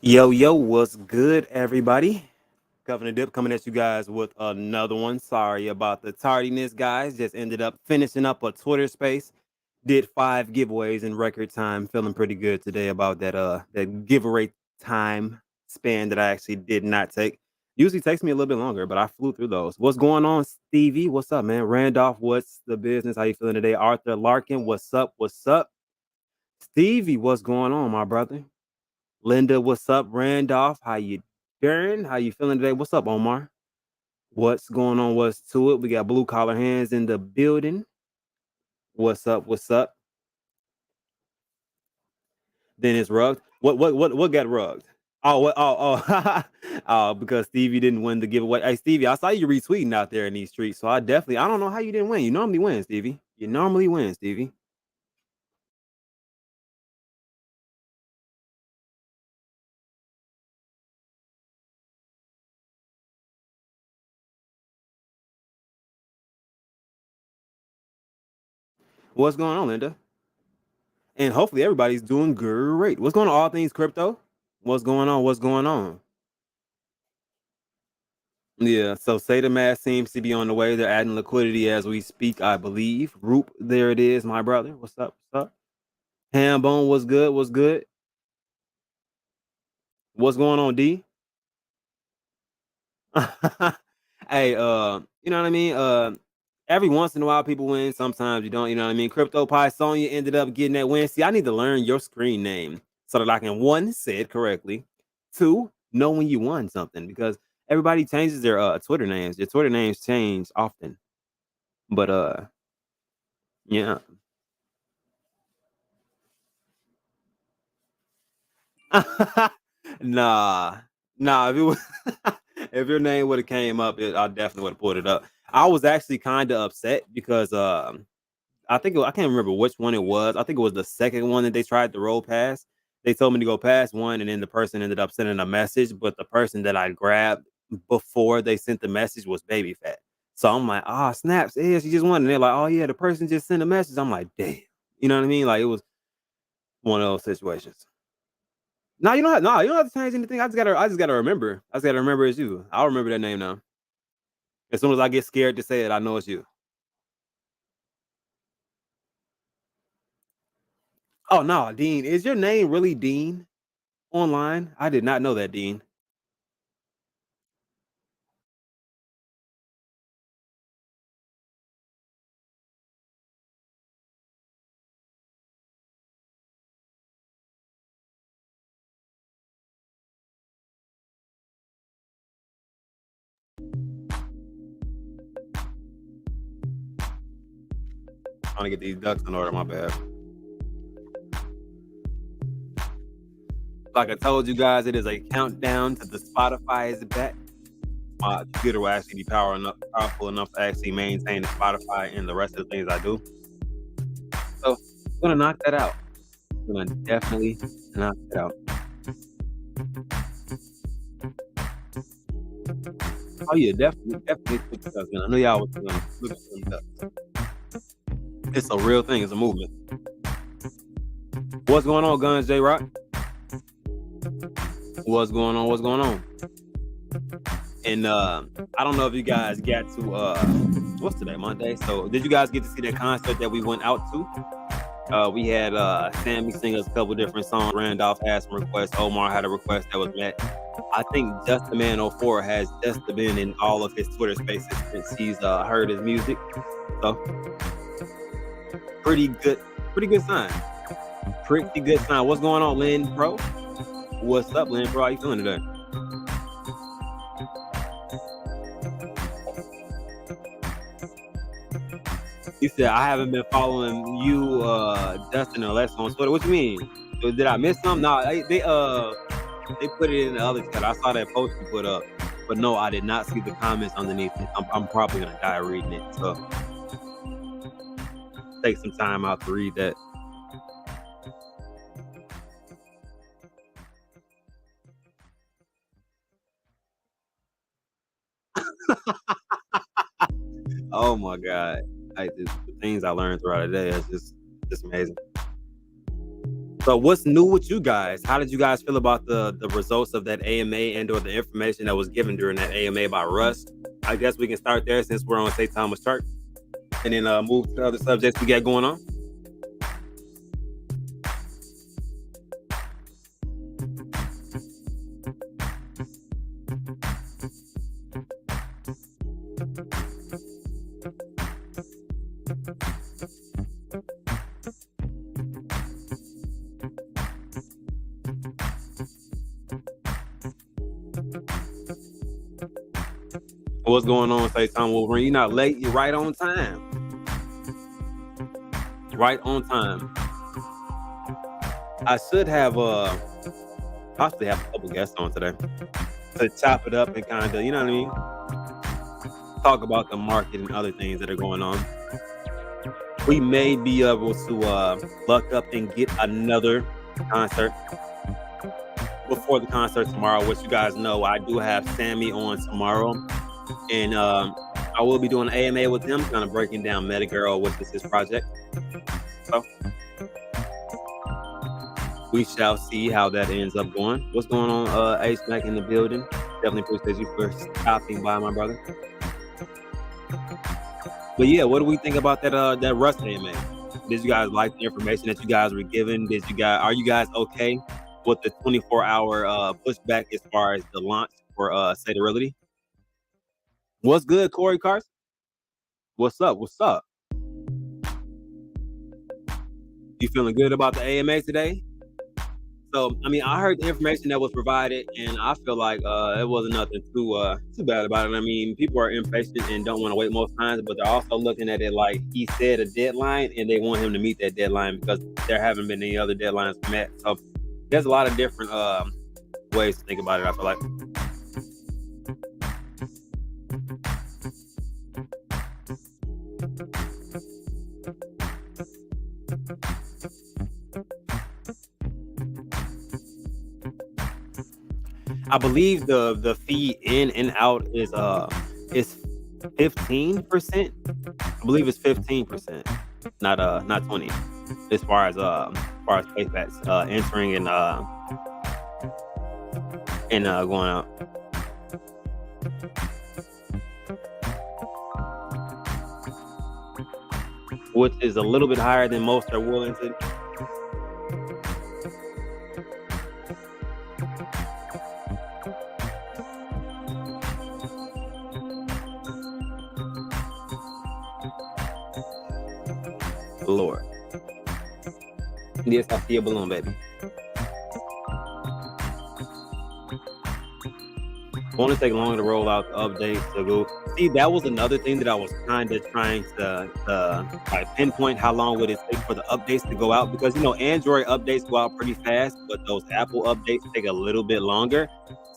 Yo, yo, what's good, everybody? Governor Dip coming at you guys with another one. Sorry about the tardiness, guys. Just ended up finishing up a Twitter space. Did 5 giveaways in record time. Feeling pretty good today about that giveaway time span that I actually did not take. Usually takes me a little bit longer, but I flew through those. What's going on, Stevie? What's up, man? Randolph, what's the business? How you feeling today? Arthur Larkin, what's up? What's up? Stevie, what's going on, my brother? Linda, what's up? Randolph, how you doing? How you feeling today? What's up, Omar? What's going on? What's to it? We got blue collar hands in the building. What's up? What's up? Then it's rugged. What got rugged? Oh, what? Oh, because Stevie didn't win the giveaway. Hey, Stevie, I saw you retweeting out there in these streets, so I don't know how you didn't win. You normally win, Stevie. You normally win, Stevie. What's going on, Linda? And hopefully everybody's doing great. What's going on, all things crypto? What's going on? What's going on? Yeah, so Say Mass seems to be on the way. They're adding liquidity as we speak, I believe. Roop, there it is, my brother. What's up? What's up? Hambone, what's good? What's good? What's going on, D? Hey, you know what I mean? Every once in a while people win, sometimes you don't, you know what I mean? Crypto Pie Sonya ended up getting that win. See, I need to learn your screen name so that I can one, say it correctly, two, know when you won something because everybody changes their Twitter names. Their Twitter names change often. But yeah. Nah, nah. If it was, if your name would have came up, I definitely would have pulled it up. I was actually kind of upset because I can't remember which one it was. I think it was the second one that they tried to roll past. They told me to go past one, and then the person ended up sending a message. But the person that I grabbed before they sent the message was Baby Fat. So I'm like, ah, snaps. Yeah, she just won. And they're like, oh yeah, the person just sent a message. I'm like, damn. You know what I mean? Like it was one of those situations. No, you don't have to change anything. I just gotta remember. I just gotta remember it's you. I'll remember that name now. As soon as I get scared to say it, I know it's you. Oh no, Dean. Is your name really Dean online? I did not know that, Dean. Trying to get these ducks in order, my bad. Like I told you guys, it is a countdown to the Spotify is back. My computer will actually be powerful enough to actually maintain the Spotify and the rest of the things I do. So I'm gonna knock that out. I'm gonna definitely knock it out. Oh yeah, definitely. I know y'all was gonna look at some ducks. It's a real thing. It's a movement. What's going on, Guns J Rock? What's going on? What's going on? And I don't know if you guys got to what's today, Monday? So did you guys get to see that concert that we went out to? We had Sammy sing us a couple different songs. Randolph had some requests. Omar had a request that was met. I think Just the Man 04 has just been in all of his Twitter spaces since he's heard his music. So pretty good sign. Pretty good sign. What's going on, Lynn Pro? What's up, Lynn Pro? How you feeling today? He said, I haven't been following you, Dustin or Les on Twitter. What you mean? Did I miss something? No, they put it in the other chat. I saw that post you put up. But no, I did not see the comments underneath it. I'm probably going to die reading it. So take some time out to read that. Oh my God. The things I learned throughout the day is just amazing. So what's new with you guys? How did you guys feel about the results of that AMA and or the information that was given during that AMA by Russ? I guess we can start there since we're on St. Thomas Church, and then move to other subjects we got going on. What's going on, St. Thomas Wolverine? You're not late. You're right on time. Right on time. I should have possibly have a couple guests on today to chop it up and kind of, you know what I mean, talk about the market and other things that are going on. We may be able to luck up and get another concert before the concert tomorrow, which you guys know I do have Sammy on tomorrow. And I will be doing an AMA with him, kind of breaking down Metagirl, which is his project. So we shall see how that ends up going. What's going on, Ace Mac in the building? Definitely appreciate you for stopping by, my brother. But yeah, what do we think about that Russ AMA? Did you guys like the information that you guys were given? Are you guys okay with the 24-hour pushback as far as the launch for Satarility? What's good, Corey Carson? What's up? What's up? You feeling good about the AMA today? So, I mean, I heard the information that was provided, and I feel like it wasn't nothing too bad about it. I mean, people are impatient and don't want to wait most times, but they're also looking at it like he said a deadline, and they want him to meet that deadline because there haven't been any other deadlines met. So, there's a lot of different ways to think about it, I feel like. I believe the fee in and out is 15%. I believe it's 15%, not 20. As far as PayFacs entering and going out. Which is a little bit higher than most are willing to. Lord. Yes, I see a balloon, baby. Won't it take longer to roll out the updates to go? See, that was another thing that I was kind of trying to like pinpoint how long would it take for the updates to go out, because Android updates go out pretty fast, but those Apple updates take a little bit longer.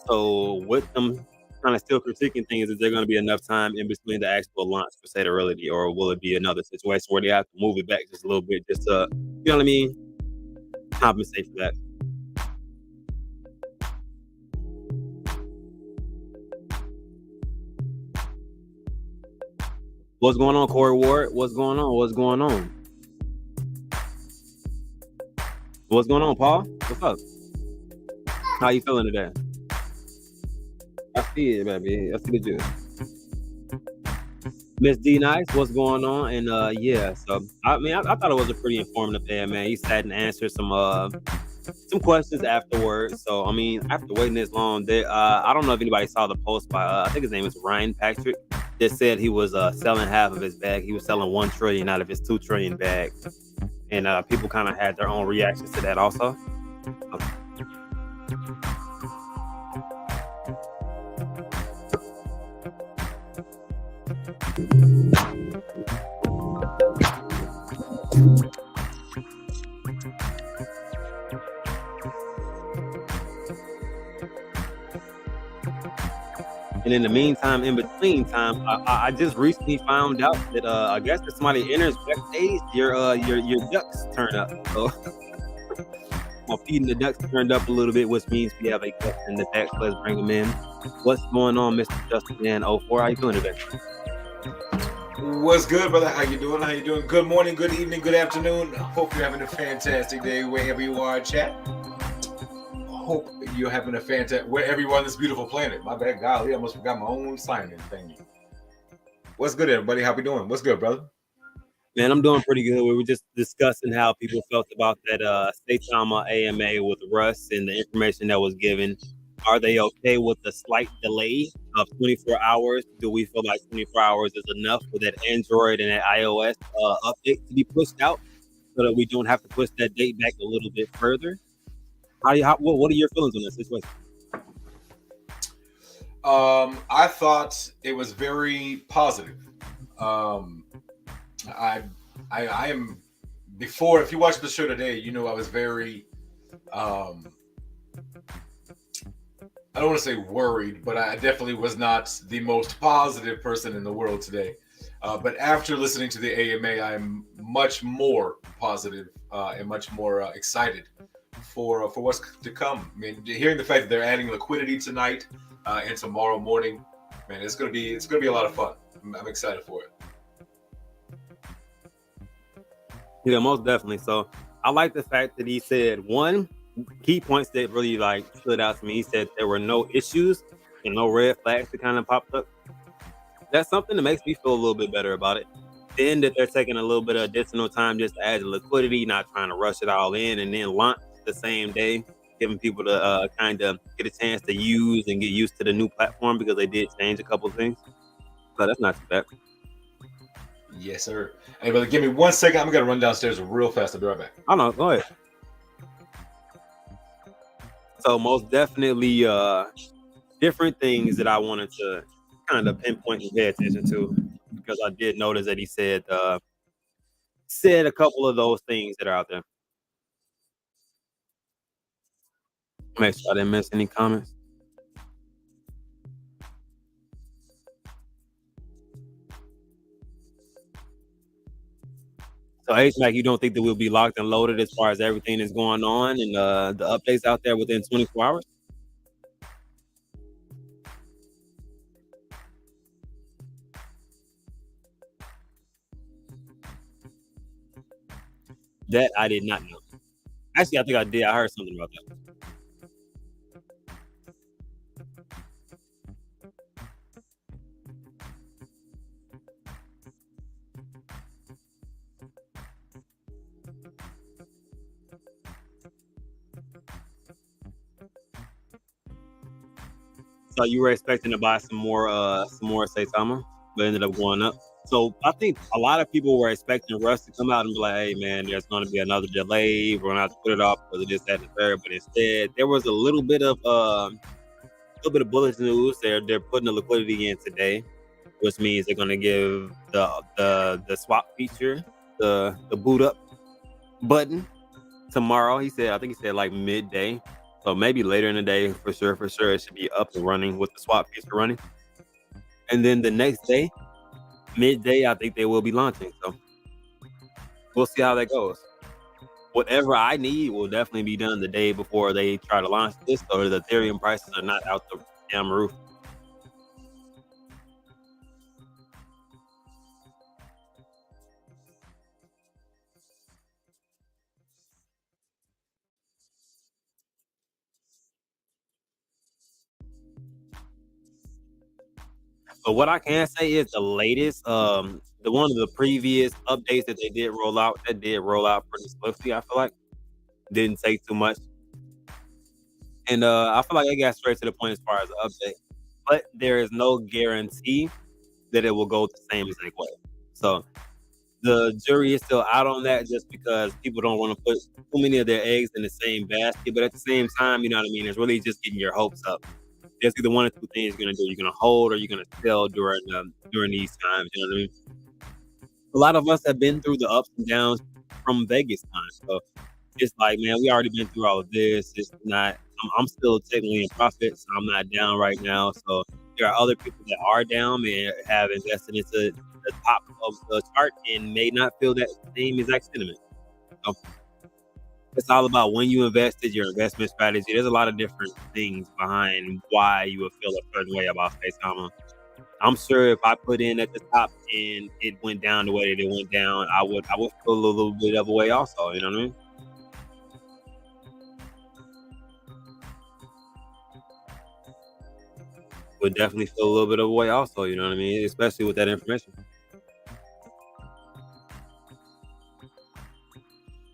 So with them kind of still critiquing things, is there going to be enough time in between the actual launch for Saturality, or will it be another situation where they have to move it back just a little bit just to, you know what I mean, compensate for that? What's going on, Corey Ward? What's going on? What's going on? What's going on, Paul? What's up? How you feeling today? I see it, baby. I see the juice. Miss D Nice, what's going on? And yeah, so I mean, I thought it was a pretty informative AMA. He sat and answered some questions afterwards. So I mean, after waiting this long, I don't know if anybody saw the post by I think his name is Ryan Patrick. That said he was selling half of his bag. He was selling 1 trillion out of his 2 trillion bag, and people kind of had their own reactions to that also. Okay. And in the meantime, in between time, I just recently found out that I guess if somebody enters backstage, your ducks turn up. So my feeding the ducks turned up a little bit, which means we have a guest in the back. So let's bring him in. What's going on, Mr. Justin Man 04? How you doing today? What's good, brother? How you doing? How you doing? Good morning, good evening, good afternoon. Hope you're having a fantastic day wherever you are, chat. Hope you're having a fantastic wherever you are on this beautiful planet. My bad, golly, I almost forgot my own sign-in thing. What's good, everybody? How we doing? What's good, brother? Man, I'm doing pretty good. We were just discussing how people felt about that Saitama AMA with Russ and the information that was given. Are they okay with the slight delay of 24 hours? Do we feel like 24 hours is enough for that Android and that iOS update to be pushed out so that we don't have to push that date back a little bit further? What are your feelings on this situation? I thought it was very positive. I am, before, if you watched the show today, I was very I don't want to say worried, but I definitely was not the most positive person in the world today. But after listening to the AMA, I'm much more positive and much more excited for what's to come. I mean, hearing the fact that they're adding liquidity tonight and tomorrow morning, man, it's gonna be a lot of fun. I'm excited for it. Yeah, most definitely. So I like the fact that he said one key points that really stood out to me. He said there were no issues and no red flags that kind of popped up. That's something that makes me feel a little bit better about it. Then that they're taking a little bit of additional time just to add the liquidity, not trying to rush it all in and then launch the same day, giving people to kind of get a chance to use and get used to the new platform, because they did change a couple of things. So that's not too bad. Yes, sir. Hey, brother, give me 1 second. I'm gonna run downstairs real fast. I'll be right back. Oh no, go ahead. So most definitely different things that I wanted to kind of pinpoint and pay attention to, because I did notice that he said a couple of those things that are out there. Make sure I didn't miss any comments. So HMAC, you don't think that we'll be locked and loaded as far as everything is going on and the updates out there within 24 hours? That I did not know. Actually, I think I did. I heard something about that. So you were expecting to buy some more Saitama, but ended up going up. So I think a lot of people were expecting Russ to come out and be like, "Hey man, there's going to be another delay. We're going to have to put it off because of this, that, and the third." But instead, there was a little bit of little bit of bullish news. They're putting the liquidity in today, which means they're gonna give the swap feature the boot up button tomorrow. I think he said like midday. So maybe later in the day for sure. It should be up and running with the swap feature running. And then the next day, midday, I think they will be launching. So we'll see how that goes. Whatever I need will definitely be done the day before they try to launch this, so the Ethereum prices are not out the damn roof. But what I can say is the latest, the one of the previous updates that they did roll out, pretty swiftly. I feel like didn't take too much, and I feel like they got straight to the point as far as the update. But there is no guarantee that it will go the same exact way. So the jury is still out on that, just because people don't want to put too many of their eggs in the same basket. But at the same time, you know what I mean? It's really just getting your hopes up. There's either one or two things you're gonna do. You're gonna hold or you're gonna sell during these times. You know what I mean? A lot of us have been through the ups and downs from Vegas time, so it's like, man, we already been through all of this. It's not. I'm still technically in profit, so I'm not down right now. So there are other people that are down and have invested into the top of the chart and may not feel that same exact sentiment. So it's all about when you invested, your investment strategy. There's a lot of different things behind why you would feel a certain way about Space Comma. I'm sure if I put in at the top and it went down the way that it went down, I would feel a little bit of a way also. You know what I mean? Would definitely feel a little bit of a way also. You know what I mean? Especially with that information.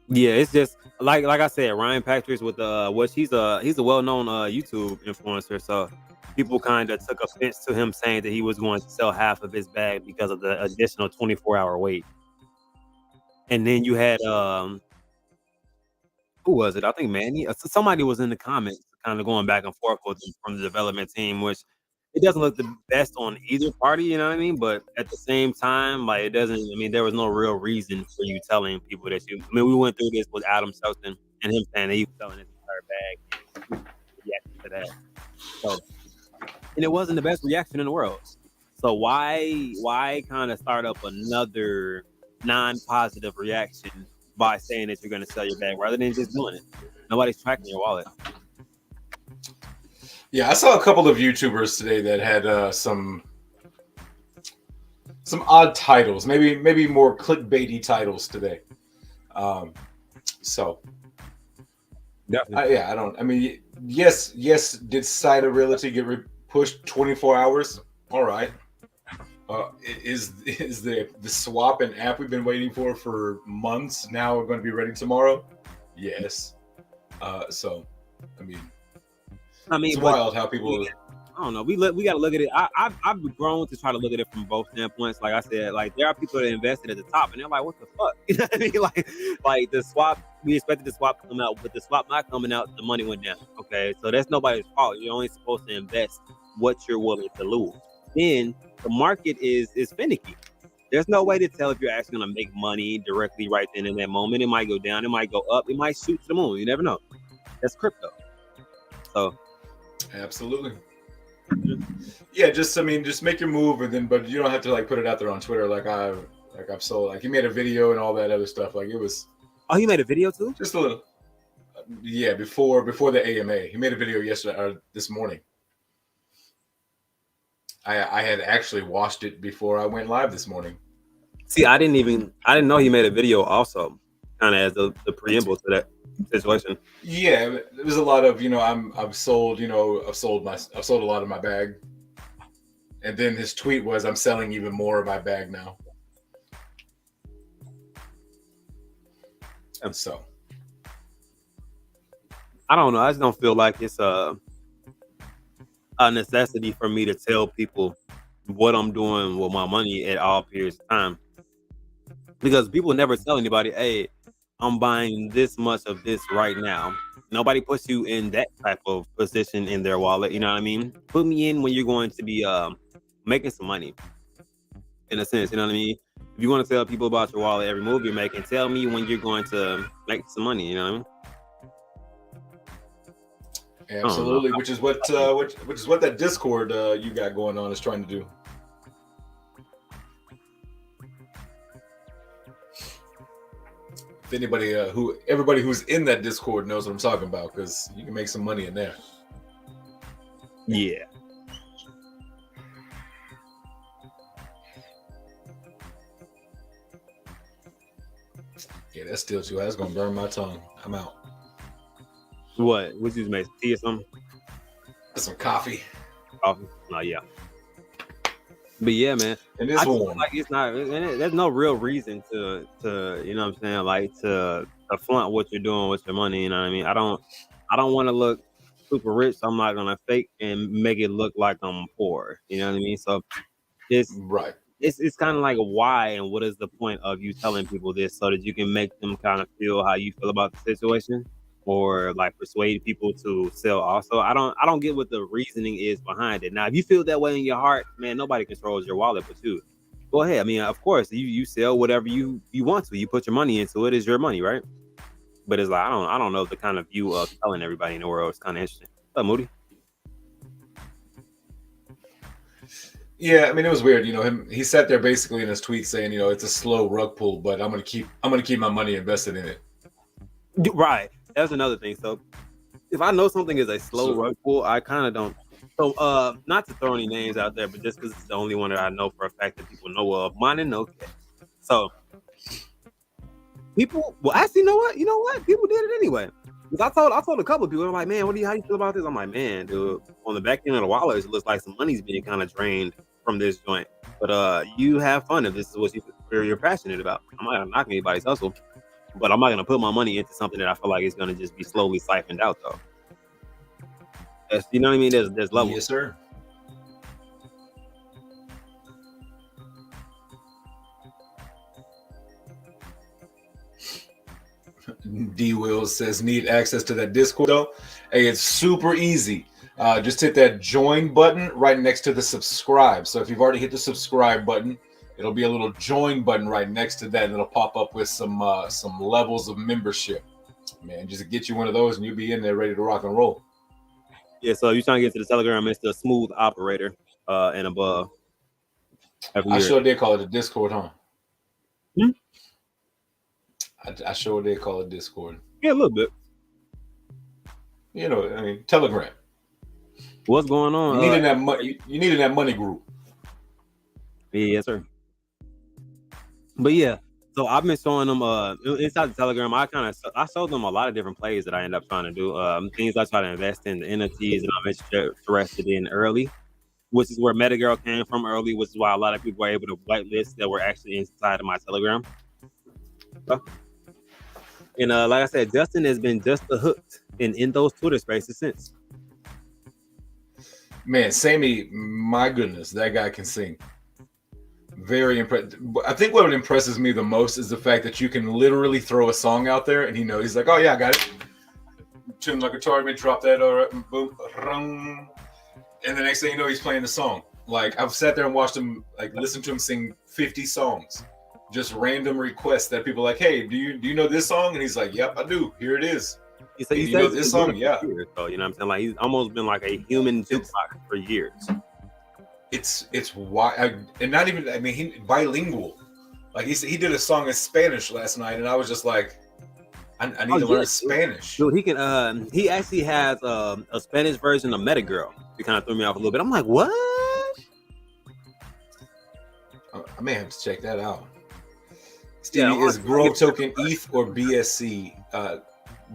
Yeah, it's just like I said, Ryan Patrick's with which he's a well known YouTube influencer. So people kind of took offense to him saying that he was going to sell half of his bag because of the additional 24-hour wait. And then you had who was it? I think Manny. Somebody was in the comments, kind of going back and forth with him from the development team, which it doesn't look the best on either party. You know what I mean? But at the same time, like it doesn't. I mean, there was no real reason for you telling people that you. I mean, we went through this with Adam Shelton and him saying that he was selling his entire bag. Reacting to that. So, and it wasn't the best reaction in the world. So why kind of start up another non-positive reaction by saying that you're going to sell your bag rather than just doing it? Nobody's tracking your wallet. Yeah, I saw a couple of YouTubers today that had some odd titles, maybe more clickbaity titles today. So Definitely. I don't. I mean, yes. Did Cider Realty get pushed 24 hours? All right. Is the swap and app we've been waiting for months now going to be ready tomorrow? Yes. So, I mean, it's wild how people. I don't know. We got to look at it. I've grown to try to look at it from both standpoints. Like I said, like there are people that invested at the top, and they're like, "What the fuck?" You know what I mean? Like the swap. We expected the swap to come out, but the swap not coming out. The money went down. Okay, so that's nobody's fault. You're only supposed to invest what you're willing to lose. Then the market is finicky. There's no way to tell if you're actually going to make money directly right then in that moment. It might go down. It might go up. It might shoot to the moon. You never know. That's crypto. So. Absolutely. Yeah, just make your move, and then but you don't have to like put it out there on Twitter like I've sold. Like he made a video and all that other stuff. Like it was. Oh, he made a video too? Just a little. Yeah, before the AMA, he made a video yesterday or this morning. I had actually watched it before I went live this morning. See, I didn't know he made a video also, kind of as the preamble to that situation. Yeah, there was a lot of I've sold a lot of my bag, and then his tweet was I'm selling even more of my bag now. And so I don't know. I just don't feel like it's a necessity for me to tell people what I'm doing with my money at all periods of time, because people never tell anybody, "Hey, I'm buying this much of this right now." Nobody puts you in that type of position in their wallet. You know what I mean? Put me in when you're going to be making some money, in a sense. You know what I mean? If you want to tell people about your wallet every move you're making, tell me when you're going to make some money. You know what I mean? I don't know. Absolutely, which is what that Discord you got going on is trying to do. If anybody everybody who's in that Discord knows what I'm talking about, because you can make some money in there. Yeah. Yeah, that's still too high. That's gonna burn my tongue. I'm out. What? What you make? Tea or something? Some coffee. Coffee? Oh yeah. But yeah, man. And it's warm. Like it's not. There's no real reason to you know what I'm saying, like to flaunt what you're doing with your money. You know what I mean? I don't want to look super rich. So I'm not gonna fake and make it look like I'm poor. You know what I mean? So it's right. It's kind of like why and what is the point of you telling people this so that you can make them kind of feel how you feel about the situation, or like persuade people to sell also. I don't get what the reasoning is behind it. Now, if you feel that way in your heart, man, nobody controls your wallet but you. Go ahead. I mean, of course, you sell whatever you want to. You put your money into it. It's your money, right? But it's like I don't know, the kind of view of telling everybody in the world is kind of interesting. What's up, Moody? Yeah, I mean, it was weird. You know, he sat there basically in his tweet saying, you know, it's a slow rug pull, but I'm gonna keep my money invested in it. Right. That's another thing. So if I know something is a slow rug pull, I kind of don't. So not to throw any names out there, but just because it's the only one that I know for a fact that people know of, mine and no cat. So people, well, actually, you know what? People did it anyway. Because I told a couple of people, I'm like, man, how do you feel about this? I'm like, man, dude, on the back end of the wallet, it looks like some money's being kind of drained from this joint. But you have fun if this is what you're passionate about. I'm not gonna knock anybody's hustle, but I'm not gonna put my money into something that I feel like is gonna just be slowly siphoned out, though. You know what I mean? There's levels. Yes, sir. D Will says need access to that Discord though. Hey, it's super easy. Just hit that join button right next to the subscribe. So if you've already hit the subscribe button, it'll be a little join button right next to that, and it'll pop up with some levels of membership. Man, just get you one of those, and you'll be in there ready to rock and roll. Yeah. So you're trying to get to the Telegram, it's the smooth operator and above. I sure did call it a Discord, huh? Hmm? I sure did call it Discord. Yeah, a little bit. You know, I mean, Telegram. What's going on? You needed that money. You needed that money group. Yeah, yes, sir. But yeah, so I've been showing them inside the Telegram. I showed them a lot of different plays that I end up trying to do. Things I try to invest in, the NFTs that I'm interested in early, which is where Metagirl came from early, which is why a lot of people were able to whitelist that were actually inside of my Telegram. And like I said, Justin has been just hooked in those Twitter spaces since. Man, Sammy, my goodness, that guy can sing. Very impressive. I think what impresses me the most is the fact that you can literally throw a song out there and he's like, oh yeah, I got it. Tune like a target, drop that, all right, boom, and the next thing you know, he's playing the song. Like I've sat there and watched him, like listen to him sing 50 songs. Just random requests that people are like, hey, do you know this song? And he's like, yep, I do. Here it is. You know this song? Yeah. Years, though, you know what I'm saying? Like he's almost been like a human jukebox for years. It's why, and not even, I mean, he bilingual. Like he did a song in Spanish last night, and I was just like, I need to learn Spanish. Dude, he can. He actually has a Spanish version of Metagirl. It kind of threw me off a little bit. I'm like, what? I may have to check that out. Stevie, is Grove token ETH or BSC?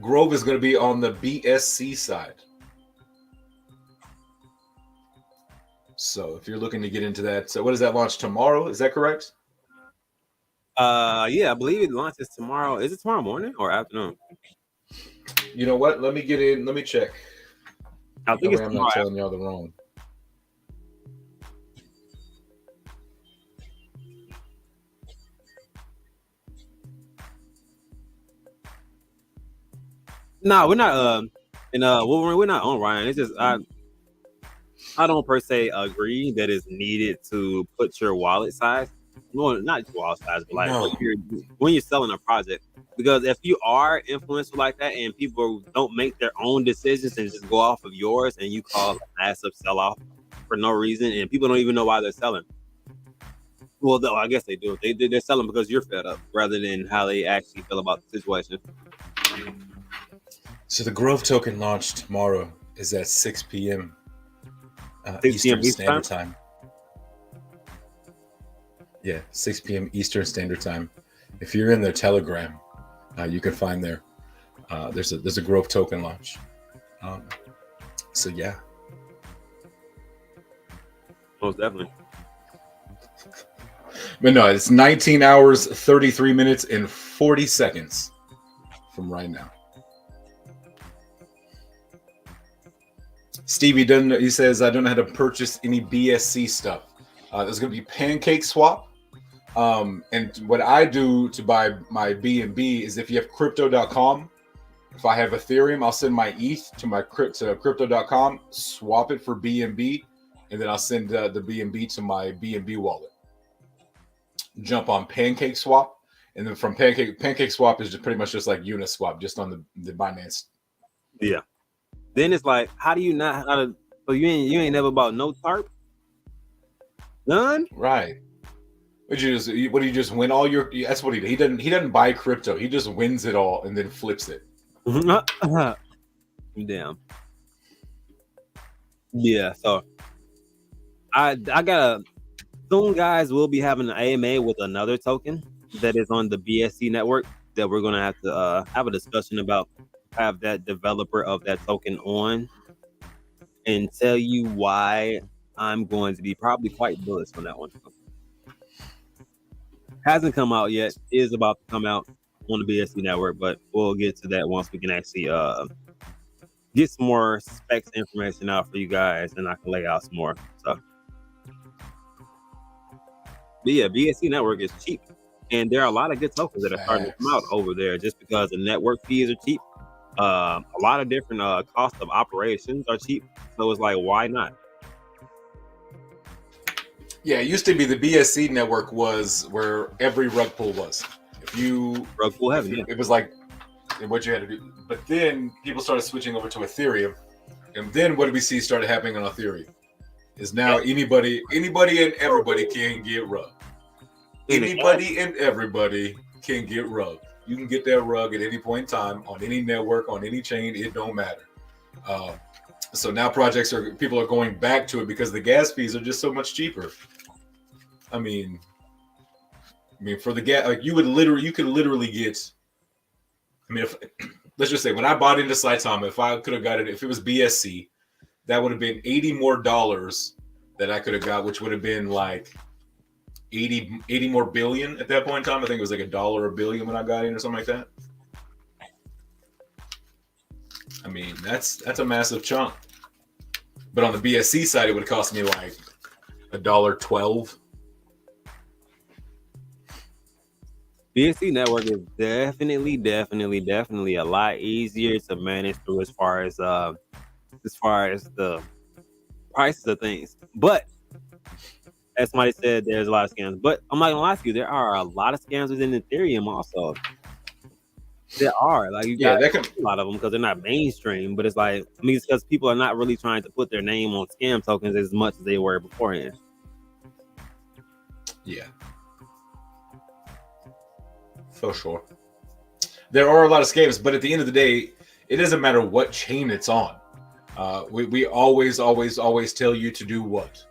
Grove is going to be on the BSC side. So if you're looking to get into that, so what does that launch tomorrow? Is that correct? Yeah, I believe it launches tomorrow. Is it tomorrow morning or afternoon? You know what? Let me get in. Let me check. I think it's I'm not telling y'all the wrong. No, we're not. We're not on Ryan. It's just I don't per se agree that it's needed to put your wallet size. Well, not your wallet size, but like No. when you're selling a project. Because if you are influential like that and people don't make their own decisions and just go off of yours and you call a massive sell off for no reason and people don't even know why they're selling. Well, though I guess they do. They're selling because you're fed up rather than how they actually feel about the situation. So the Grove token launch tomorrow is at 6 p.m. 6 p.m. Eastern Standard Time. Yeah, 6 p.m. Eastern Standard Time. If you're in their Telegram, you can find there. There's a Grove token launch. So yeah. Most definitely. But no, it's 19 hours, 33 minutes, and 40 seconds from right now. Stevie doesn't. He says, "I don't know how to purchase any BSC stuff." There's going to be Pancake Swap, and what I do to buy my BNB is if you have Crypto.com. If I have Ethereum, I'll send my ETH to Crypto.com, swap it for BNB, and then I'll send the BNB to my BNB wallet. Jump on Pancake Swap, and then from Pancake Swap is just pretty much just like Uniswap, just on the Binance. Yeah. Then it's like, how do you not how to? So you ain't never bought no tarp? None. Right. What do you just win all your? That's what he did. He doesn't buy crypto. He just wins it all and then flips it. Damn. Yeah. So I got soon, guys. We'll be having an AMA with another token that is on the BSC network that we're gonna have to have a discussion about. Have that developer of that token on and tell you why I'm going to be probably quite bullish on that one. Hasn't come out yet, is about to come out on the BSC network, but we'll get to that once we can actually get some more specs information out for you guys and I can lay out some more stuff. But yeah, BSC network is cheap and there are a lot of good tokens that are starting to come out over there just because the network fees are cheap. A lot of different cost of operations are cheap, so it's like, why not? Yeah, it used to be the BSC network was where every rug pull was. If you Rug pull heavy, yeah. It was like what you had to do. But then people started switching over to Ethereum, and then what did we see started happening on Ethereum? Is now anybody and everybody can get rug. Anybody and everybody can get rug. You can get that rug at any point in time on any network, on any chain. It don't matter. So now people are going back to it because the gas fees are just so much cheaper. I mean, for the gas, like you could literally get. I mean, let's just say when I bought into Saitama, if I could have got it, if it was BSC, that would have been $80 more that I could have got, which would have been like 80 more billion at that point in time. I think it was like $1 a billion when I got in or something like that. I mean, that's a massive chunk. But on the BSC side, it would cost me like $1.12. BSC network is definitely a lot easier to manage through as far as the prices of things. But as somebody said, there's a lot of scams. But I'm not gonna lie to you, there are a lot of scams within Ethereum also. There are, like, you got a lot of them because they're not mainstream, but it's like, I mean, it's because people are not really trying to put their name on scam tokens as much as they were beforehand. Yeah, for sure. There are a lot of scams, but at the end of the day, it doesn't matter what chain it's on. We always tell you to do what?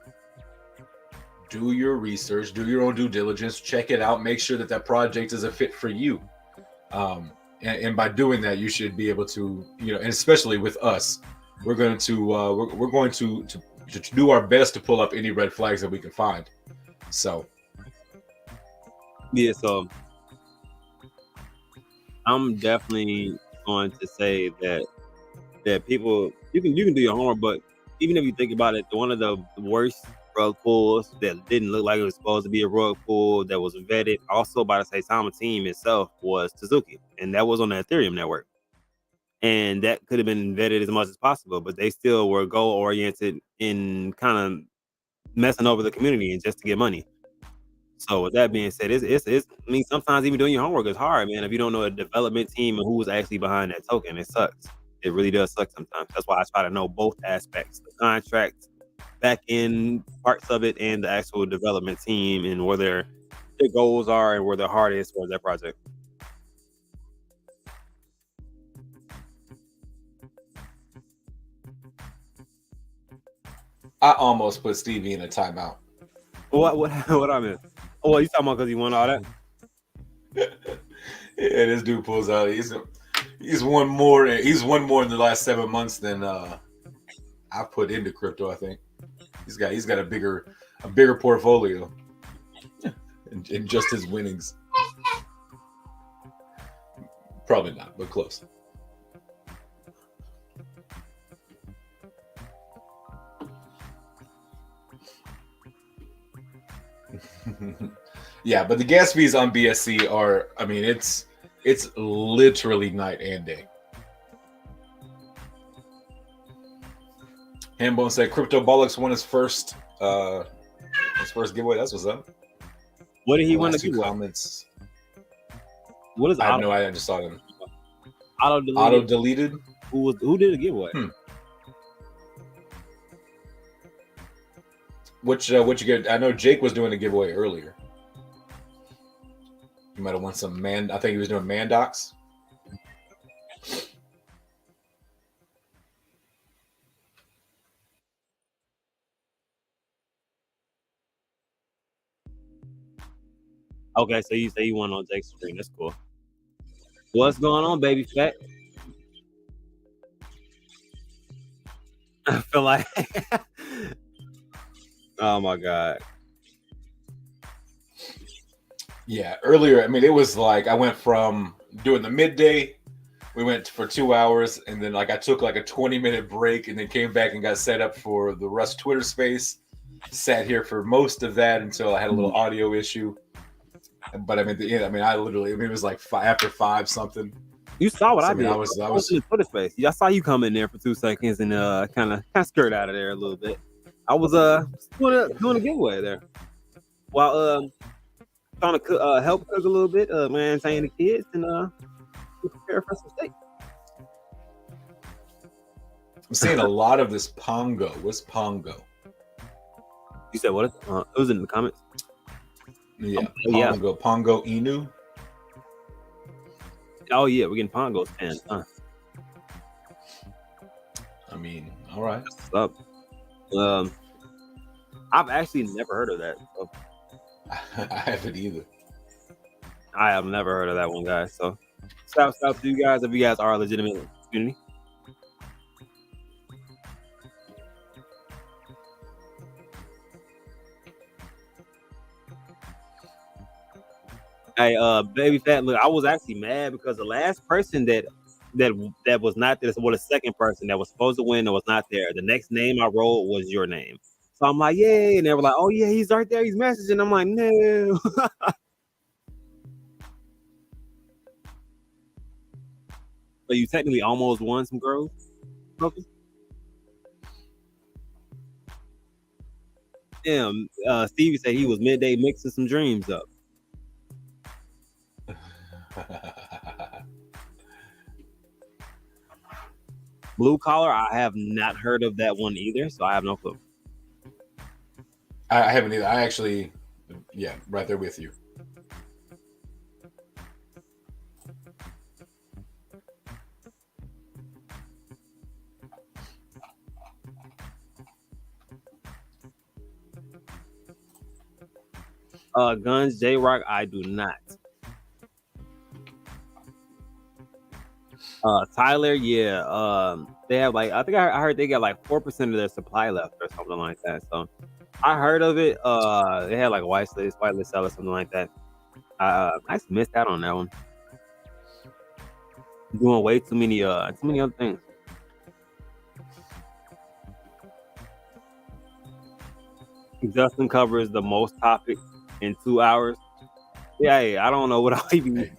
Do your research, do your own due diligence, check it out, make sure that project is a fit for you. And by doing that, you should be able to, and especially with us, we're going to do our best to pull up any red flags that we can find. So, yeah. So I'm definitely going to say that people, you can do your homework, but even if you think about it, one of the worst rug pulls that didn't look like it was supposed to be a rug pull that was vetted also by the Saitama team itself was Suzuki, and that was on the Ethereum network. and that could have been vetted as much as possible, but they still were goal oriented in kind of messing over the community and just to get money. So with that being said, it's I mean, sometimes even doing your homework is hard, man. If you don't know a development team and who's actually behind that token, it sucks. It really does suck sometimes. That's why I try to know both aspects: the contract, back end parts of it, and the actual development team and where their goals are and where their heart is for their project. I almost put Stevie in a timeout. What I mean? Oh, you talking about because he won all that? Yeah, this dude pulls out. He's won more. He's won more in the last 7 months than I put into crypto. I think he's got a bigger portfolio in just his winnings. Probably not, but close. Yeah, but the gas fees on BSC are, I mean, it's literally night and day. Hambone said Crypto Bollocks won his first giveaway. That's what's up. What did he win? Two comments. What is I have no idea. I just saw them. Auto deleted. Who did a giveaway? What you get? I know Jake was doing a giveaway earlier. He might have won some I think he was doing Mandocs. Okay, so you say you won on Jake's screen. That's cool. What's going on, baby fat? I feel like oh my god. Yeah, earlier, I mean, it was like I went from doing the midday, we went for 2 hours, and then like I took like a 20-minute break and then came back and got set up for the Rust Twitter space. Sat here for most of that until I had a little audio issue. But I mean, it was like after 5 something. You saw what I did. I was in the Twitter space. I saw you come in there for 2 seconds and kind of skirt out of there a little bit. I was doing a giveaway there while trying to help cook a little bit, entertain the kids and prepare for some steak. I'm seeing a lot of this Pongo. What's Pongo? You said what? It was in the comments. Yeah, Pongo. Pongo Inu. Oh yeah, we're getting Pongos 10. I mean, all right. What's up? I've actually never heard of that. So. I haven't either. I have never heard of that one, guys. So shout out to you guys if you guys are a legitimate community. Hey, baby fat, look, I was actually mad because the last person that was not there, well, the second person that was supposed to win that was not there. The next name I wrote was your name. So I'm like, yay, and they were like, oh yeah, he's right there, he's messaging. I'm like, no. So you technically almost won some girls? Okay. Damn, Stevie said he was midday mixing some dreams up. Blue collar, I have not heard of that one either, so I have no clue. I haven't either. I actually, yeah, right there with you. Guns, J-Rock, I do not. Tyler, yeah. They have like, I think I heard they got like 4% of their supply left or something like that. So I heard of it. They had like a whitelist seller, something like that. I just missed out on that one. Doing way too many other things. Justin covers the most topics in 2 hours. Yeah, I don't know what I'll even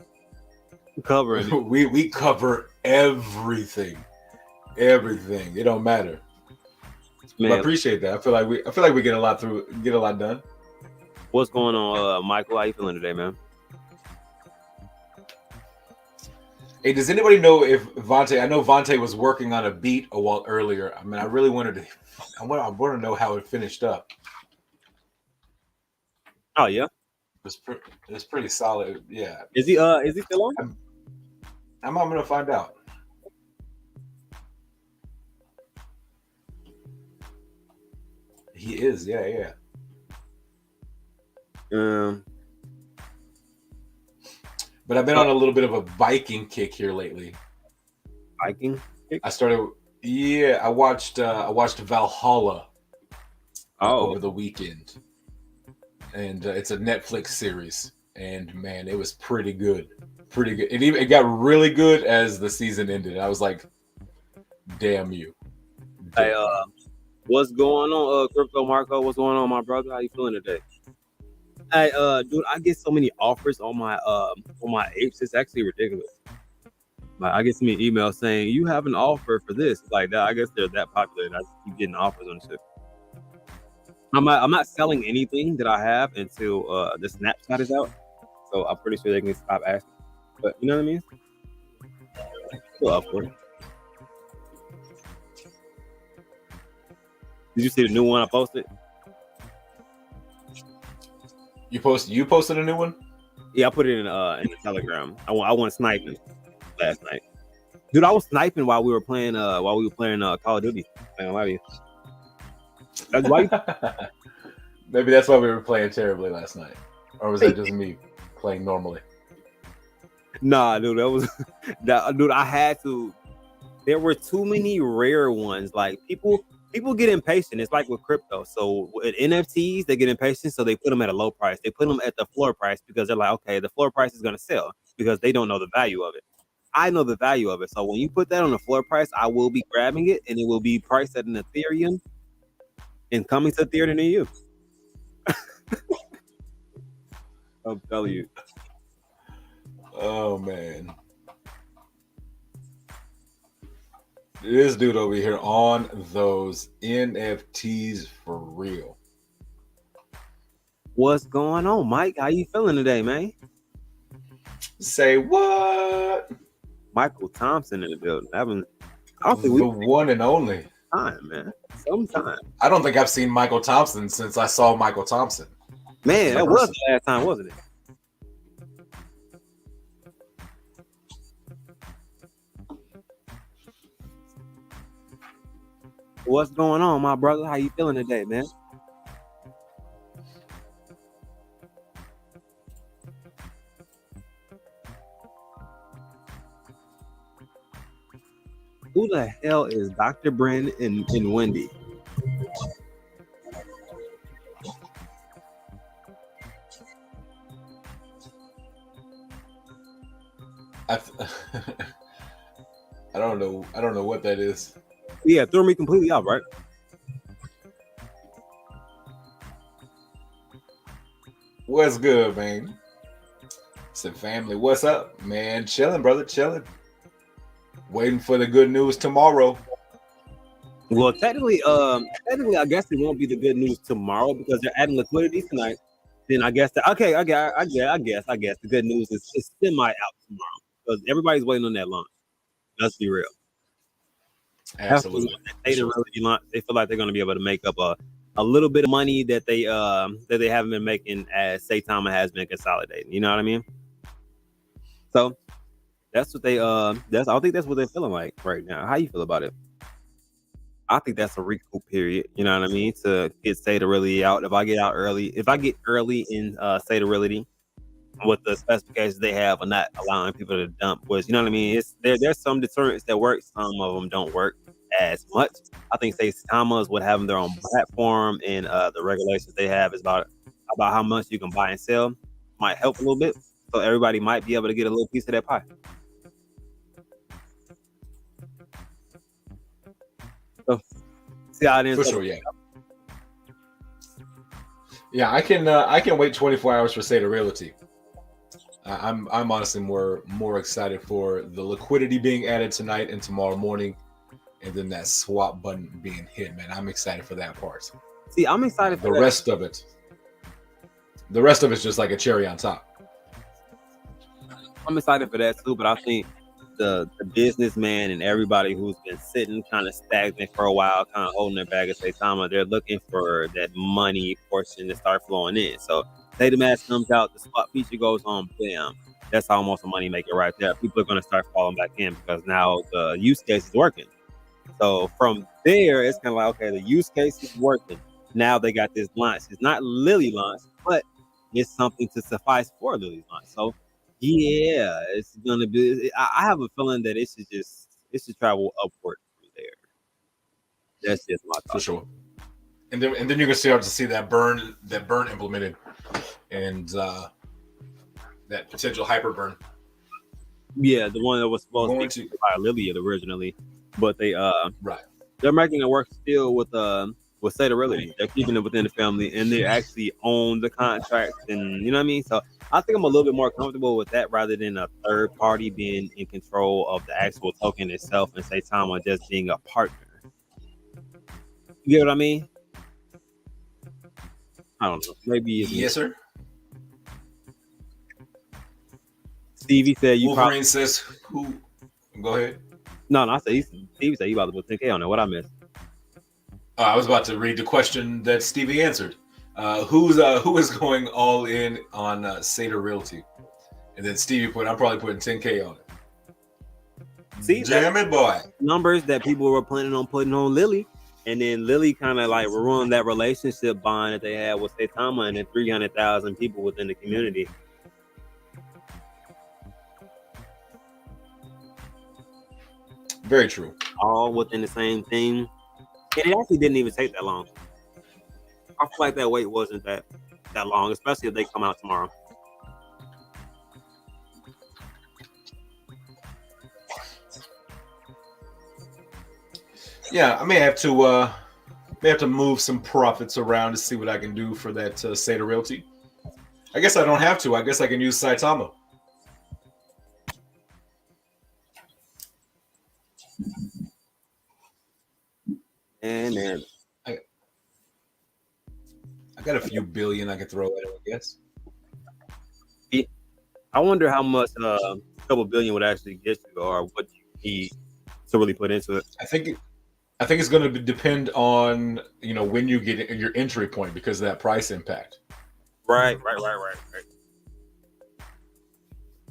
covering. We cover everything. It don't matter. But I Man, appreciate that. I feel like we get a lot done. what's going on, Michael? How you feeling today, man? Hey, does anybody know if Vontae? I know Vontae was working on a beat a while earlier. I mean, I really wanted to. I want to know how it finished up. Oh yeah, It was pretty solid. Yeah, is he still on? I'm gonna find out. He is. Yeah. But I've been on a little bit of a Viking kick here lately. Viking. I started. Yeah, I watched Valhalla over the weekend, and it's a Netflix series. And man, it was pretty good. Pretty good. It got really good as the season ended. I was like, "Damn you!" Hey, what's going on, Crypto Marco? What's going on, my brother? How you feeling today? Hey, dude, I get so many offers on my apes. It's actually ridiculous. Like, I get so many emails saying you have an offer for this. Like that, I guess they're that popular, and I just keep getting offers on shit. I'm not selling anything that I have until the Snapchat is out. So I'm pretty sure they can stop asking. But you know what I mean? Still up for it. Did you see the new one I posted? You posted a new one? Yeah, I put it in the Telegram. I went sniping last night. Dude, I was sniping while we were playing Call of Duty. Man, why that's why Maybe that's why we were playing terribly last night. Or was that just me playing normally? Nah, dude, that was dude, I had to. There were too many rare ones. Like people get impatient. It's like with crypto. So with NFTs, they get impatient, so they put them at a low price. They put them at the floor price because they're like, okay, the floor price is gonna sell because they don't know the value of it. I know the value of it. So when you put that on the floor price, I will be grabbing it and it will be priced at an Ethereum and coming to Ethereum near you. I'll tell you. Oh man. This dude over here on those NFTs for real. What's going on, Mike? How you feeling today, man? Say what? Michael Thompson in the building. I don't think the one and only. Time, man. Sometime. I don't think I've seen Michael Thompson since I saw Michael Thompson. Man, that was the last time, wasn't it? What's going on, my brother? How you feeling today, man? Who the hell is Dr. Brandon and Wendy? I don't know. I don't know what that is. Yeah, threw me completely out, right? What's good, man? Said family, what's up, man? Chilling, brother, chilling. Waiting for the good news tomorrow. Well, technically, I guess it won't be the good news tomorrow because they're adding liquidity tonight. Then I guess I guess the good news is semi out tomorrow because everybody's waiting on that launch. Let's be real. Absolutely. They feel like they're going to be able to make up a little bit of money that they haven't been making as Saitama has been consolidating. You know what I mean? So that's what I think that's what they're feeling like right now. How you feel about it? I think that's a recoup period. You know what I mean? To get Sata Realty out. If I get early in Sata Realty with the specifications they have of not allowing people to dump, was you know what I mean? There's some deterrents that work, some of them don't work as much. I think Saitama's would having their own platform and the regulations they have is about how much you can buy and sell might help a little bit. So everybody might be able to get a little piece of that pie. So see how it ends. For sure, yeah. Yeah, I can wait 24 hours for Sata Realty. I'm honestly more excited for the liquidity being added tonight and tomorrow morning, and then that swap button being hit. Man, I'm excited for that part. See, I'm excited for The that. rest of it's just like a cherry on top. I'm excited for that too, but I think the businessman and everybody who's been sitting kind of stagnant for a while, kind of holding their bag at the time, they're looking for that money portion to start flowing in. So say the match comes out, the swap feature goes on, bam. That's almost a money maker right there. People are going to start falling back in because now the use case is working. So from there, it's kind of like, okay, the use case is working. Now they got this launch. It's not Lily launch, but it's something to suffice for Lily's launch. So yeah, it's gonna be. I have a feeling that it should travel upward from there. That's just my For thought. sure. And then you're gonna start to see that burn implemented, and that potential hyper burn. Yeah, the one that was supposed Going to be to by Lily originally, but right. they're making it work still with Seda Realty. They're keeping it within the family, and they actually own the contract, and you know what I mean. So I think I'm a little bit more comfortable with that rather than a third party being in control of the actual token itself and Saitama just being a partner. You get what I mean? I don't know. Maybe it's Yes, sir. Stevie said you Wolverine probably says who? Go ahead. no. I said Stevie said you about to put 10K on there. What I missed? I was about to read the question that Stevie answered. Who is going all in on Seda Realty? And then Stevie put, I'm probably putting 10K on it. See, Damn it, boy. Numbers that people were planning on putting on Lily, and then Lily kind of like ruined that relationship bond that they had with Saitama and then 300,000 people within the community. Very true. All within the same thing. And it actually didn't even take that long. I feel like that wait wasn't that long, especially if they come out tomorrow. Yeah, I may have to move some profits around to see what I can do for that Seda Realty. I guess I don't have to. I guess I can use Saitama. And then I got a few billion I could throw at it, I guess. I wonder how much a couple billion would actually get you, or what you need to really put into it. I think it's going to depend on when you get your entry point because of that price impact. Right.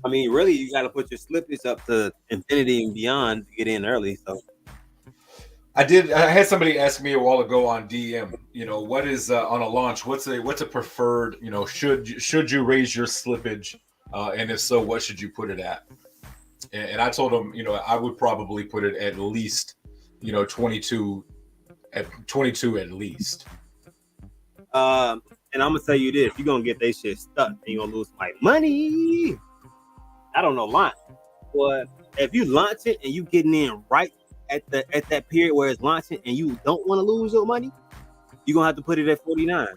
I mean, really, you got to put your slippage up to infinity and beyond to get in early. So I had somebody ask me a while ago on DM. What is on a launch? What's a preferred? Should you raise your slippage, and if so, what should you put it at? And I told them, I would probably put it at least, 22 at least. And I'm gonna tell you this: you're gonna get that shit stuck, and you're gonna lose my money. I don't know launch, but if you launch it and you getting in right at that period where it's launching, and you don't want to lose your money, you're gonna have to put it at 49.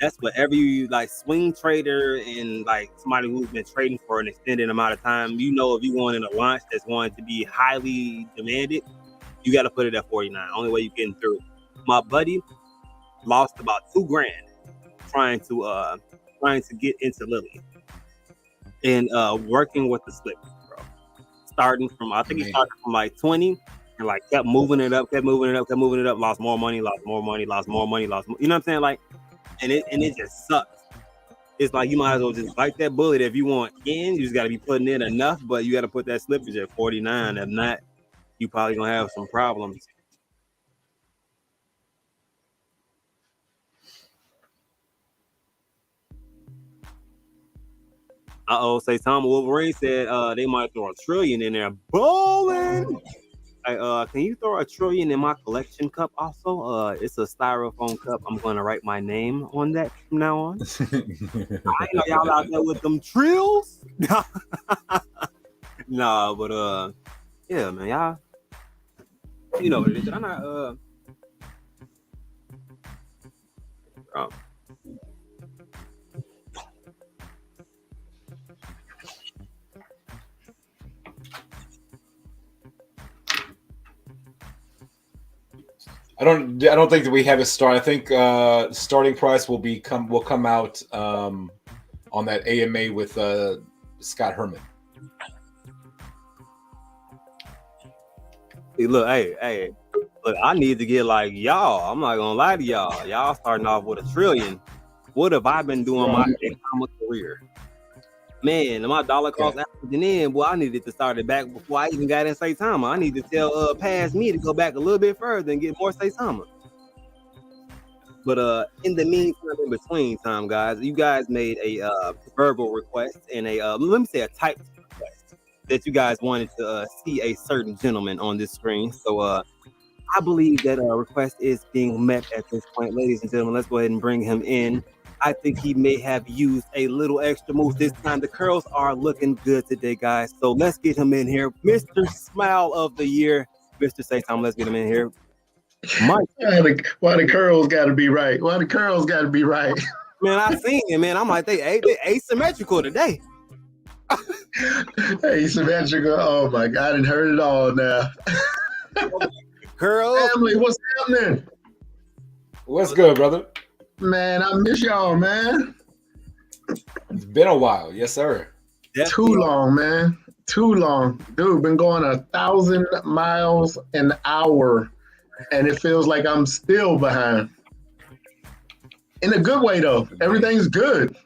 That's what every like swing trader and like somebody who's been trading for an extended amount of time. If you going in a launch that's going to be highly demanded, you got to put it at 49. Only way you're getting through. My buddy lost about $2,000 trying to get into Lily and working with the slip, bro. Starting from he started from like 20 and like kept moving it up, lost more money, you know what I'm saying? Like, and it just sucks. It's like you might as well just bite that bullet. If you want in, you just got to be putting in enough, but you got to put that slippage at 49. If not, you probably gonna have some problems. Saitama Wolverine said they might throw $1 trillion in there. Bowling. Can you throw $1 trillion in my collection cup also? It's a styrofoam cup. I'm gonna write my name on that from now on. I know y'all out there with them trills. Nah, but yeah, man, y'all. You know what it is. I'm not don't think that we have a start. I think starting price will come out on that AMA with Scott Herman. Hey, look, look, I need to get like y'all. I'm not gonna lie to y'all. Y'all starting off with $1 trillion. What have I been doing my career? Man, my dollar cost averaging in, boy, I needed to start it back before I even got in Saitama. I need to tell past me to go back a little bit further and get more Saitama. But in the meantime, in between time, guys, you guys made a verbal request and a let me say a typed request that you guys wanted to see a certain gentleman on this screen. So I believe that request is being met at this point. Ladies and gentlemen, let's go ahead and bring him in. I think he may have used a little extra move this time. The curls are looking good today, guys. So let's get him in here. Mr. Smile of the Year, Mr. Saitama, let's get him in here. Mike. Why the curls got to be right? Why the curls got to be right? Man, I seen it, man. I'm like, they asymmetrical today. Asymmetrical. Oh, my God. I didn't heard it all now. Curls. Family, what's happening? What's good, brother? Man, I miss y'all, man. It's been a while. Yes, sir. Too long, man. Too long. Dude, been going 1,000 miles an hour, and it feels like I'm still behind. In a good way, though. Everything's good.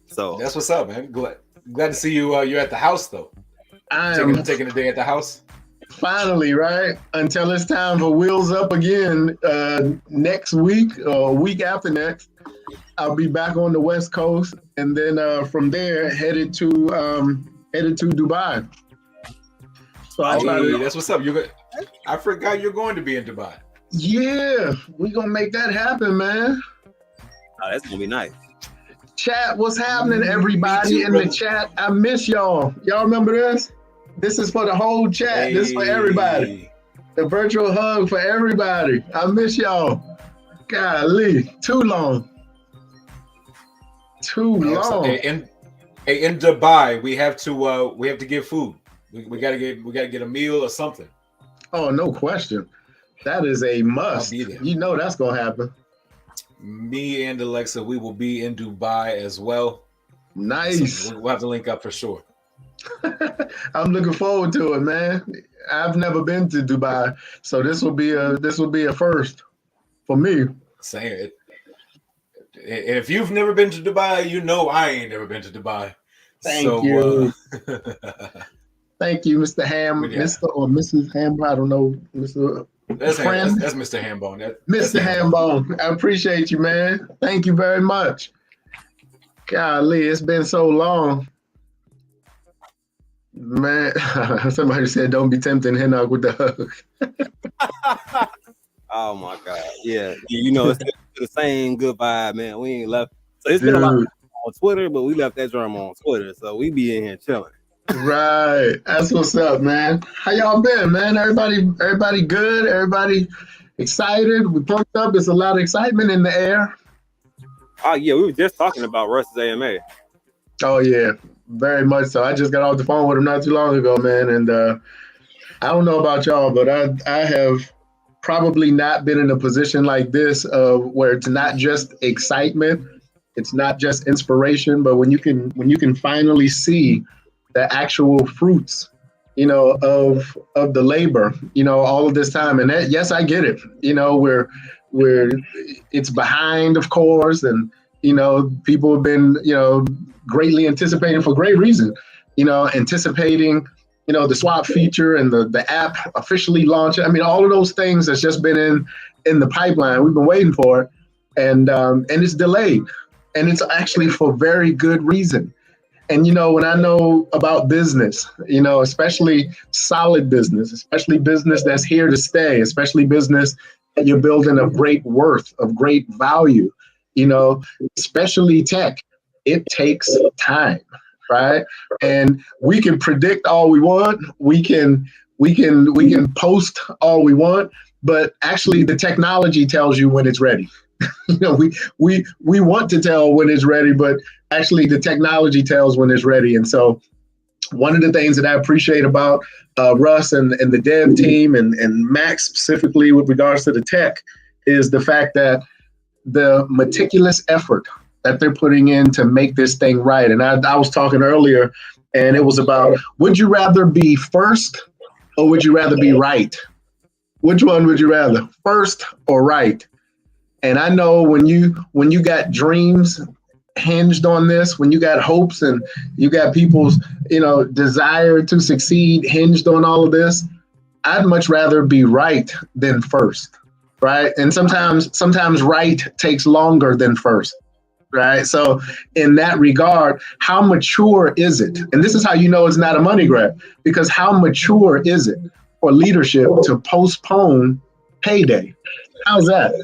So that's what's up, man. Glad to see you. You're at the house, though. I am taking a day at the house. Finally, right? Until it's time for Wheels Up again next week or week after next. I'll be back on the West Coast, and then from there headed to Dubai. So that's what's up. I forgot you're going to be in Dubai. Yeah, we're gonna make that happen, man. Oh, that's gonna be nice. Chat, what's happening, everybody in the chat? I miss y'all. Y'all remember this? This is for the whole chat. Hey. This is for everybody. The virtual hug for everybody. I miss y'all. Golly, too long. Too long. In Dubai, we have to give food. We gotta get a meal or something. Oh, no question. That is a must. I'll be there. You know that's gonna happen. Me and Alexa, we will be in Dubai as well. Nice. So we'll have to link up for sure. I'm looking forward to it, man. I've never been to Dubai, so this will be a first for me. Saying it. If you've never been to Dubai, you know I ain't never been to Dubai. Thank you. Thank you, Mr. Ham, yeah. Mr. or Mrs. Ham. I don't know, Mr. That's Mr. Hambone. Mr. Hambone. I appreciate you, man. Thank you very much. Golly, it's been so long. Man, somebody said don't be tempting Hinnock with the hug. Oh my God. Yeah. You know, it's the same good vibe, man. We ain't left. So it's been a lot on Twitter, but we left that drama on Twitter. So we be in here chilling. Right. That's what's up, man. How y'all been, man? Everybody good? Everybody excited? We pumped up. There's a lot of excitement in the air. Oh yeah, we were just talking about Russ's AMA. Oh yeah. Very much so. I just got off the phone with him not too long ago, man. And I don't know about y'all, but I have probably not been in a position like this where it's not just excitement, it's not just inspiration, but when you can finally see the actual fruits, you know, of the labor, you know, all of this time. And that, yes, I get it. You know, we're it's behind, of course, and you know, people have been, you know, greatly anticipating for great reason, you know, anticipating, you know, the swap feature and the app officially launching. I mean, all of those things that's just been in the pipeline. We've been waiting for it, and it's delayed, and it's actually for very good reason. And, you know, when I know about business, you know, especially solid business, especially business that's here to stay, especially business that you're building of great worth, of great value, you know, especially tech, it takes time, right? And we can predict all we want. We can post all we want, but actually the technology tells you when it's ready. You know, we want to tell when it's ready, but actually the technology tells when it's ready. And so one of the things that I appreciate about Russ and the dev team and Max specifically with regards to the tech is the fact that the meticulous effort that they're putting in to make this thing right. And I was talking earlier, and it was about, would you rather be first or would you rather be right? Which one would you rather, first or right? And I know when you got dreams hinged on this, when you got hopes and you got people's, desire to succeed hinged on all of this, I'd much rather be right than first. Right. And sometimes right takes longer than first. Right. So in that regard, how mature is it? And this is how you know it's not a money grab, because how mature is it for leadership to postpone payday? How's that?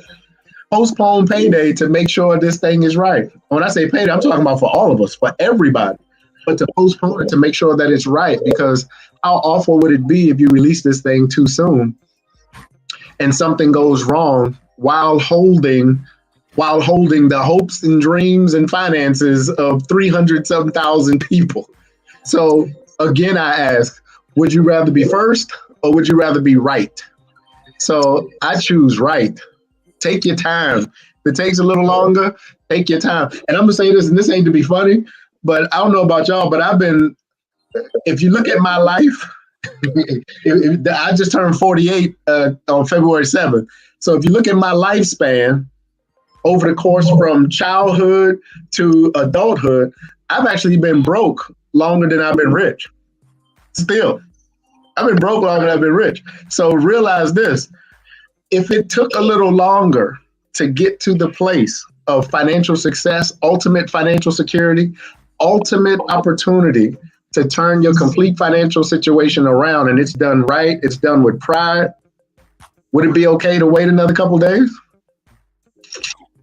Postpone payday to make sure this thing is right. When I say payday, I'm talking about for all of us, for everybody, but to postpone it to make sure that it's right, because how awful would it be if you release this thing too soon and something goes wrong while holding the hopes and dreams and finances of 300-some-thousand people. So again, I ask, would you rather be first or would you rather be right? So I choose right. Take your time. If it takes a little longer, take your time. And I'm gonna say this, and this ain't to be funny, but I don't know about y'all, but if you look at my life, I just turned 48 on February 7th. So if you look at my lifespan over the course from childhood to adulthood, I've actually been broke longer than I've been rich. Still, I've been broke longer than I've been rich. So realize this, if it took a little longer to get to the place of financial success, ultimate financial security, ultimate opportunity to turn your complete financial situation around, and it's done right, it's done with pride, would it be okay to wait another couple days?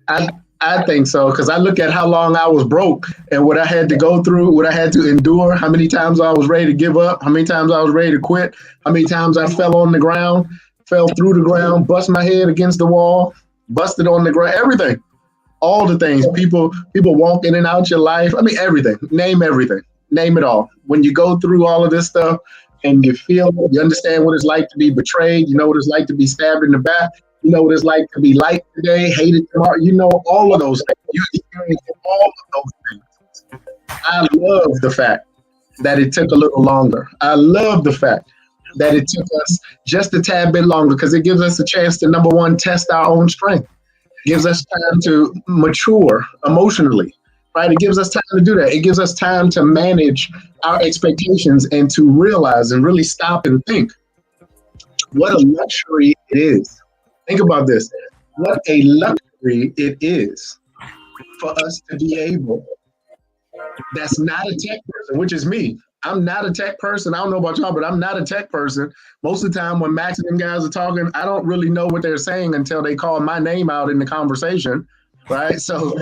I think so, because I look at how long I was broke and what I had to go through, what I had to endure, how many times I was ready to give up, how many times I was ready to quit, how many times I fell on the ground, fell through the ground, bust my head against the wall, busted on the ground, everything, all the things. People walk in and out your life. I mean, everything, name it all. When you go through all of this stuff and you understand what it's like to be betrayed, you know what it's like to be stabbed in the back, you know what it's like to be liked today, hated tomorrow, you know all of those things. You experience all of those things. I love the fact that it took a little longer. I love the fact that it took us just a tad bit longer, because it gives us a chance to, number one, test our own strength. It gives us time to mature emotionally, right? It gives us time to do that. It gives us time to manage our expectations and to realize and really stop and think what a luxury it is. Think about this. What a luxury it is for us to be able, that's not a tech person, which is me. I'm not a tech person. I don't know about y'all, but I'm not a tech person. Most of the time when Max and them guys are talking, I don't really know what they're saying until they call my name out in the conversation, right? So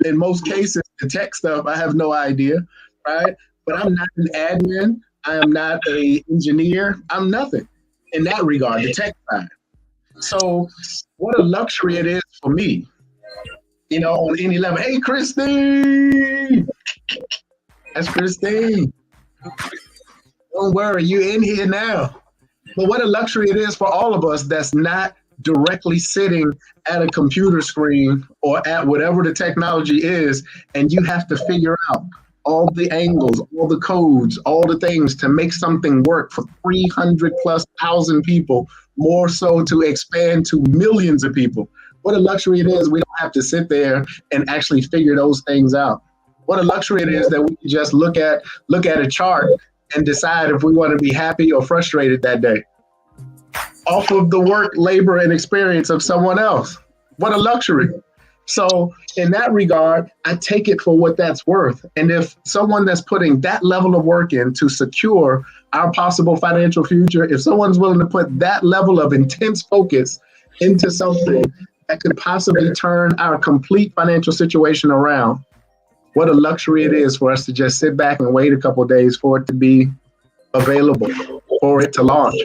in most cases, the tech stuff, I have no idea, right? But I'm not an admin. I am not an engineer. I'm nothing in that regard, the tech side. So what a luxury it is for me, on any level. Hey, Christine. That's Christine. Don't worry, you're in here now. But what a luxury it is for all of us that's not directly sitting at a computer screen or at whatever the technology is, and you have to figure out all the angles, all the codes, all the things to make something work for 300,000+ people, more so to expand to millions of people. What a luxury it is we don't have to sit there and actually figure those things out. What a luxury it is that we can just look at a chart and decide if we want to be happy or frustrated that day off of the work, labor, and experience of someone else. What a luxury. So in that regard, I take it for what that's worth. And if someone that's putting that level of work in to secure our possible financial future, if someone's willing to put that level of intense focus into something that could possibly turn our complete financial situation around, what a luxury it is for us to just sit back and wait a couple of days for it to be available, for it to launch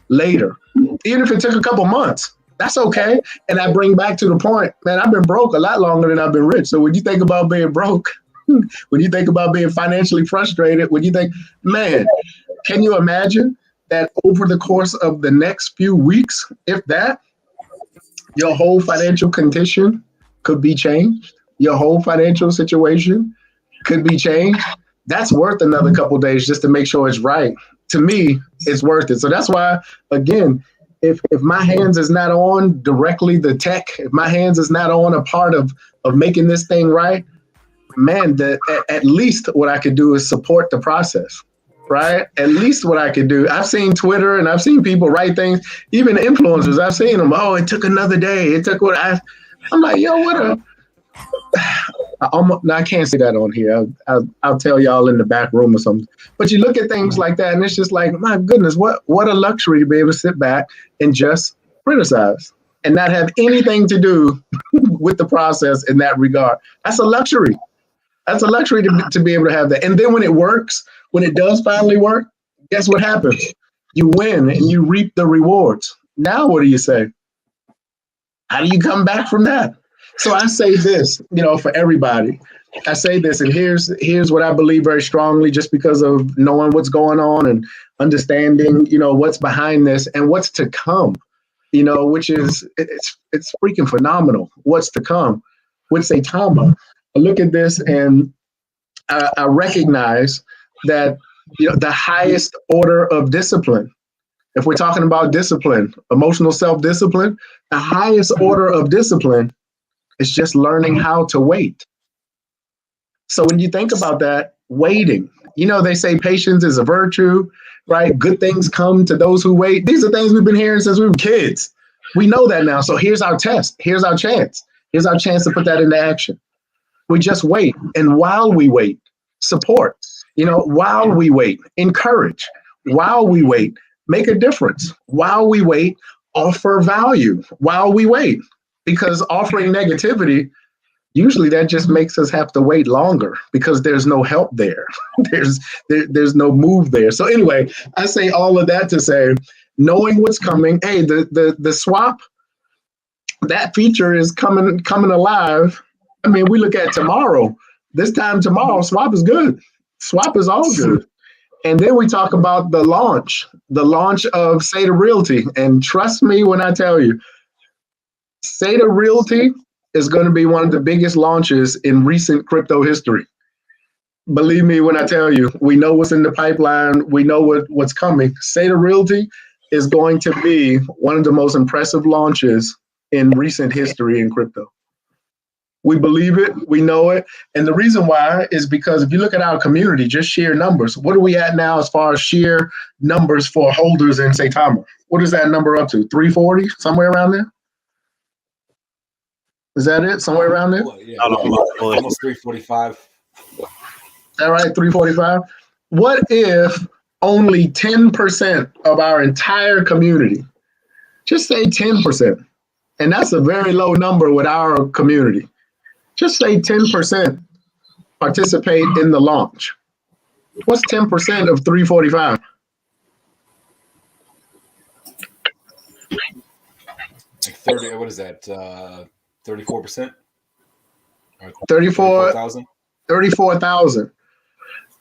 later. Even if it took a couple months, that's okay. And I bring back to the point, man, I've been broke a lot longer than I've been rich. So when you think about being broke, When you think about being financially frustrated, when you think, man, can you imagine that over the course of the next few weeks, if that, your whole financial condition could be changed? Your whole financial situation could be changed. That's worth another couple days just to make sure it's right. To me, it's worth it. So that's why, again, if my hands is not on directly the tech, if my hands is not on a part of making this thing right, man, at least what I could do is support the process, right? At least what I could do. I've seen Twitter and I've seen people write things, even influencers. I've seen them. Oh, it took another day. It took what I'm like, yo, what a. I can't say that on here. I'll tell y'all in the back room or something. But you look at things like that, and it's just like, my goodness, what a luxury to be able to sit back and just criticize and not have anything to do with the process in that regard. That's a luxury. That's a luxury to be able to have that. And then when it works, when it does finally work, guess what happens? You win and you reap the rewards. Now, what do you say? How do you come back from that? So I say this, for everybody. I say this, and here's what I believe very strongly, just because of knowing what's going on and understanding, what's behind this and what's to come, which is it's freaking phenomenal. What's to come with Saitama. I look at this and I recognize that the highest order of discipline. If we're talking about discipline, emotional self-discipline, the highest order of discipline is just learning how to wait. So when you think about that, waiting, they say patience is a virtue, right? Good things come to those who wait. These are things we've been hearing since we were kids. We know that now. So here's our test. Here's our chance. Here's our chance to put that into action. We just wait. And while we wait, support. While we wait, encourage. While we wait, make a difference. While we wait, offer value. While we wait. Because offering negativity, usually that just makes us have to wait longer because there's no help there. There's no move there. So anyway, I say all of that to say, knowing what's coming, hey, the swap, that feature is coming alive. I mean, we look at tomorrow. This time tomorrow, swap is good. Swap is all good. And then we talk about the launch of Seda Realty. And trust me when I tell you, Seda Realty is going to be one of the biggest launches in recent crypto history. Believe me when I tell you, we know what's in the pipeline. We know what's coming. Seda Realty is going to be one of the most impressive launches in recent history in crypto. We believe it. We know it. And the reason why is because if you look at our community, just sheer numbers, what are we at now as far as sheer numbers for holders in Saitama? What is that number up to? 340, somewhere around there? Is that it? Somewhere around there? Yeah, almost 345. Is that right? 345? What if only 10% of our entire community, just say 10%, and that's a very low number with our community, just say 10% participate in the launch. What's 10% of 345? Like 30, what is that? 34%? 34,000. 34,000.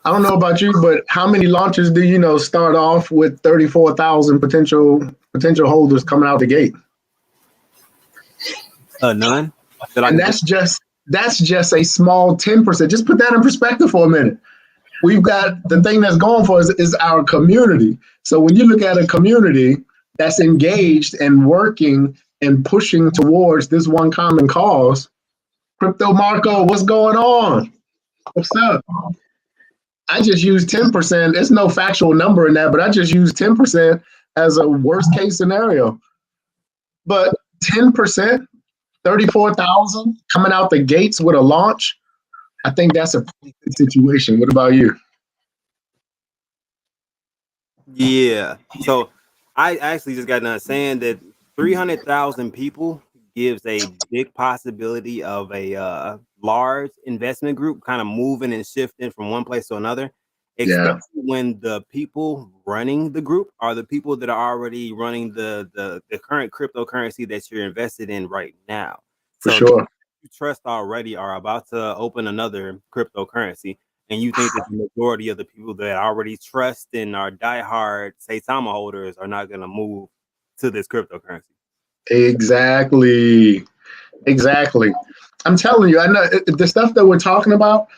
I don't know about you, but how many launches do you know start off with 34,000 potential holders coming out the gate? None. And that's just a small 10%. Just put that in perspective for a minute. We've got the thing that's going for us is our community. So when you look at a community that's engaged and working and pushing towards this one common cause, Crypto Marco, what's going on? What's up? I just use 10%. There's no factual number in that, but I just use 10% as a worst case scenario. But 10%, 34,000 coming out the gates with a launch, I think that's a pretty good situation. What about you? Yeah. So I actually just got done saying that 300,000 people gives a big possibility of a large investment group kind of moving and shifting from one place to another, especially when the people running the group are the people that are already running the current cryptocurrency that you're invested in right now. For sure. you trust already are about to open another cryptocurrency, and you think that the majority of the people that already trust and are diehard Saitama holders are not going to move to this cryptocurrency. Exactly. Exactly. I'm telling you, I know the stuff that we're talking about.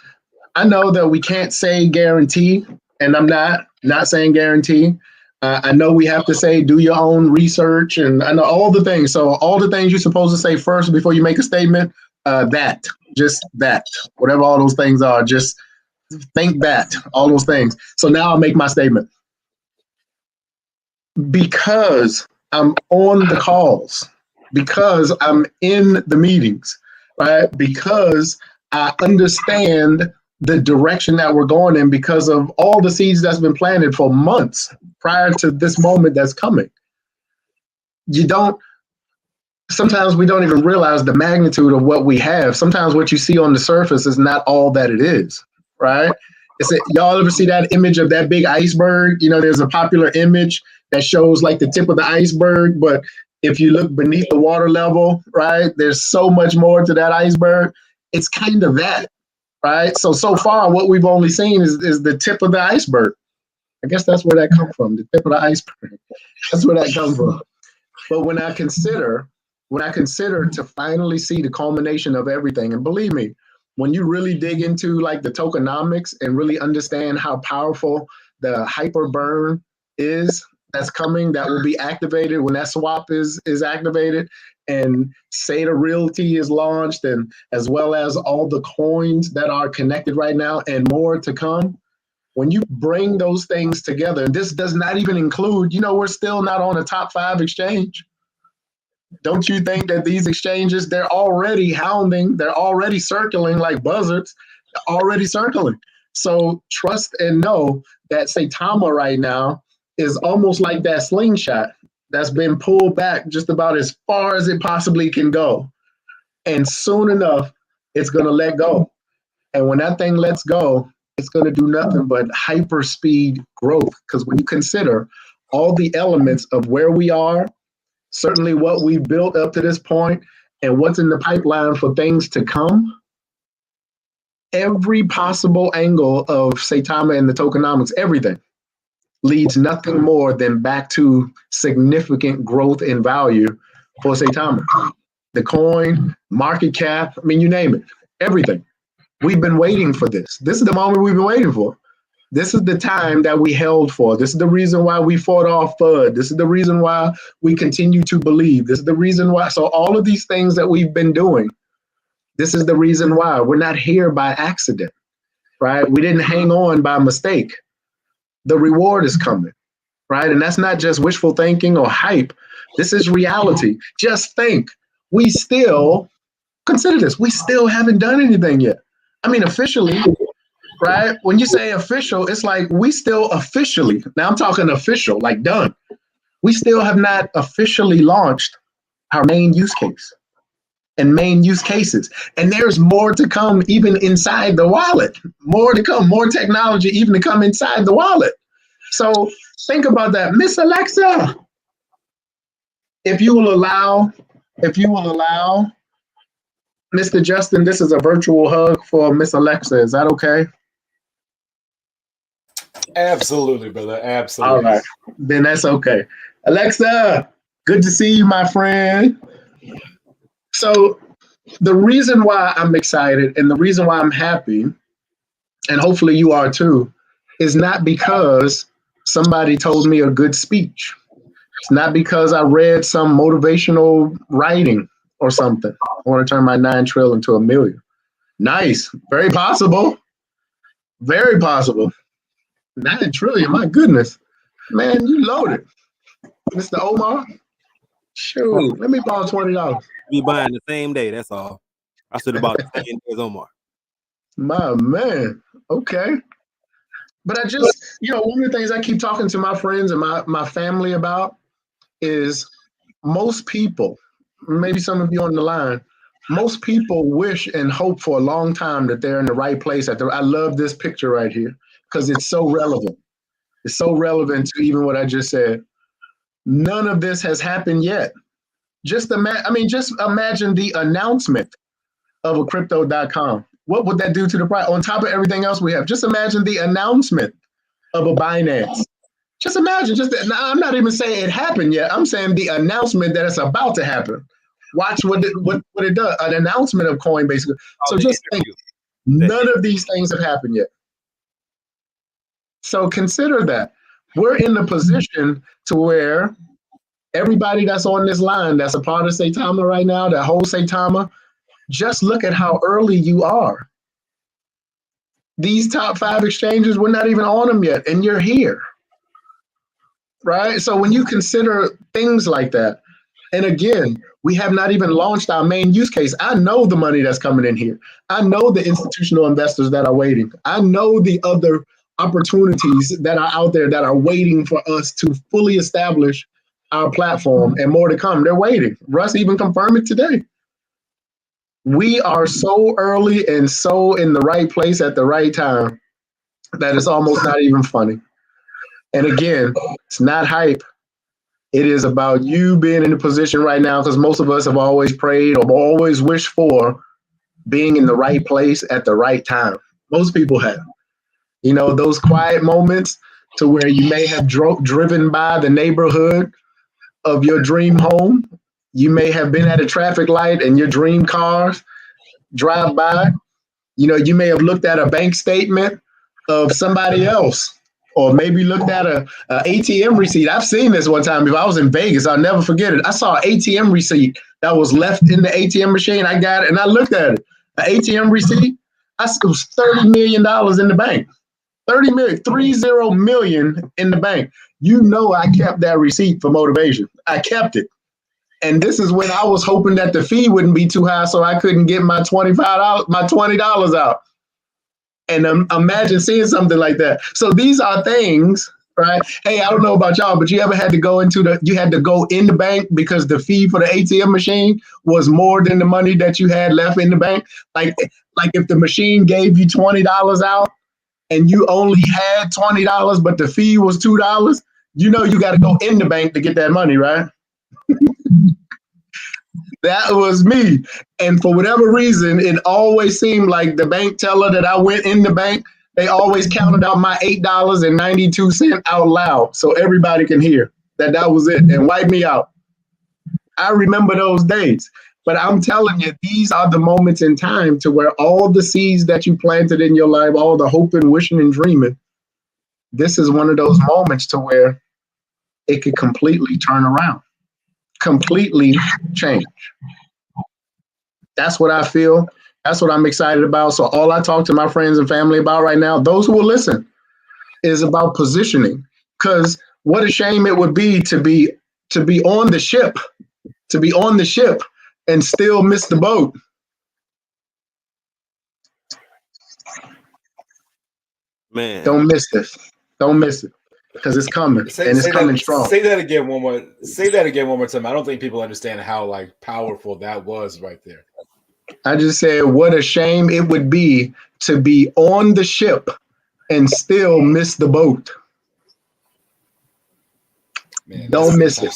I know that we can't say guarantee, and I'm not saying guarantee. I know we have to say do your own research, and I know all the things. So all the things you're supposed to say first before you make a statement, just that, whatever all those things are, just think that, all those things. So now I'll make my statement. Because I'm on the calls, because I'm in the meetings, right? Because I understand the direction that we're going in because of all the seeds that's been planted for months prior to this moment that's coming. Sometimes we don't even realize the magnitude of what we have. Sometimes what you see on the surface is not all that it is, right? Y'all ever see that image of that big iceberg? There's a popular image that shows like the tip of the iceberg, but if you look beneath the water level, right, there's so much more to that iceberg. It's kind of that, right? So far, what we've only seen is the tip of the iceberg. I guess that's where that comes from, the tip of the iceberg. That's where that comes from. But when I consider to finally see the culmination of everything, and believe me, when you really dig into like the tokenomics and really understand how powerful the hyper burn is that's coming, that will be activated when that swap is activated, and SATA Realty is launched, and as well as all the coins that are connected right now and more to come. When you bring those things together, and this does not even include, we're still not on a top 5 exchange. Don't you think that these exchanges, they're already hounding, they're already circling like buzzards, they're already circling. So trust and know that Saitama right now is almost like that slingshot that's been pulled back just about as far as it possibly can go. And soon enough, it's going to let go. And when that thing lets go, it's going to do nothing but hyper speed growth. Because when you consider all the elements of where we are, certainly what we built up to this point and what's in the pipeline for things to come, every possible angle of Saitama and the tokenomics, everything leads nothing more than back to significant growth in value for Saitama. The coin, market cap, you name it, everything. We've been waiting for this. This is the moment we've been waiting for. This is the time that we held for. This is the reason why we fought off FUD. This is the reason why we continue to believe. This is the reason why. So all of these things that we've been doing, this is the reason why. We're not here by accident, right? We didn't hang on by mistake. The reward is coming, right? And that's not just wishful thinking or hype. This is reality. Just think, consider this, we still haven't done anything yet. Officially, right? When you say official, it's like we still officially, now I'm talking official, like done. We still have not officially launched our main use case and main use cases. And there's more to come even inside the wallet, more to come, more technology even to come inside the wallet. So think about that. Miss Alexa, if you will allow, Mr. Justin, this is a virtual hug for Miss Alexa. Is that okay? Absolutely, brother. Absolutely. All right. Then that's okay. Alexa, good to see you, my friend. So the reason why I'm excited and the reason why I'm happy, and hopefully you are too, is not because somebody told me a good speech. It's not because I read some motivational writing or something. I want to turn my 9 trill into 1 million. Nice. Very possible. Very possible. 9 trillion, my goodness. Man, you loaded. Mr. Omar? Shoot, let me borrow $20. Be buying the same day, that's all. I should have bought the same day as Omar. My man. Okay. But I just, one of the things I keep talking to my friends and my family about is most people, maybe some of you on the line, most people wish and hope for a long time that they're in the right place. I love this picture right here because it's so relevant. It's so relevant to even what I just said. None of this has happened yet. Just imagine the announcement of a crypto.com. What would that do to the price? On top of everything else we have, just imagine the announcement of a Binance. Just imagine, now, I'm not even saying it happened yet. I'm saying the announcement that it's about to happen. Watch what it does. An announcement of Coinbase. So just think, none of these things have happened yet. So consider that. We're in the position to where everybody that's on this line, that's a part of Saitama right now, that whole Saitama, just look at how early you are. These top 5 exchanges, we're not even on them yet, and you're here. Right? So when you consider things like that, and again, we have not even launched our main use case. I know the money that's coming in here. I know the institutional investors that are waiting. I know the other opportunities that are out there that are waiting for us to fully establish our platform, and more to come. They're waiting. Russ even confirmed it today. We are so early and so in the right place at the right time that it's almost not even funny. And again, it's not hype. It is about you being in a position right now, because most of us have always prayed or always wished for being in the right place at the right time. Most people have. You know, those quiet moments to where you may have driven by the neighborhood of your dream home. You may have been at a traffic light and your dream cars drive by. You know, you may have looked at a bank statement of somebody else, or maybe looked at a ATM receipt. I've seen this one time. If I was in Vegas, I'll never forget it. I saw an ATM receipt that was left in the ATM machine. I got it and I looked at it. An ATM receipt, it was $30 million in the bank. 30 million in the bank. You know, I kept that receipt for motivation. I kept it. And this is when I was hoping that the fee wouldn't be too high so I couldn't get my $20 out. And imagine seeing something like that. So these are things, right? Hey, I don't know about y'all, but you ever had to go in the bank because the fee for the ATM machine was more than the money that you had left in the bank? Like if the machine gave you $20 out and you only had $20, but the fee was $2, you know you got to go in the bank to get that money, right? That was me. And for whatever reason, it always seemed like the bank teller that I went in the bank, they always counted out my $8.92 out loud so everybody can hear that was it and wipe me out. I remember those days. But I'm telling you, these are the moments in time to where all the seeds that you planted in your life, all the hoping, wishing, and dreaming, this is one of those moments to where it could completely turn around, completely change. That's what I feel. That's what I'm excited about. So all I talk to my friends and family about right now, those who will listen, is about positioning. Because what a shame it would be to be on the ship, and still miss the boat. Man, don't miss this. Don't miss it, because it's coming, and it's coming strong. Say that again one more time. I don't think people understand how like powerful that was right there. I just said, what a shame it would be to be on the ship and still miss the boat. Man, don't miss it.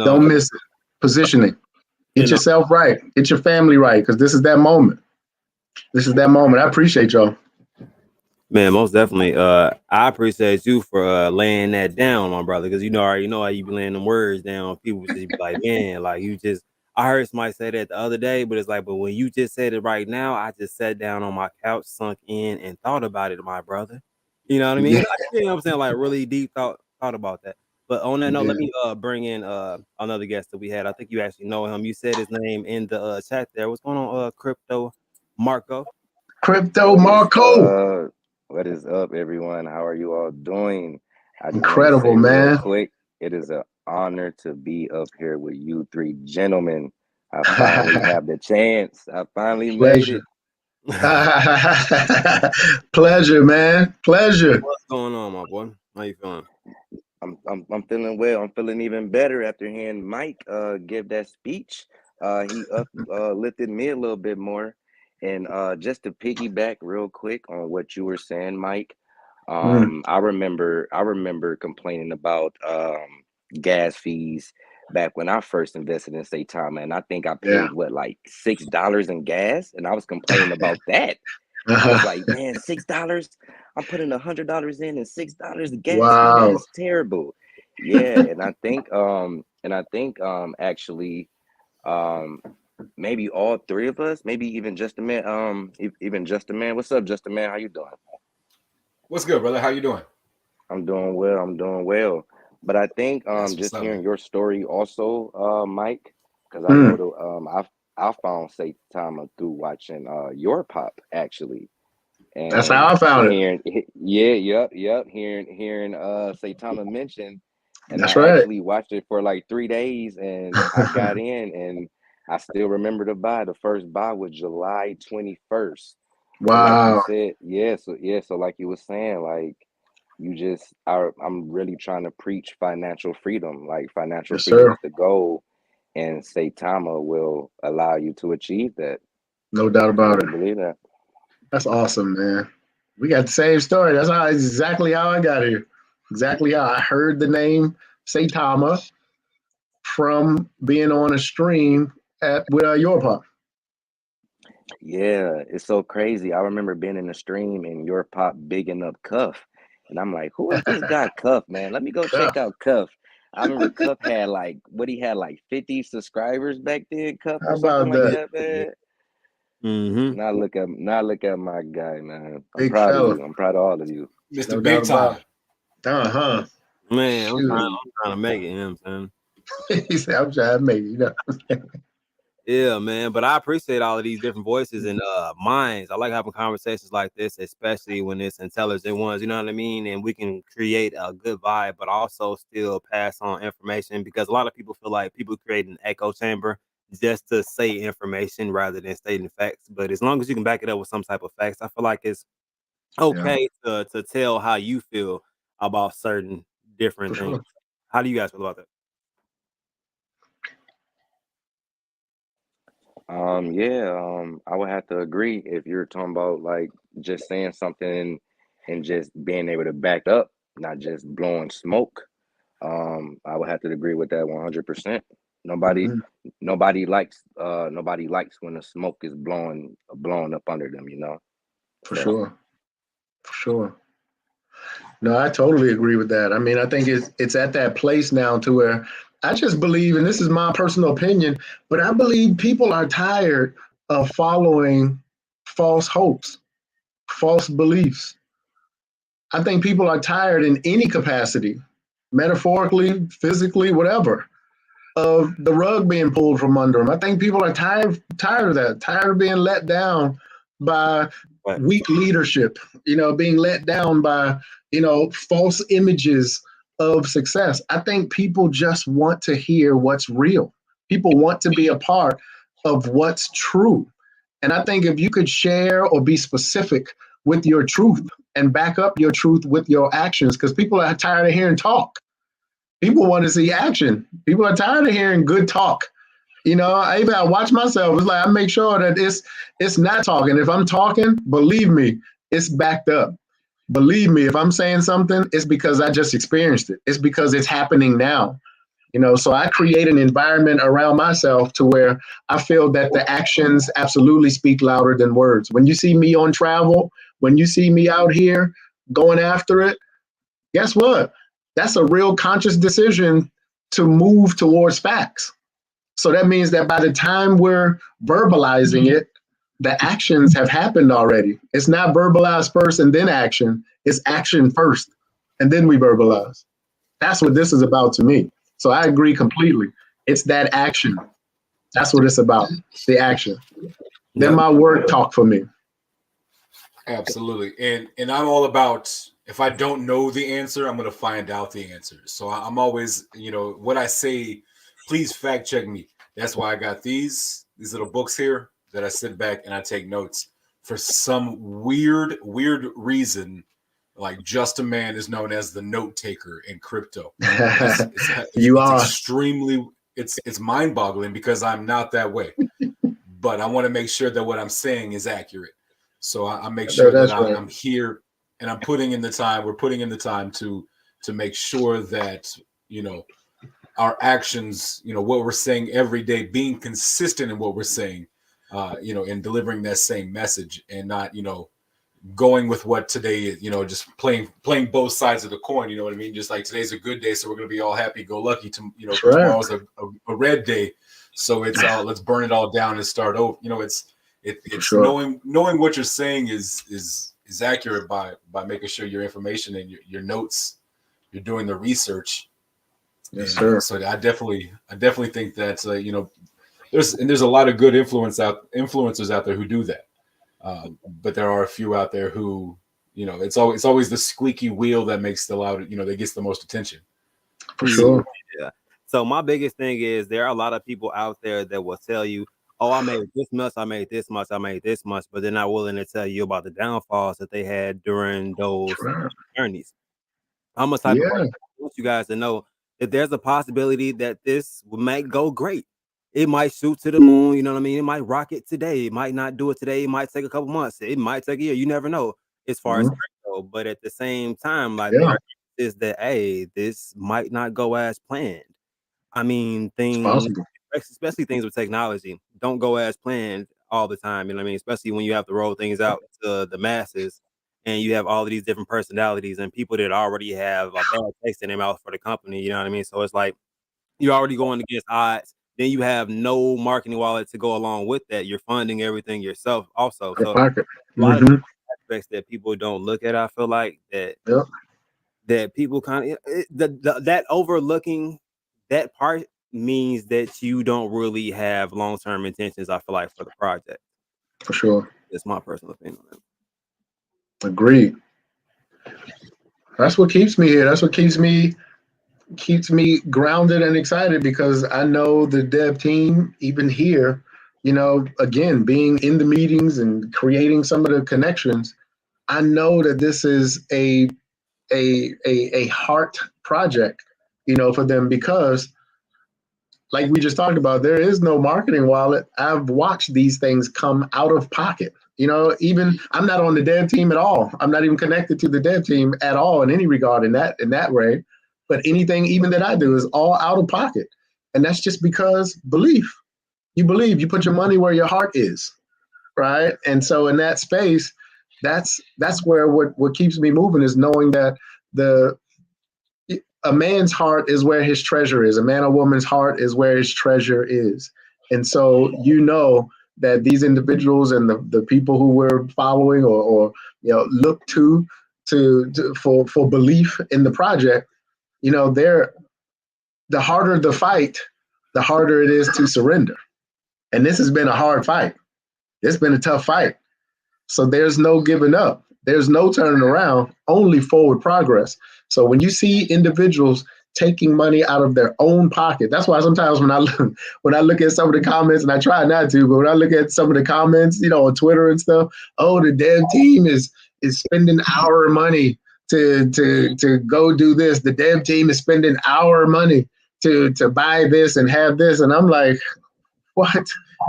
Don't miss it. Positioning. Get yourself right. Get your family right, because this is that moment. I appreciate y'all. Man, most definitely. I appreciate you for laying that down, my brother, because I already know how you be laying them words down. People just be like, man, like you just. I heard somebody say that the other day, but it's like, but when you just said it right now, I just sat down on my couch, sunk in, and thought about it, my brother. You know what I mean? Yeah. Like, you know what I'm saying? Like really deep thought about that. But on that note, let me bring in another guest that we had. I think you actually know him. You said his name in the chat there. What's going on, Crypto Marco? Crypto Marco. What is up, everyone? How are you all doing? Incredible, man. Real quick, it is an honor to be up here with you three gentlemen. I finally have the chance. I finally made it. Pleasure, man. Pleasure. What's going on, my boy? How you feeling? I'm feeling well. I'm feeling even better after hearing Mike give that speech. He lifted me a little bit more. And just to piggyback real quick on what you were saying, Mike, I remember complaining about gas fees back when I first invested in Saitama, and I think I paid like $6 in gas, and I was complaining about that. I was like, man, $6. I'm putting $100 in and $6 of gas, man. Wow. That's terrible. Yeah, and I think actually maybe all three of us, maybe even Just a Man, even Just a Man. What's up, Just a Man? How you doing? What's good, brother? How you doing? I'm doing well. I'm doing well. But I think just hearing your story also, Mike, because I know the I found Saitama through watching Your Pop actually. And that's how I found it. Hearing Saitama mention, and that's I right. actually watched it for like 3 days, and I got in, and I still remember the buy. The first buy was July 21st. Wow. So like you said, so like you were saying, like you just are. I'm really trying to preach financial freedom. Like financial freedom is the goal, and Saitama will allow you to achieve that. No doubt about it. I believe that. That's awesome, man. We got the same story. That's exactly how I got here. Exactly how I heard the name Saitama from being on a stream with Your Pop. Yeah, it's so crazy. I remember being in the stream and Your Pop bigging up Cuff. And I'm like, who is this guy Cuff, man? Let me go check out Cuff. I remember Cuff had like 50 subscribers back then, Cuff, or something like that, man. Mm-hmm. Now look at my guy, man. I'm Big proud fella. of you. I'm proud of all of you. Mr. No Big doubt Time. about it. Man, I'm trying to make it, you know what I'm saying? He said, I'm trying to make it, you know. Yeah, man. But I appreciate all of these different voices and minds. I like having conversations like this, especially when it's intelligent ones, you know what I mean? And we can create a good vibe, but also still pass on information, because a lot of people feel like people create an echo chamber just to say information rather than stating facts. But as long as you can back it up with some type of facts, I feel like it's okay to tell how you feel about certain different things. How do you guys feel about that? I would have to agree if you're talking about like just saying something and just being able to back up, not just blowing smoke. I would have to agree with that 100%. Nobody likes when the smoke is blowing up under them, you know. For sure. No, I totally agree with that. I mean, I think it's at that place now to where I just believe, and this is my personal opinion, but I believe people are tired of following false hopes, false beliefs. I think people are tired in any capacity, metaphorically, physically, whatever, of the rug being pulled from under them. I think people are tired of that, tired of being let down by weak leadership, being let down by, false images of success. I think people just want to hear what's real. People want to be a part of what's true. And I think if you could share or be specific with your truth and back up your truth with your actions, because people are tired of hearing talk. People want to see action. People are tired of hearing good talk. I watch myself. It's like I make sure that it's not talking. If I'm talking, believe me, it's backed up. Believe me, if I'm saying something, it's because I just experienced it. It's because it's happening now. So I create an environment around myself to where I feel that the actions absolutely speak louder than words. When you see me on travel, when you see me out here going after it, guess what? That's a real conscious decision to move towards facts. So that means that by the time we're verbalizing it, the actions have happened already. It's not verbalized first and then action. It's action first, and then we verbalize. That's what this is about to me. So I agree completely. It's that action. That's what it's about, the action. Then my work talk for me. Absolutely. And I'm all about, if I don't know the answer, I'm going to find out the answer. So I'm always, what I say, please fact check me. That's why I got these little books here that I sit back and I take notes. For some weird reason, like Just a Man is known as the note taker in crypto. It's mind-boggling because I'm not that way. But I want to make sure that what I'm saying is accurate. So I make sure that I'm here and I'm putting in the time. We're putting in the time to make sure that, our actions, what we're saying every day, being consistent in what we're saying, and delivering that same message, and not, going with what today is, just playing both sides of the coin. You know what I mean? Just like today's a good day, so we're going to be all happy go lucky. That's right. Tomorrow's a red day, so it's let's burn it all down and start over. It's sure. knowing what you're saying is accurate by making sure your information and your notes, you're doing the research. Yes, sir. So I definitely think that there's a lot of good influencers out there who do that. But there are a few out there who, it's always the squeaky wheel that makes the loud, that gets the most attention. For sure. Yeah. So my biggest thing is there are a lot of people out there that will tell you, oh, I made this much, I made this much, I made this much, but they're not willing to tell you about the downfalls that they had during those journeys. I'm a type of person I want you guys to know that there's a possibility that this might go great. It might shoot to the moon, you know what I mean? It might rocket today. It might not do it today. It might take a couple months. It might take a year. You never know as far as crypto. But at the same time, there is that, hey, this might not go as planned. I mean, things, especially things with technology, don't go as planned all the time. You know what I mean? Especially when you have to roll things out to the masses and you have all of these different personalities and people that already have a bad taste in their mouth for the company. You know what I mean? So it's like you're already going against odds. Then you have no marketing wallet to go along with that. You're funding everything yourself also. So a lot of aspects that people don't look at, I feel like that people kind of that overlooking that part means that you don't really have long-term intentions, I feel like, for the project. For sure. That's my personal opinion on that. Agreed. That's what keeps me here. That's what keeps me grounded and excited, because I know the dev team, even here, again, being in the meetings and creating some of the connections, I know that this is a heart project, for them, because like we just talked about, there is no marketing wallet. I've watched these things come out of pocket. Even I'm not on the dev team at all. I'm not even connected to the dev team at all in any regard in that way. But anything even that I do is all out of pocket. And that's just because belief. You believe, you put your money where your heart is, right? And so in that space, that's where what keeps me moving is knowing that a man's heart is where his treasure is. A man or woman's heart is where his treasure is. And so that these individuals and the people who we're following or look to for belief in the project, the harder the fight, the harder it is to surrender. And this has been a hard fight. It's been a tough fight. So there's no giving up. There's no turning around, only forward progress. So when you see individuals taking money out of their own pocket, that's why sometimes when I look at some of the comments, and I try not to, but when I look at some of the comments, on Twitter and stuff, oh, the dev team is spending our money to go do this. The dev team is spending our money to buy this and have this. And I'm like, what?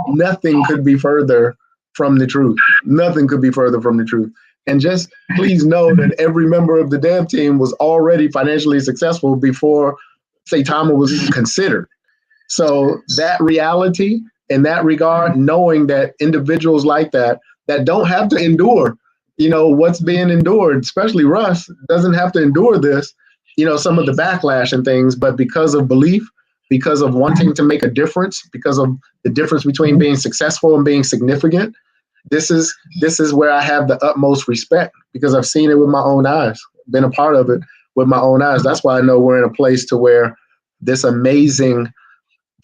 Nothing could be further from the truth. Nothing could be further from the truth. And just please know that every member of the dev team was already financially successful before Saitama was even considered. So that reality in that regard, knowing that individuals like that don't have to endure, what's being endured, especially Russ, doesn't have to endure this, some of the backlash and things, but because of belief, because of wanting to make a difference, because of the difference between being successful and being significant, this is where I have the utmost respect, because I've seen it with my own eyes, been a part of it with my own eyes. That's why I know we're in a place to where this amazing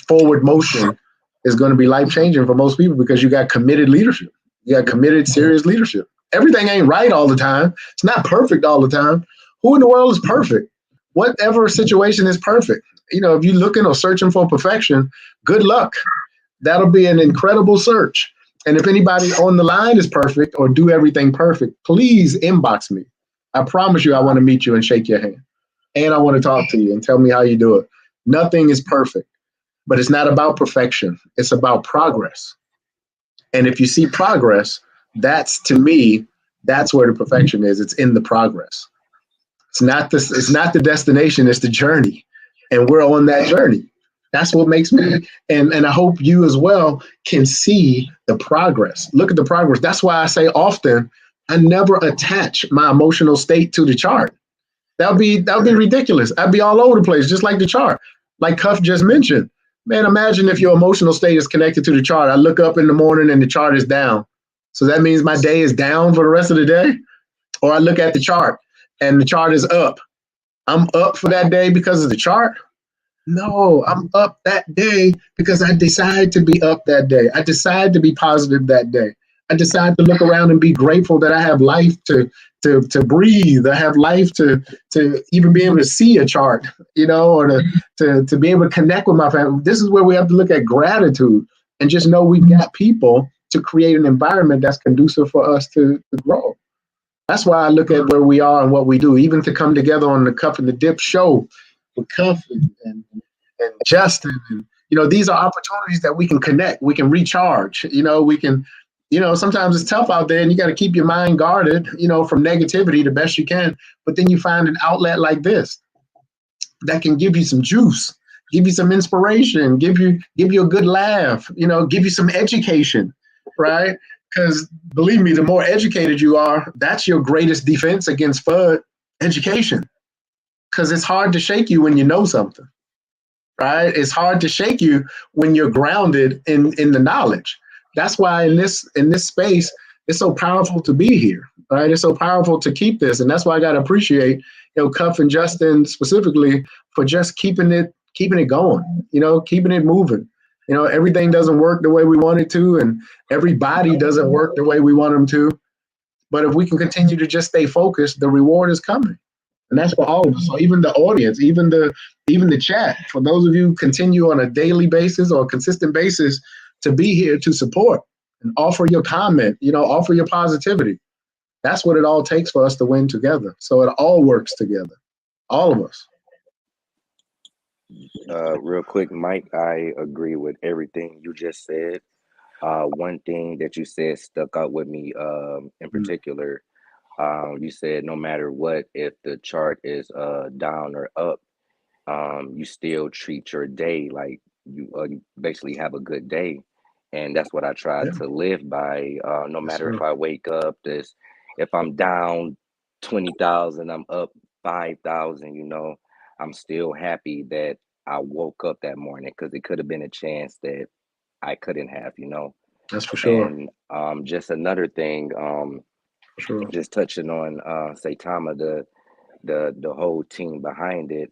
forward motion is going to be life-changing for most people, because you got committed leadership. You got committed, serious leadership. Everything ain't right all the time. It's not perfect all the time. Who in the world is perfect? Whatever situation is perfect. If you're looking or searching for perfection, good luck. That'll be an incredible search. And if anybody on the line is perfect or do everything perfect, please inbox me. I promise you I want to meet you and shake your hand. And I want to talk to you and tell me how you do it. Nothing is perfect, but it's not about perfection. It's about progress. And if you see progress, to me, that's where the perfection is. It's in the progress. It's not the destination, it's the journey. and we're on that journey. That's what makes me, and I hope you as well can see the progress. Look at the progress. That's why I say often, I never attach my emotional state to the chart. That would be ridiculous. I'd be all over the place, just like the chart. Like Cuff just mentioned. Man, imagine if your emotional state is connected to the chart. I look up in the morning and the chart is down. So that means my day is down for the rest of the day. Or I look at the chart and the chart is up. I'm up for that day because of the chart. No, I'm up that day because I decide to be up that day. I decide to be positive that day. I decide to look around and be grateful that I have life to breathe. I have life to even be able to see a chart, or to be able to connect with my family. This is where we have to look at gratitude and just know we've got people to create an environment that's conducive for us to grow. That's why I look at where we are and what we do, even to come together on the Cuff and the Dip show with Cuff and Justin. And, these are opportunities that we can connect. We can recharge. We can, sometimes it's tough out there and you got to keep your mind guarded, from negativity the best you can. But then you find an outlet like this that can give you some juice, give you some inspiration, give you a good laugh, give you some education, right? Because believe me, the more educated you are, that's your greatest defense against FUD, education. Because it's hard to shake you when you know something, right? It's hard to shake you when you're grounded in the knowledge. That's why in this space, it's so powerful to be here, right? It's so powerful to keep this. And that's why I got to appreciate, Cuff and Justin specifically for just keeping it going, keeping it moving. Everything doesn't work the way we want it to, and everybody doesn't work the way we want them to. But if we can continue to just stay focused, the reward is coming. And that's for all of us. So even the audience, even the chat, for those of you who continue on a daily basis or a consistent basis to be here to support and offer your comment, offer your positivity. That's what it all takes for us to win together. So it all works together, all of us. Real quick, Mike, I agree with everything you just said. One thing that you said stuck out with me in particular. You said no matter what, if the chart is down or up, you still treat your day like you basically have a good day. And that's what I try to live by. No matter if I wake up, if I'm down 20,000, I'm up 5,000, I'm still happy that I woke up that morning, because it could have been a chance that I couldn't have. That's for sure. And just another thing, Sure. just touching on Saitama, the whole team behind it.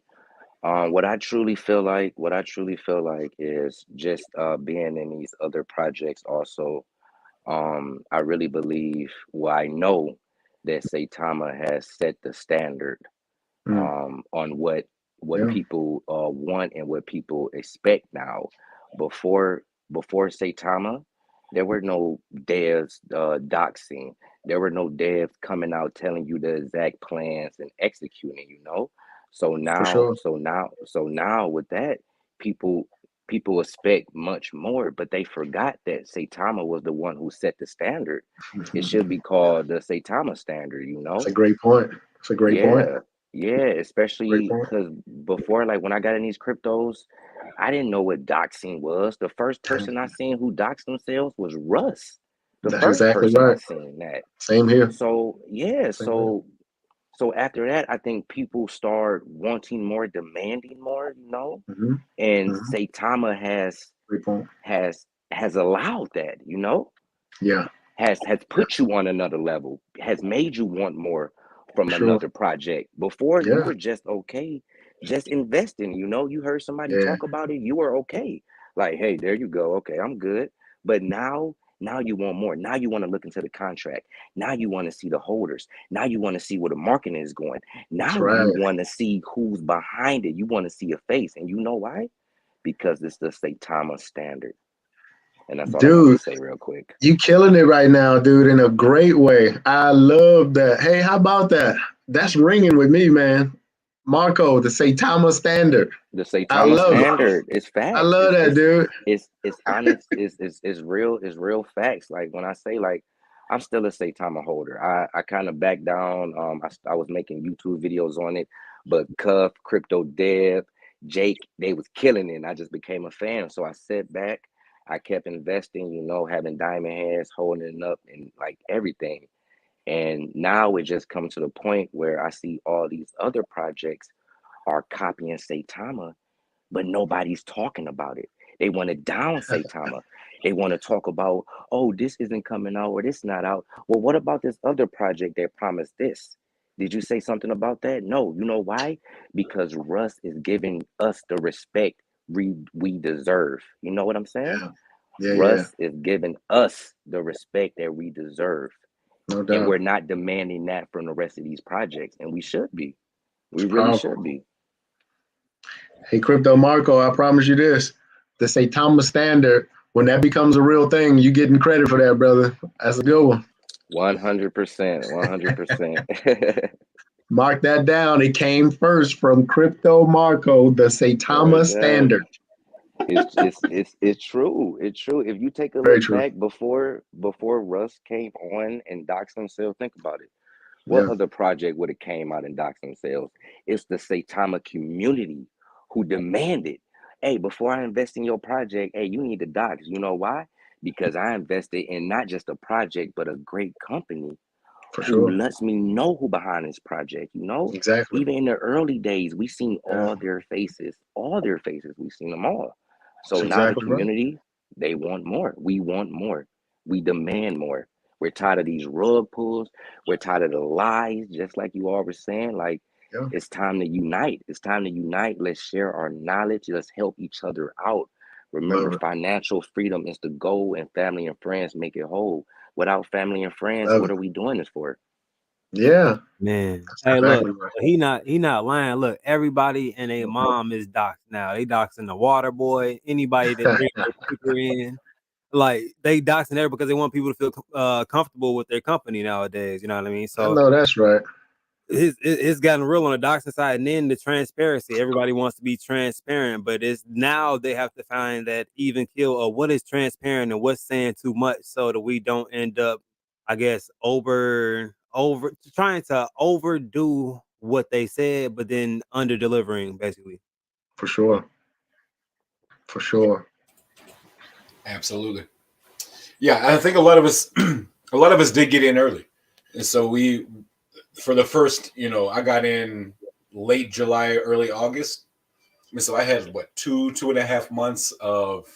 What I truly feel like is just being in these other projects also. I really believe, well, I know that Saitama has set the standard on what people want and what people expect now. Before Saitama, there were no devs doxing. There were no devs coming out telling you the exact plans and executing. So now with that, people expect much more, but they forgot that Saitama was the one who set the standard. It should be called the Saitama standard. That's a great point. That's a great point. Yeah, especially because before, like when I got in these cryptos, I didn't know what doxing was. The first person I seen who doxed themselves was Russ. That's exactly right. I seen that. Same here. So so after that, I think people start wanting more, demanding more, and Saitama has allowed that, Yeah. Has put you on another level, has made you want more from another project. Before you were just okay, just investing, you heard somebody talk about it, you were okay. Like, hey, there you go. Okay, I'm good. But now you want more. Now you want to look into the contract. Now you want to see the holders. Now you want to see where the marketing is going. Now you want to see who's behind it. You want to see a face. And you know why? Because it's the Saitama standard. And that's all I want to say real quick. You killing it right now, dude, in a great way. I love that. Hey, how about that? That's ringing with me, man. Marco, the Saitama standard. The Saitama standard is facts. I love that, dude. It's honest. It's real facts. Like when I say, like, I'm still a Saitama holder. I kind of backed down. I was making YouTube videos on it, but Cuff, Crypto Dev, Jake, they was killing it, and I just became a fan. So I sat back, I kept investing, having diamond hands, holding it up, and like everything. And now it just comes to the point where I see all these other projects are copying Saitama, but nobody's talking about it. They want to down Saitama. They want to talk about, oh, this isn't coming out or this not out. Well, what about this other project that promised this? Did you say something about that? No. You know why? Because Russ is giving us the respect we deserve. You know what I'm saying? Yeah. Russ is giving us the respect that we deserve. No doubt. And we're not demanding that from the rest of these projects. And we should be. We It's really powerful. should be. Hey, Crypto Marco, I promise you this. The Saitama standard, when that becomes a real thing, you getting credit for that, brother. That's a good one. 100%. 100%. Mark that down. It came first from Crypto Marco, the Saitama standard. It's true. It's true. If you take a Very look true. back before Russ came on and doxed himself, think about it. What other project would have came out and doxed themselves? It's the Saitama community who demanded, hey, before I invest in your project, hey, you need to dox. You know why? Because I invested in not just a project, but a great company For who sure. lets me know who behind this project, Exactly. Even in the early days, we seen all their faces, we've seen them all. So That's now exactly the community, they want more. We want more. We demand more. We're tired of these rug pulls. We're tired of the lies, just like you all were saying. Like, Yeah. it's time to unite. It's time to unite. Let's share our knowledge. Let's help each other out. Remember, Love it. financial freedom is the goal, and family and friends make it whole. Without family and friends, Love what it. are we doing this for? Yeah. Man, That's hey, exactly look, right. he not lying. Look, everybody and their mom is doxxed now. They doxing the water boy, anybody that brings their speaker in. Like, they doxing there because they want people to feel comfortable with their company nowadays. You know what I mean? I So know that's right. it's gotten real on the doxing side, and then the transparency. Everybody wants to be transparent, but it's now they have to find that even kill of what is transparent and what's saying too much, so that we don't end up, I guess, over trying to overdo what they said, but then under delivering, basically. For sure. For sure. Absolutely. Yeah, I think a lot of us did get in early. And so we, for the first, I got in late July, early August. And so I had 2.5 months of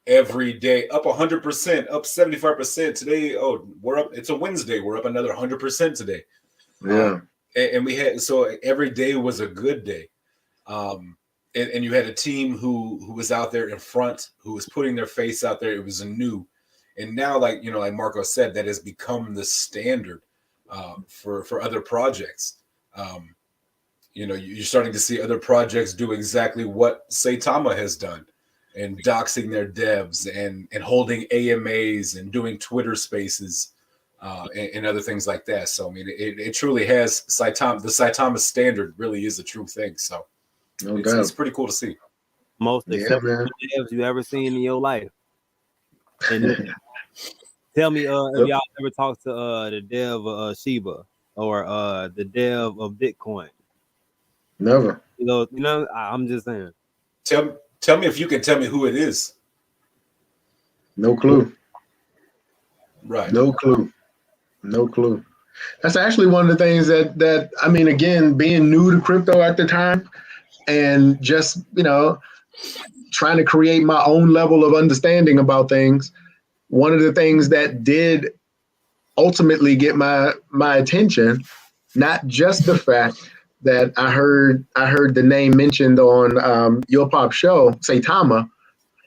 every day up 100%, up 75%. Today, we're up. It's a Wednesday. We're up another 100% today. Yeah. And we had, so every day was a good day. And you had a team who was out there in front, who was putting their face out there. It was new. And now, like Marco said, that has become the standard for other projects. You're starting to see other projects do exactly what Saitama has done, and doxing their devs and holding AMAs and doing Twitter spaces and other things like that. So, I mean, it truly has Saitama. The Saitama standard really is a true thing. So No doubt. it's pretty cool to see. Most acceptable devs you ever seen in your life. And tell me, if y'all ever talked to the dev of Shiba or the dev of Bitcoin. Never. I'm just saying. Tell me if you can tell me who it is. No clue. Right. No clue. That's actually one of the things that I mean, again, being new to crypto at the time and just, trying to create my own level of understanding about things. One of the things that did ultimately get my attention, not just the fact that I heard the name mentioned on Your Pop show, Saitama,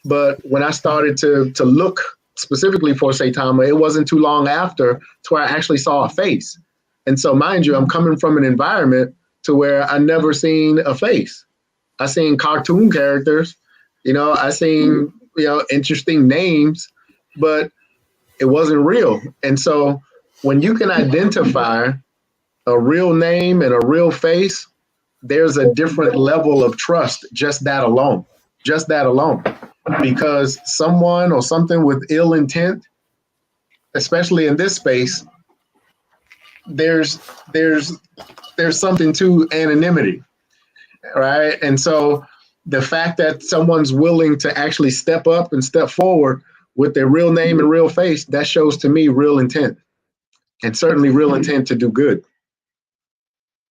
but when I started to look specifically for Saitama, it wasn't too long after to where I actually saw a face. And so, mind you, I'm coming from an environment to where I never seen a face. I seen cartoon characters, I seen, interesting names, but it wasn't real. And so when you can identify a real name and a real face, there's a different level of trust, just that alone, because someone or something with ill intent, especially in this space, there's something to anonymity, right? And so the fact that someone's willing to actually step up and step forward with their real name and real face, that shows to me real intent, and certainly real intent to do good,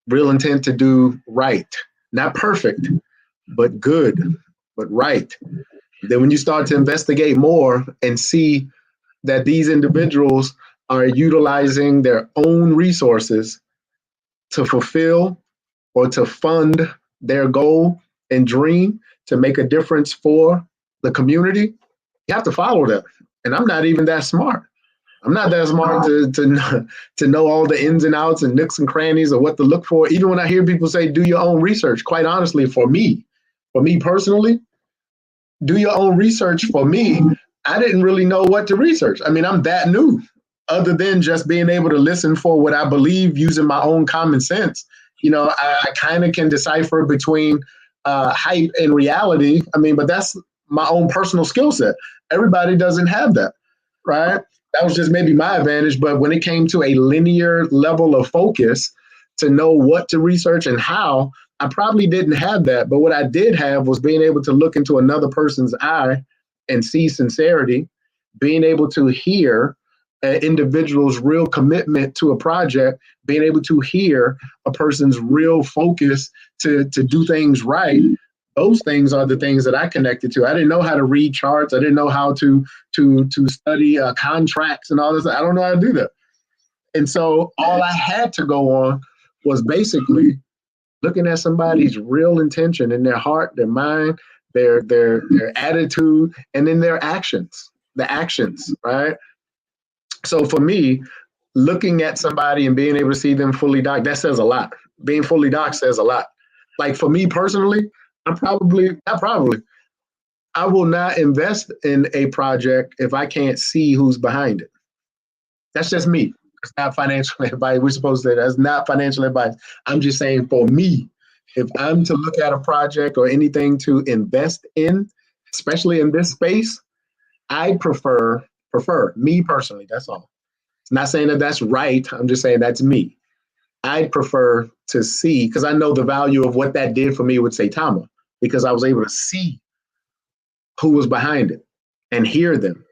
real intent to do right, not perfect, but good, but right. Then when you start to investigate more and see that these individuals are utilizing their own resources to fulfill or to fund their goal and dream to make a difference for the community, you have to follow them. And I'm not even that smart. I'm not that smart to know all the ins and outs and nooks and crannies of what to look for. Even when I hear people say, do your own research, quite honestly, for me personally, do your own research for me. I didn't really know what to research. I mean, I'm that new, other than just being able to listen for what I believe using my own common sense. I kind of can decipher between hype and reality. I mean, but that's my own personal skill set. Everybody doesn't have that, right? That was just maybe my advantage. But when it came to a linear level of focus to know what to research and how, I probably didn't have that. But what I did have was being able to look into another person's eye and see sincerity, being able to hear an individual's real commitment to a project, being able to hear a person's real focus to do things right. Those things are the things that I connected to. I didn't know how to read charts. I didn't know how to study contracts and all this. I don't know how to do that. And so all I had to go on was basically looking at somebody's real intention in their heart, their mind, their attitude, and then their actions, the actions, right? So for me, looking at somebody and being able to see them fully doc, that says a lot. Being fully doc says a lot. Like for me personally, I will not invest in a project if I can't see who's behind it. That's just me. It's not financial advice. We're supposed to say that's not financial advice. I'm just saying for me, if I'm to look at a project or anything to invest in, especially in this space, I prefer me personally. That's all. It's not saying that that's right. I'm just saying that's me. I prefer to see, because I know the value of what that did for me with Saitama, because I was able to see who was behind it and hear them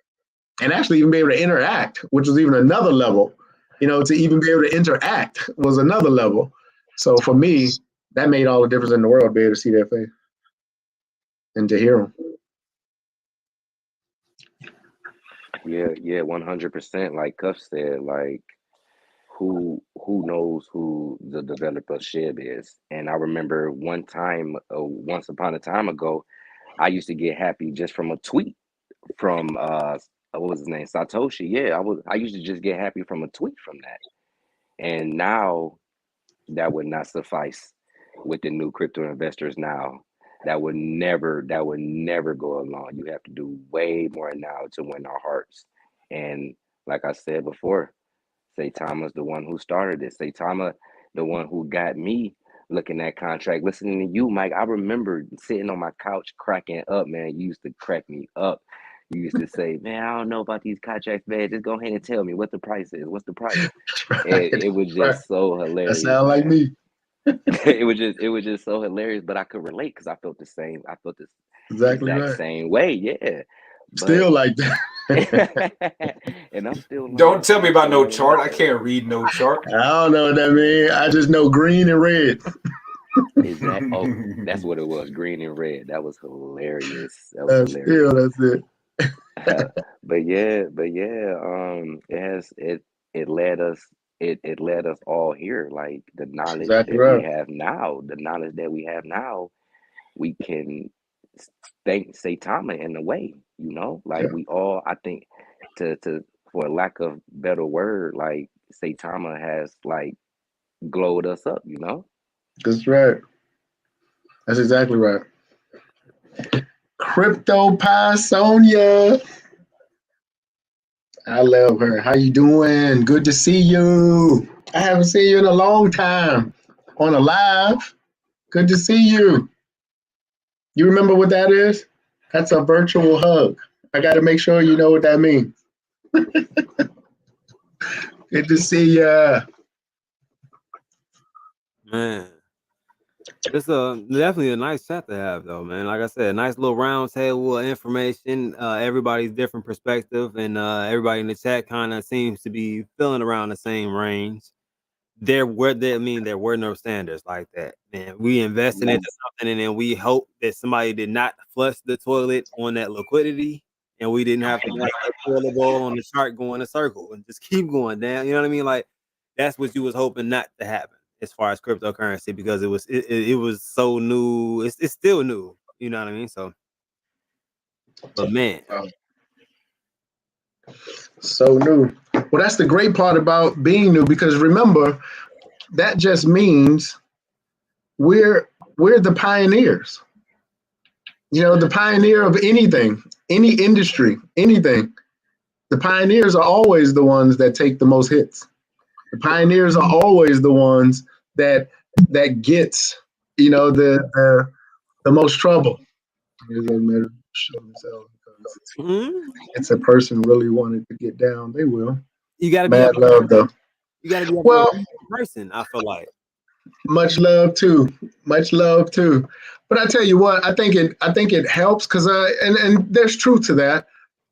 and actually even be able to interact, which was even another level. To even be able to interact was another level. So for me, that made all the difference in the world, to be able to see their face and to hear them. Yeah, 100%. Like Cuff said, like who knows who the developer Shib is? And I remember once upon a time ago, I used to get happy just from a tweet from what was his name, Satoshi. Yeah, I used to just get happy from a tweet from that. And now that would not suffice with the new crypto investors now. That would never go along. You have to do way more now to win our hearts. And like I said before, Saitama's the one who started it. Saitama, the one who got me looking at contract, listening to you, Mike. I remember sitting on my couch cracking up, man. You used to crack me up. You used to say, man, I don't know about these contracts, man. Just go ahead and tell me what the price is. What's the price? Right. It was just so hilarious. That sounds like me. it was just so hilarious, but I could relate because I felt the same. I felt this Exactly exact right. same way. Yeah. Still like that. And I'm still Don't tell me about no chart. I can't read no chart. I don't know what that means. I just know green and red. Exactly. Oh, that's what it was. Green and red. That was hilarious. That was hilarious. Still, that's it. But yeah, it led us it led us all here. Like the knowledge Exactly that we right. have now, we can thank Saitama in a way, like Yeah, we all, I think, to for lack of better word, like Saitama has like glowed us up, that's right. That's exactly right. Crypto Pie Sonia. I love her. How you doing? Good to see you. I haven't seen you in a long time on a live. Good to see you. You remember what that is? That's a virtual hug. I got to make sure you know what that means. Good to see ya. Man, It's definitely a nice chat to have, though, man. Like I said, a nice little round table of information, everybody's different perspective, and everybody in the chat kind of seems to be feeling around the same range. There were no standards like that, man. We invested into something, and then we hope that somebody did not flush the toilet on that liquidity, and we didn't have to like pull the ball on the chart going a circle and just keep going down. You know what I mean? Like that's what you was hoping not to happen as far as cryptocurrency, because it was so new. It's still new. You know what I mean? So, but man, So new. Well, that's the great part about being new, because remember, that just means we're the pioneers. You know, the pioneer of anything, any industry, anything. The pioneers are always the ones that take the most hits. The pioneers are always the ones that gets, you know, the most trouble. It's a person really wanted to get down, they will. you got to be Mad love though. you got to be a Well, person. I feel like. much love too. Much love too. But I tell you what, I think it helps because and there's truth to that.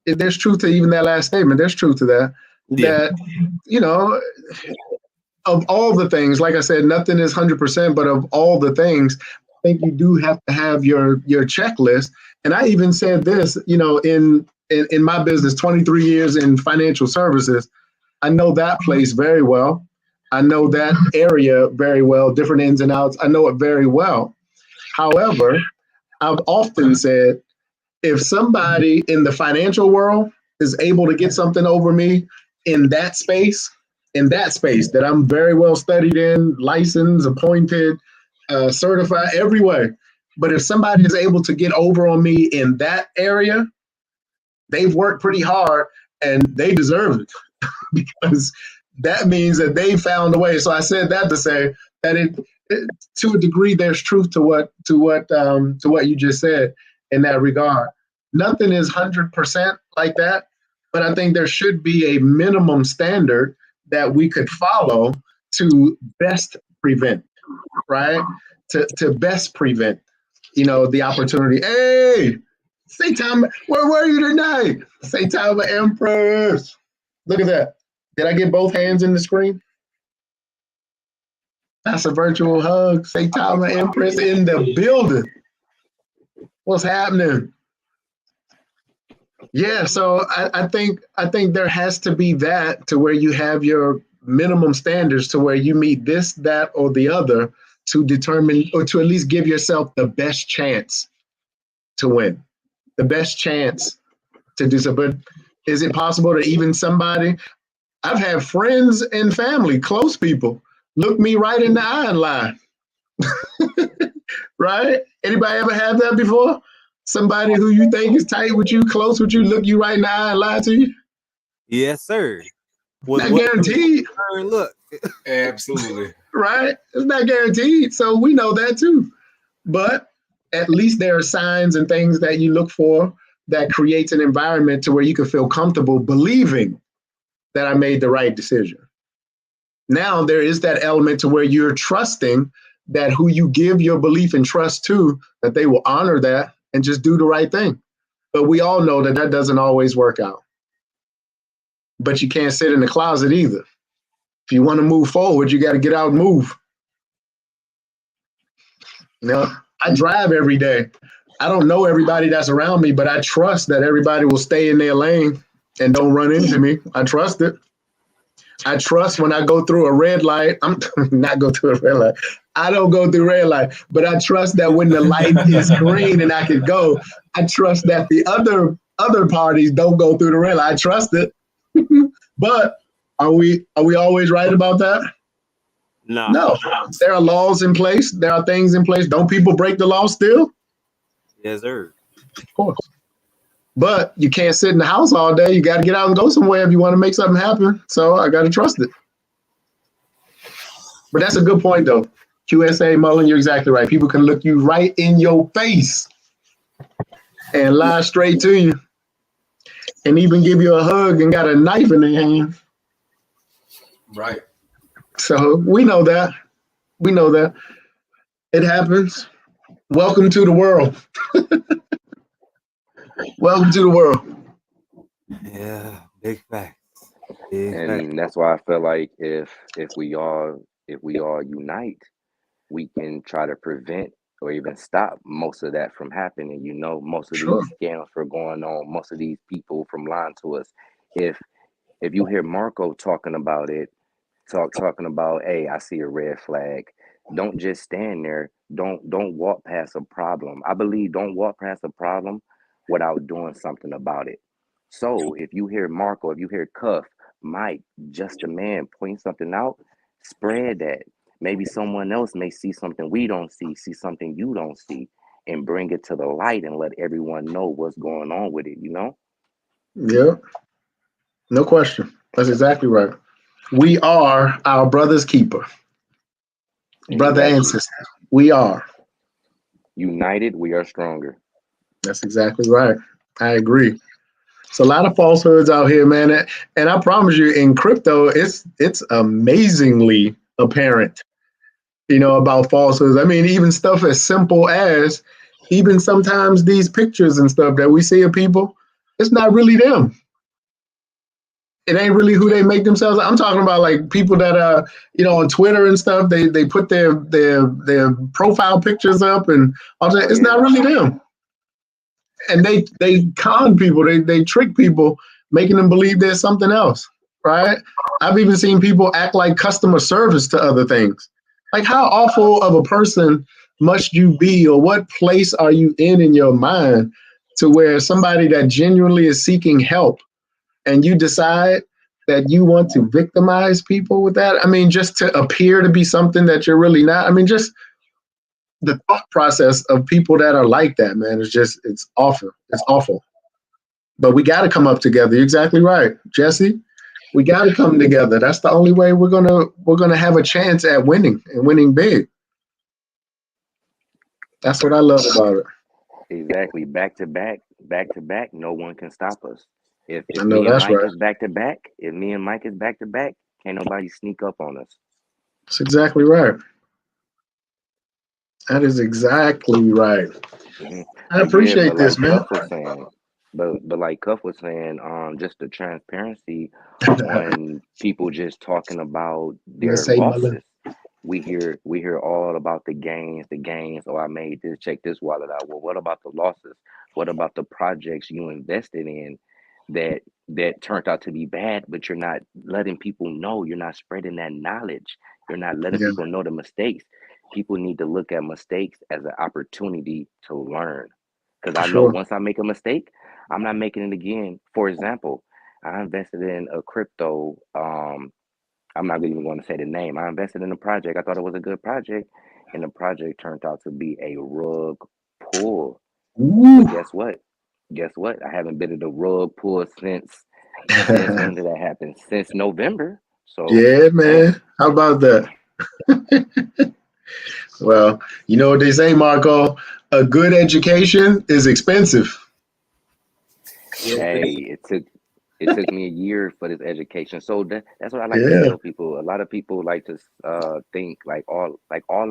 There's truth to even that last statement. There's truth to that. Yeah. That, you know, of all the things, like I said, nothing is 100%, but of all the things, I think you do have to have your checklist. And I even said this, you know, in my business, 23 years in financial services, I know that place very well. I know that area very well, different ins and outs. I know it very well. However, I've often said, if somebody in the financial world is able to get something over me in that space that I'm very well studied in, licensed, appointed, certified, every way. But if somebody is able to get over on me in that area, they've worked pretty hard and they deserve it because that means that they found a way. So I said that to say that it to a degree, there's truth to what you just said in that regard. Nothing is 100% like that, but I think there should be a minimum standard that we could follow to best prevent, right? To best prevent, you know, the opportunity. Hey, say time, where were you tonight? Say time, Empress. Look at that. Did I get both hands in the screen? That's a virtual hug. Say time, Empress in the building. What's happening? Yeah, so I think there has to be that to where you have your minimum standards to where you meet this, that, or the other to determine or to at least give yourself the best chance to win, the best chance to do so. But is it possible that even somebody, I've had friends and family, close people, look me right in the eye and lie. Right? Anybody ever had that before? Somebody who you think is tight with you, close with you, look you right in the eye and lie to you? Yes, sir. Not guaranteed. Look. Absolutely. Right? It's not guaranteed. So we know that too. But at least there are signs and things that you look for that creates an environment to where you can feel comfortable believing that I made the right decision. Now there is that element to where you're trusting that who you give your belief and trust to, that they will honor that and just do the right thing. But we all know that that doesn't always work out. But you can't sit in the closet either. If you want to move forward, you got to get out and move. You know, I drive every day. I don't know everybody that's around me, but I trust that everybody will stay in their lane and don't run into me. I trust it. I trust when I go through a red light, I'm not go through a red light. I don't go through red light, but I trust that when the light is green and I can go, I trust that the other parties don't go through the red light. I trust it. But are we always right about that? No. There are laws in place. There are things in place. Don't people break the law still? Yes, sir. Of course. But you can't sit in the house all day. You got to get out and go somewhere if you want to make something happen. So I got to trust it. But that's a good point, though. QSA, Mullen, you're exactly right. People can look you right in your face and lie straight to you and even give you a hug and got a knife in their hand. Right. So we know that. We know that. It happens. Welcome to the world. Welcome to the world. Yeah, big facts. Big facts. And that's why I feel like if we all unite, we can try to prevent or even stop most of that from happening. You know, most of Sure. these scams from going on, most of these people from lying to us. If if you hear Marco talking about it, talking about, hey, I see a red flag. Don't just stand there. Don't walk past a problem. I believe don't walk past a problem without doing something about it. So if you hear Marco, if you hear Cuff, Mike, just a man point something out, spread that. Maybe someone else may see something we don't see something you don't see, and bring it to the light and let everyone know what's going on with it, you know? Yeah. No question. That's exactly right. We are our brother's keeper, brother and Exactly. sister. We are. United, we are stronger. That's exactly right. I agree. It's a lot of falsehoods out here, man. And I promise you, in crypto, it's amazingly apparent, about falsehoods. I mean, even stuff as simple as even sometimes these pictures and stuff that we see of people, it's not really them. It ain't really who they make themselves. I'm talking about like people that on Twitter and stuff. They put their profile pictures up and all that. Oh It's yeah. not really them, and they con people. They trick people, making them believe there's something else. Right? I've even seen people act like customer service to other things. Like, how awful of a person must you be, or what place are you in your mind to where somebody that genuinely is seeking help and you decide that you want to victimize people with that? I mean, just to appear to be something that you're really not. I mean, just the thought process of people that are like that, man, it's awful. It's awful. But we got to come up together. You're exactly right, Jesse. We got to come together. That's the only way we're gonna have a chance at winning and winning big. That's what I love about it. Exactly. Back to back, no one can stop us. I If know me and that's Mike right. is back to back, if me and Mike is back to back, can't nobody sneak up on us. That's exactly right. That is exactly right. Mhm. I But yeah, appreciate but this, like man. Cuff was saying, but like Cuff was saying, just the transparency on people just talking about Let's their say, Mullen. losses. We hear all about the gains, the gains. Oh, I made this, check this wallet out. Well, what about the losses? What about the projects you invested in that turned out to be bad, but you're not letting people know, you're not spreading that knowledge. You're not letting Yeah, people know the mistakes. People need to look at mistakes as an opportunity to learn. Because for I know sure. once I make a mistake, I'm not making it again. For example, I invested in a crypto. I'm not even going to say the name. I invested in a project. I thought it was a good project, and the project turned out to be a rug pull. Ooh. But guess what? Guess what? I haven't been in a rug pull since when did that happen? Since November. So, Yeah, hey, man. How about that? Well, you know what they say, Marco? A good education is expensive. hey, it took me a year for this education. So that's what I like to Yeah, tell people. A lot of people like to think like all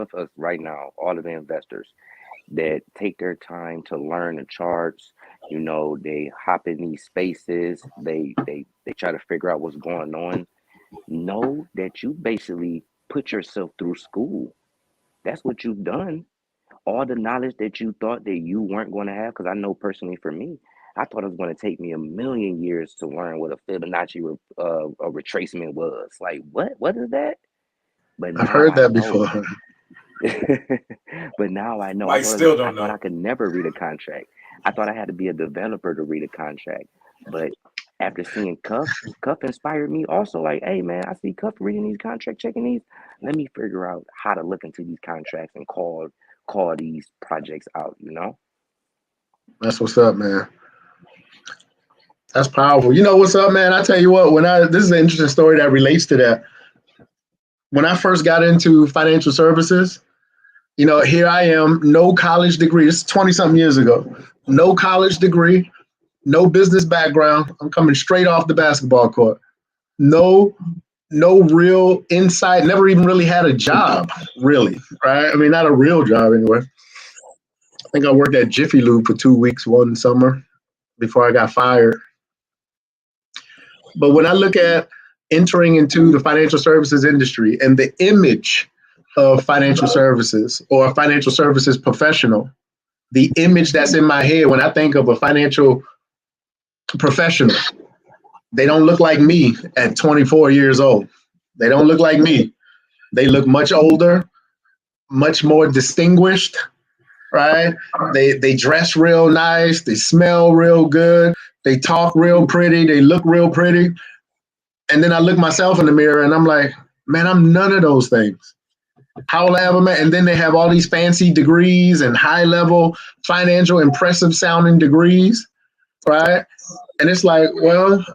of us right now, all of the investors that take their time to learn the charts. They hop in these spaces. They try to figure out what's going on. Know that you basically put yourself through school. That's what you've done. All the knowledge that you thought that you weren't going to have, because I know personally for me, I thought it was going to take me a million years to learn what a Fibonacci a retracement was. Like, what is that? But I've now heard I that know. before. But now I know. Mike still I don't thought I know. could never read a contract. I thought I had to be a developer to read a contract. But after seeing Cuff inspired me also. Like, hey man, I see Cuff reading these contracts, checking these. Let me figure out how to look into these contracts and call these projects out. That's what's up, man. That's powerful. You know what's up, man? I tell you what, this is an interesting story that relates to that. When I first got into financial services, here I am, no college degree. This is 20 something years ago. No college degree, no business background. I'm coming straight off the basketball court. No no real insight, never even really had a job, really, right? I mean, not a real job anyway. I think I worked at Jiffy Lube for 2 weeks one summer before I got fired. But when I look at entering into the financial services industry and the image of financial services or a financial services professional, the image that's in my head when I think of a financial professional, they don't look like me at 24 years old. They don't look like me. They look much older, much more distinguished, right? They dress real nice. They smell real good. They talk real pretty. They look real pretty. And then I look myself in the mirror and I'm like, man, I'm none of those things. How will I ever met? And then they have all these fancy degrees and high level financial impressive sounding degrees, right? And it's like, well,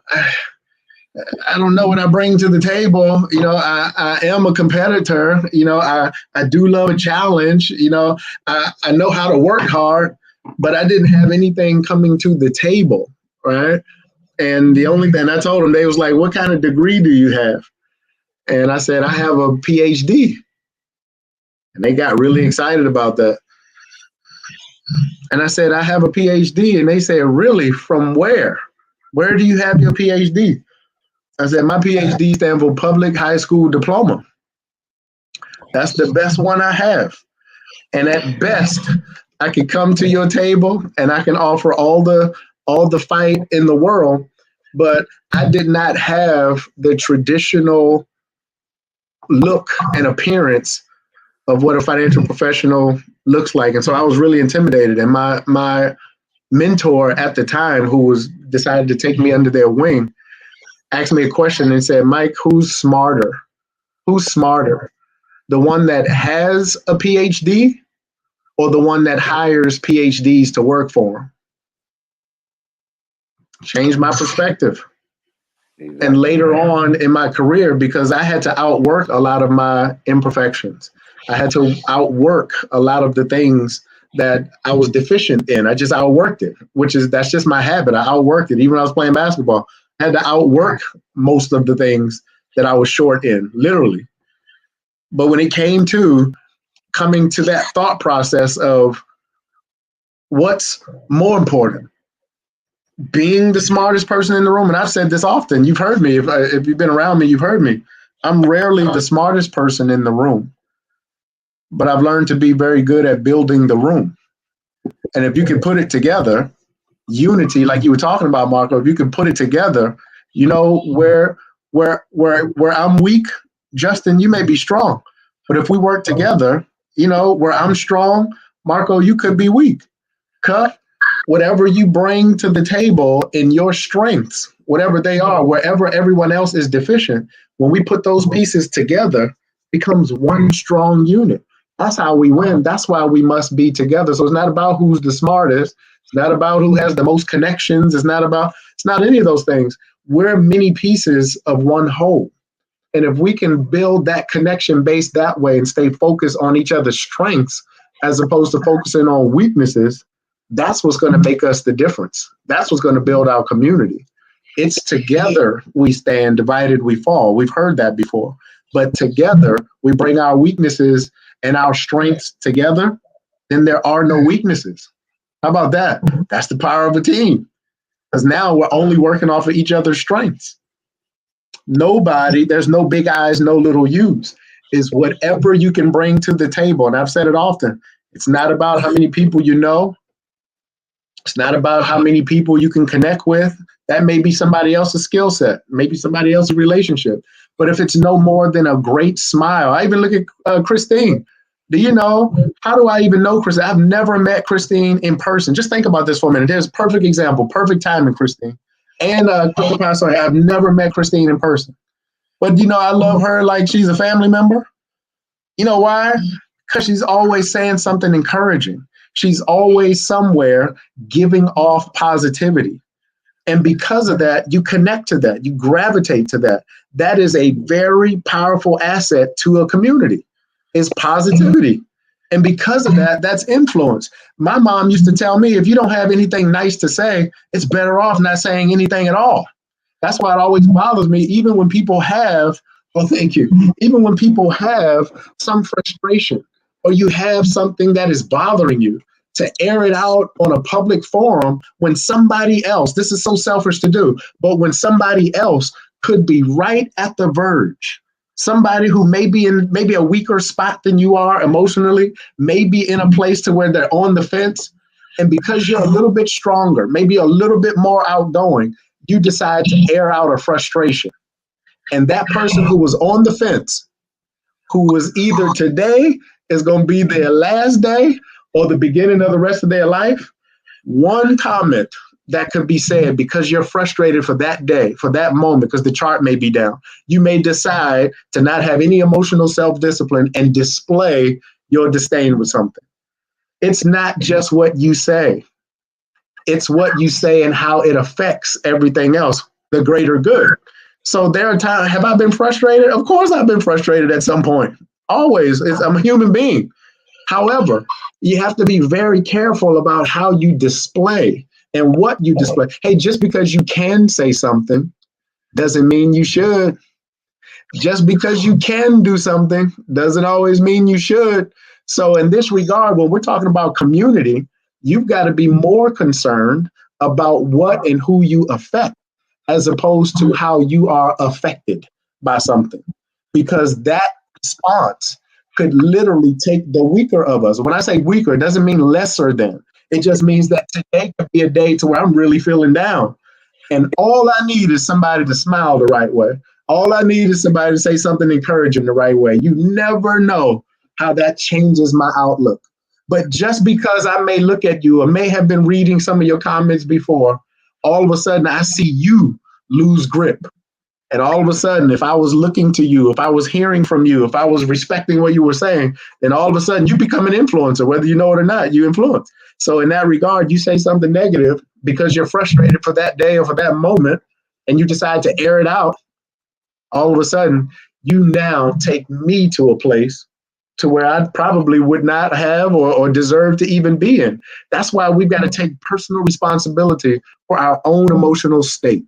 I don't know what I bring to the table. You know, I am a competitor. You know, I do love a challenge. You know, I know how to work hard, but I didn't have anything coming to the table, right? And the only thing I told them, they was like, what kind of degree do you have? And I said, I have a PhD. And they got really excited about that. And I said, I have a PhD. And they said, really? From where? Where do you have your PhD? I said, my PhD stands for Public High School Diploma. That's the best one I have. And at best, I can come to your table and I can offer all the fight in the world, but I did not have the traditional look and appearance of what a financial professional looks like. And so I was really intimidated. And my mentor at the time, who was decided to take me under their wing, asked me a question and said, Mike, who's smarter? Who's smarter? The one that has a PhD or the one that hires PhDs to work for him? Changed my perspective. Exactly. And later on in my career, because I had to outwork a lot of my imperfections, I had to outwork a lot of the things that I was deficient in. I just outworked it, that's just my habit. I outworked it. Even when I was playing basketball, I had to outwork most of the things that I was short in, literally. But when it came to coming to that thought process of what's more important, being the smartest person in the room, and I've said this often, you've heard me, if you've been around me, you've heard me. I'm rarely the smartest person in the room, but I've learned to be very good at building the room. And if you can put it together, unity, like you were talking about, Marco, if you can put it together, you know, where I'm weak, Justin, you may be strong. But if we work together, you know, where I'm strong, Marco, you could be weak. Cuff, whatever you bring to the table in your strengths, whatever they are, wherever everyone else is deficient, when we put those pieces together, becomes one strong unit. That's how we win. That's why we must be together. So it's not about who's the smartest. It's not about who has the most connections. It's not any of those things. We're many pieces of one whole. And if we can build that connection based that way and stay focused on each other's strengths, as opposed to focusing on weaknesses, that's what's going to make us the difference. That's what's going to build our community. It's together we stand, divided we fall. We've heard that before. But together we bring our weaknesses and our strengths together, then there are no weaknesses. How about that? That's the power of a team. Because now we're only working off of each other's strengths. There's no big I's, no little U's. Is whatever you can bring to the table. And I've said it often. It's not about how many people you know. It's not about how many people you can connect with. That may be somebody else's skill set, maybe somebody else's relationship. But if it's no more than a great smile, I even look at Christine. Do you know, how do I even know Christine? I've never met Christine in person. Just think about this for a minute. There's a perfect example, perfect timing, Christine. And I've never met Christine in person. But, you know, I love her like she's a family member. You know why? Because she's always saying something encouraging. She's always somewhere giving off positivity. And because of that, you connect to that. You gravitate to that. That is a very powerful asset to a community, is positivity. And because of that, that's influence. My mom used to tell me, if you don't have anything nice to say, it's better off not saying anything at all. That's why it always bothers me, even when people have Oh, thank you. Even when people have some frustration or you have something that is bothering you, to air it out on a public forum when somebody else, this is so selfish to do, but when somebody else could be right at the verge, somebody who may be in maybe a weaker spot than you are emotionally, maybe in a place to where they're on the fence. And because you're a little bit stronger, maybe a little bit more outgoing, you decide to air out a frustration. And that person who was on the fence, who was either today is going to be their last day or the beginning of the rest of their life, one comment that could be said because you're frustrated for that day, for that moment, because the chart may be down, you may decide to not have any emotional self-discipline and display your disdain with something. It's not just what you say. It's what you say and how it affects everything else, the greater good. So there are times, have I been frustrated? Of course I've been frustrated at some point. Always. I'm a human being. However, you have to be very careful about how you display and what you display. Hey, just because you can say something doesn't mean you should. Just because you can do something doesn't always mean you should. So in this regard, when we're talking about community, you've got to be more concerned about what and who you affect as opposed to how you are affected by something. Because that response could literally take the weaker of us. When I say weaker, it doesn't mean lesser than. It just means that today could be a day to where I'm really feeling down. And all I need is somebody to smile the right way. All I need is somebody to say something encouraging the right way. You never know how that changes my outlook. But just because I may look at you or may have been reading some of your comments before, all of a sudden I see you lose grip. And all of a sudden, if I was looking to you, if I was hearing from you, if I was respecting what you were saying, then all of a sudden you become an influencer, whether you know it or not, you influence. So in that regard, you say something negative because you're frustrated for that day or for that moment, and you decide to air it out. All of a sudden, you now take me to a place to where I probably would not have or deserve to even be in. That's why we've got to take personal responsibility for our own emotional state.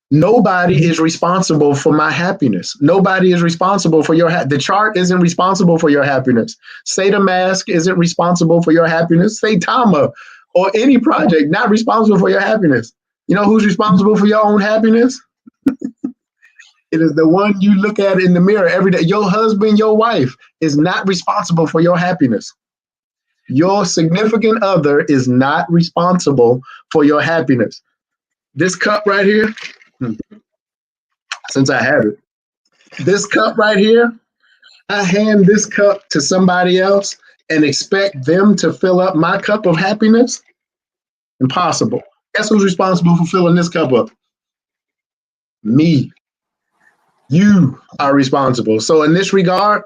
Nobody is responsible for my happiness. Nobody is responsible for your the chart isn't responsible for your happiness. Sata Mask isn't responsible for your happiness. Saitama or any project not responsible for your happiness. You know who's responsible for your own happiness? It is the one you look at in the mirror every day. Your husband, your wife is not responsible for your happiness. Your significant other is not responsible for your happiness. This cup right here, since I have it, this cup right here, I hand this cup to somebody else and expect them to fill up my cup of happiness? Impossible. Guess who's responsible for filling this cup up? Me. You are responsible. So in this regard,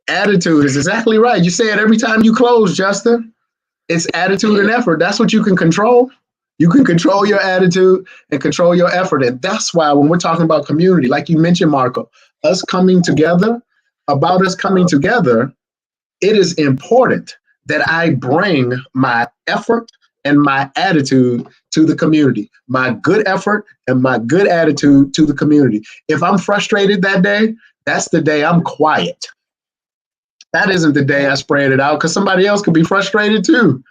attitude is exactly right. You say it every time you close, Justin. It's attitude and effort. That's what you can control. You can control your attitude and control your effort. And that's why when we're talking about community, like you mentioned, Marco, us coming together, it is important that I bring my effort and my attitude to the community, my good effort and my good attitude to the community. If I'm frustrated that day, that's the day I'm quiet. That isn't the day I spread it out because somebody else could be frustrated too.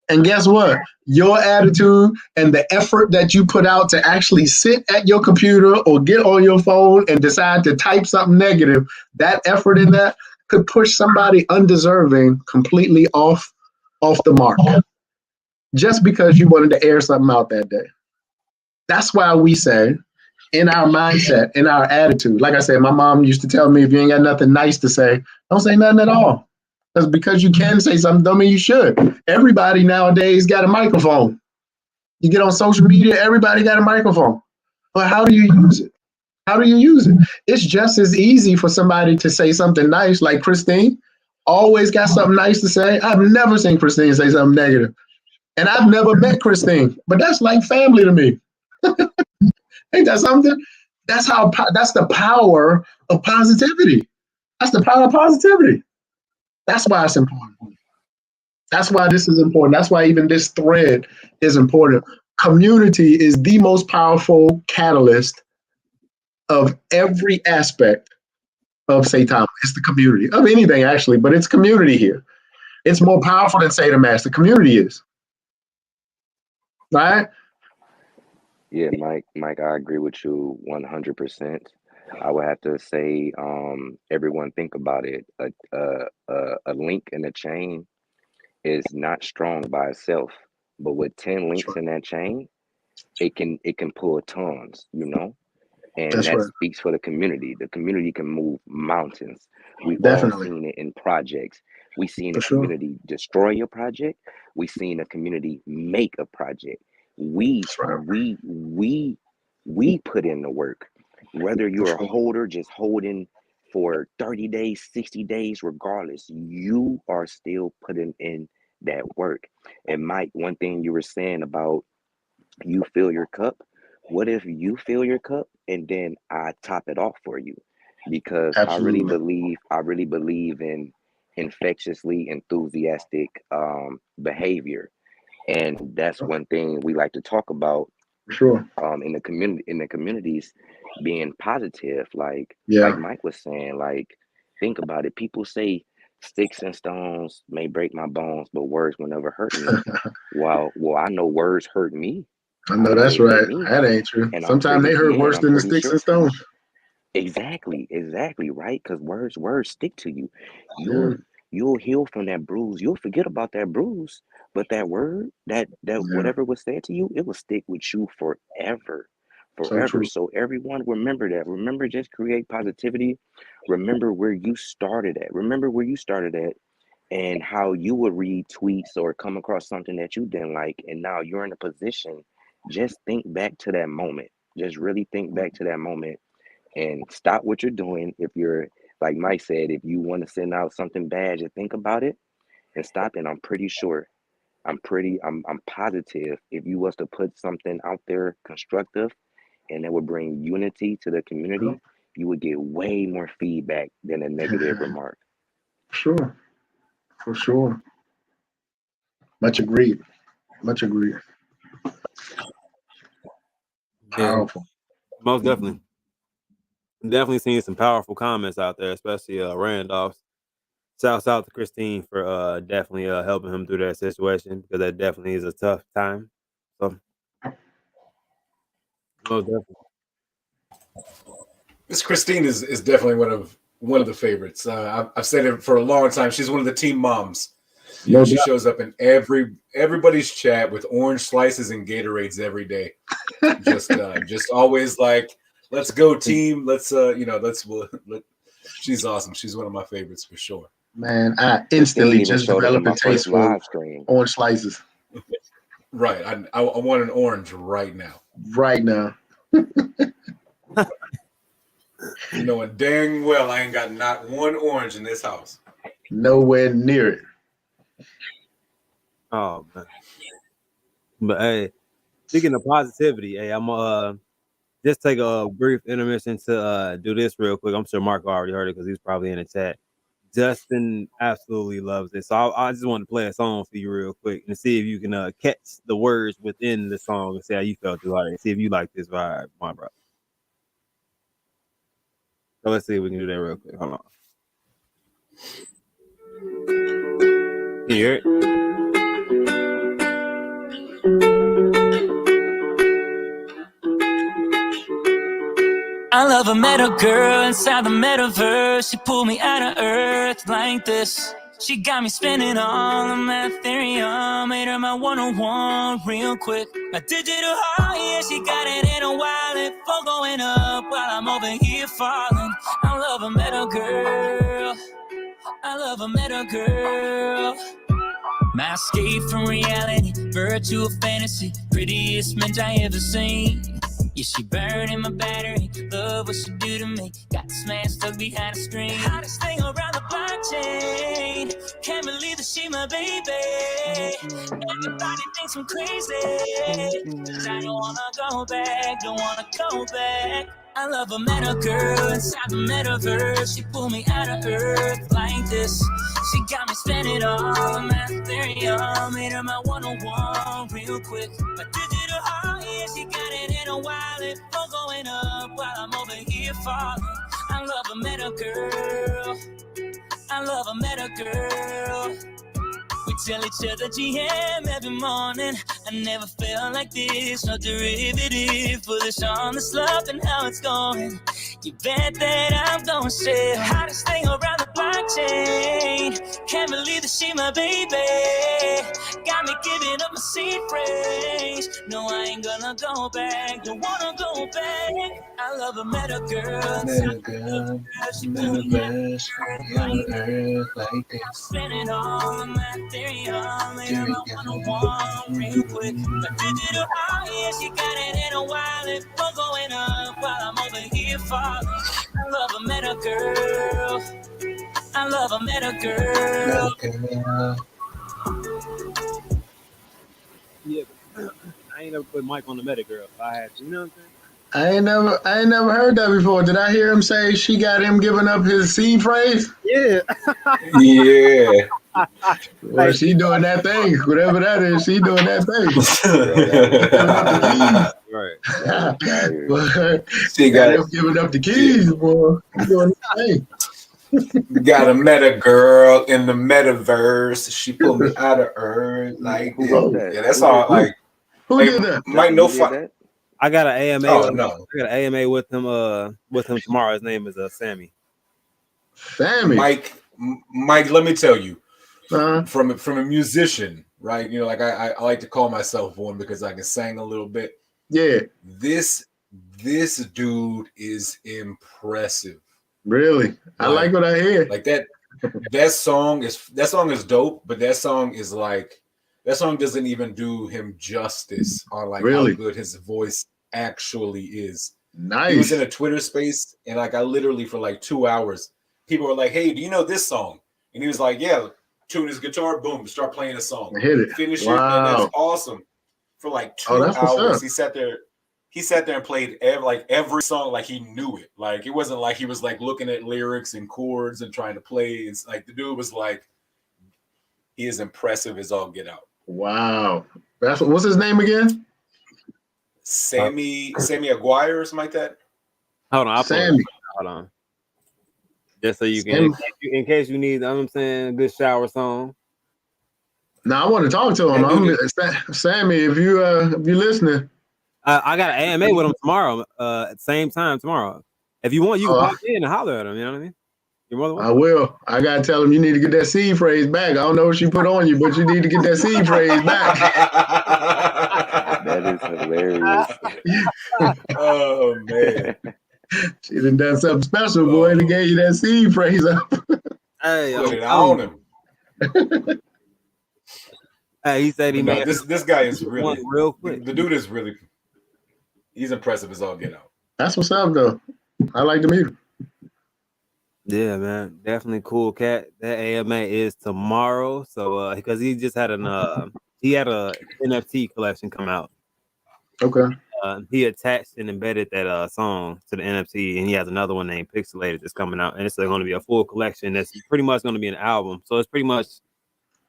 And guess what? Your attitude and the effort that you put out to actually sit at your computer or get on your phone and decide to type something negative, that effort in that could push somebody undeserving completely off the mark just because you wanted to air something out that day. That's why we say in our mindset, in our attitude, like I said, my mom used to tell me, if you ain't got nothing nice to say, don't say nothing at all. That's because you can say something, don't mean you should. Everybody nowadays got a microphone. You get on social media, everybody got a microphone. But how do you use it? How do you use it? It's just as easy for somebody to say something nice, like Christine, always got something nice to say. I've never seen Christine say something negative. And I've never met Christine, but that's like family to me. Ain't that something? That's the power of positivity. That's the power of positivity. That's why it's important. That's why this is important. That's why even this thread is important. Community is the most powerful catalyst of every aspect of St. Thomas. It's the community of anything actually, but it's community here. It's more powerful than St. Mass. The community is. Right? Yeah, Mike, I agree with you 100%. I would have to say, everyone think about it. A link in a chain is not strong by itself, but with 10 links Right. in that chain, it can pull tons, and That's that right. speaks for the community. The community can move mountains. We've all Definitely. seen it in projects. We seen For a sure. community destroy a project. We seen a community make a project. We That's right. we put in the work. Whether you're a sure. holder just holding for 30 days, 60 days, regardless, you are still putting in that work. And Mike, one thing you were saying about you fill your cup. What if you fill your cup and then I top it off for you? Because I really Absolutely. believe in infectiously enthusiastic behavior. And that's one thing we like to talk about For sure. in the communities, being positive. Like Yeah. Mike was saying, like, think about it. People say sticks and stones may break my bones, but words will never hurt me. Well, I know words hurt me. I I know know that's they hurt right. me, That ain't true. and Sometimes they hurt worse I'm than the pretty sticks sure. and stones. Exactly, right? Because words stick to you. Yeah. You'll heal from that bruise. You'll forget about that bruise, but that word, that Yeah. whatever was said to you, it will stick with you forever, So true. So everyone, remember that. Remember, just create positivity. Remember where you started at. And how you would read tweets or come across something that you didn't like, and now you're in a position. Just think back to that moment. Just really think back to that moment and stop what you're doing. If you're, like Mike said, if you want to send out something bad, just think about it and stop. And I'm pretty sure, I'm positive, if you was to put something out there constructive and that would bring unity to the community, you would get way more feedback than a negative remark. Sure. For sure. Much agreed. Much agreed. Yeah, Powerful. most definitely. Definitely seen some powerful comments out there, especially Randolph's. Shouts out to Christine for definitely helping him through that situation, because that definitely is a tough time. So, most definitely. Miss Christine is definitely one of the favorites. I've said it for a long time. She's one of the team moms. She shows up in everybody's chat with orange slices and Gatorades every day. Just always like, let's go team. She's awesome. She's one of my favorites for sure. Man, I instantly just developed a taste for orange slices. Right. I want an orange right now. Right now. Knowing dang well I ain't got not one orange in this house. Nowhere near it. Oh man. But hey, speaking of positivity, hey, I'm just take a brief intermission to do this real quick. I'm sure Mark already heard it because he's probably in the chat. Justin absolutely loves it. So I just want to play a song for you real quick and see if you can catch the words within the song and see how you felt throughout it. See if you like this vibe, my bro. So let's see if we can do that real quick. Hold on. Can you hear it? I love a metal girl inside the metaverse. She pulled me out of earth like this. She got me spinning all of my Ethereum. Made her my 101 real quick. My digital heart, yeah, she got it in a wallet. Phone going up while I'm over here falling. I love a metal girl. I love a metal girl. My escape from reality, virtual fantasy, prettiest mint I ever seen. Yeah, she burning my battery, love what she do to me. Got this man stuck behind a screen. Hottest thing around the blockchain. Can't believe that she my baby. Everybody thinks I'm crazy, 'cause I don't wanna go back, don't wanna go back. I love a metal girl inside the metaverse. She pulled me out of earth like this. She got me spending all of my Ethereum. Made her my 101 real quick. My digital heart, yeah, she got it in a wallet. Phone going up while I'm over here here falling. I love a meta girl. I love a meta girl. We tell each other GM every morning. I never felt like this, no derivative for this honest love and how it's going. You bet that I'm gonna share how to stay around the blockchain. Can't believe that she my baby. Got me giving up my seed phrase. No, I ain't gonna go back. Don't wanna go back. I love a meta girl. Meta girl, metaverse, on earth like this. Spending all of my theory on later on one real quick. The digital high, yeah, she got it in a while. It's going up while I'm over here falling. I love a meta girl. I love a meta girl. Yeah, I ain't never put Mike on the meta girl. If I had to, you know what I'm saying? I ain't never heard that before. Did I hear him say she got him giving up his seed phrase? Yeah. Yeah. Well, she doing that thing. Whatever that is, she doing that thing. Right. But She got got him giving up the keys, boy. He doing that thing. got a meta girl in the metaverse. She put me out of earth like Who wrote that? yeah. That's all. Like Who hey, did that? Mike, Who no did fun. that? I got an AMA. Oh with no. I got an AMA with him tomorrow. His name is Sammy. Sammy. Mike, let me tell you, Uh-huh. from a musician, right? You know, like I like to call myself one because I can sing a little bit. Yeah, This dude is impressive. really. I like what I hear. Like that song is dope, but that song doesn't even do him justice on like Really? how good his voice actually is. He was Nice. in a Twitter space, and like I literally for like 2 hours, people were like, "Hey, do you know this song?" And he was like, "Yeah." Tune his guitar, boom, start playing a song, Hit it. finish it, Wow. and that's awesome. For like 2 Oh, that's what's hours, up. he sat there and played every song like he knew it. Like it wasn't like he was like looking at lyrics and chords and trying to play. It's like the dude was like, he is impressive as all get out. Wow. What's his name again? Sammy Aguirre or something like that. Hold on, Sammy. Hold on. Just so you can, Sammy. in case you need, you know what I'm saying, a good shower song. Now I want to talk to him. Sammy, if you listening. I got an AMA with him tomorrow, at the same time tomorrow. If you want, you can pop in and holler at him. You know what I mean? Your mother. I will. I gotta tell him you need to get that seed phrase back. I don't know what she put on you, but you need to get that seed phrase back. That is hilarious. Oh man. She done something special, boy, and gave you that seed phrase up. Hey, Put it on him. Hey, he said he No, made this guy is really one real quick. The dude is really, he's impressive as all get out. That's what's up, though. I like to meet him. Yeah, man, definitely cool cat. That AMA is tomorrow, so because he just had he had a NFT collection come out. Okay. He attached and embedded that song to the NFT, and he has another one named Pixelated that's coming out, and it's going to be a full collection that's pretty much going to be an album. So it's pretty much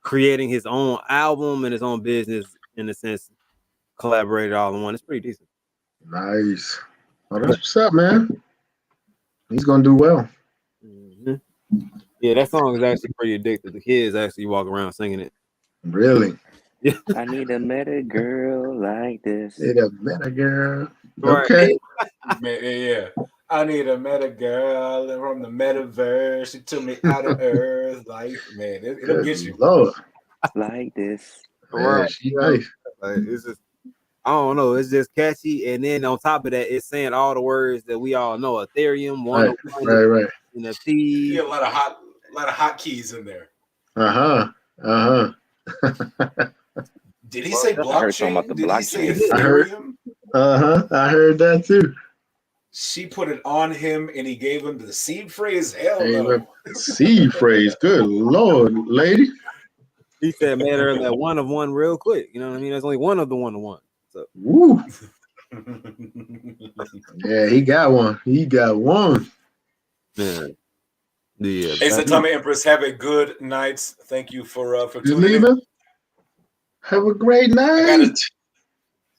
creating his own album and his own business in a sense, collaborated all in one. It's pretty decent. Nice. Oh, that's what's up, man. He's gonna do well. Mm-hmm. Yeah, that song is actually pretty addictive. The kids actually walk around singing it. Really? I need a meta girl like this. Need a meta girl. Right. Okay. Man, yeah. I need a meta girl from the metaverse. She took me out of earth. Like, man, it'll get you. Lord. Like this. Man, she nice. Like, it's just, I don't know, it's just catchy, and then on top of that, it's saying all the words that we all know: Ethereum, Right. NFT. Yeah, a lot of hot keys in there. Did he say blockchain? I heard something about the Did he say blockchain. Ethereum? I heard that too. She put it on him, and he gave him the seed phrase. Hell no. Seed phrase. Good Lord, lady. He said, "Man, there's that one of one real quick." You know what I mean? There's only one of the one-to-one. So, woo. Yeah, he got one. man. Yeah. Hey, Satama Empress, have a good night. Thank you for You tuning in. leaving? Have a great night.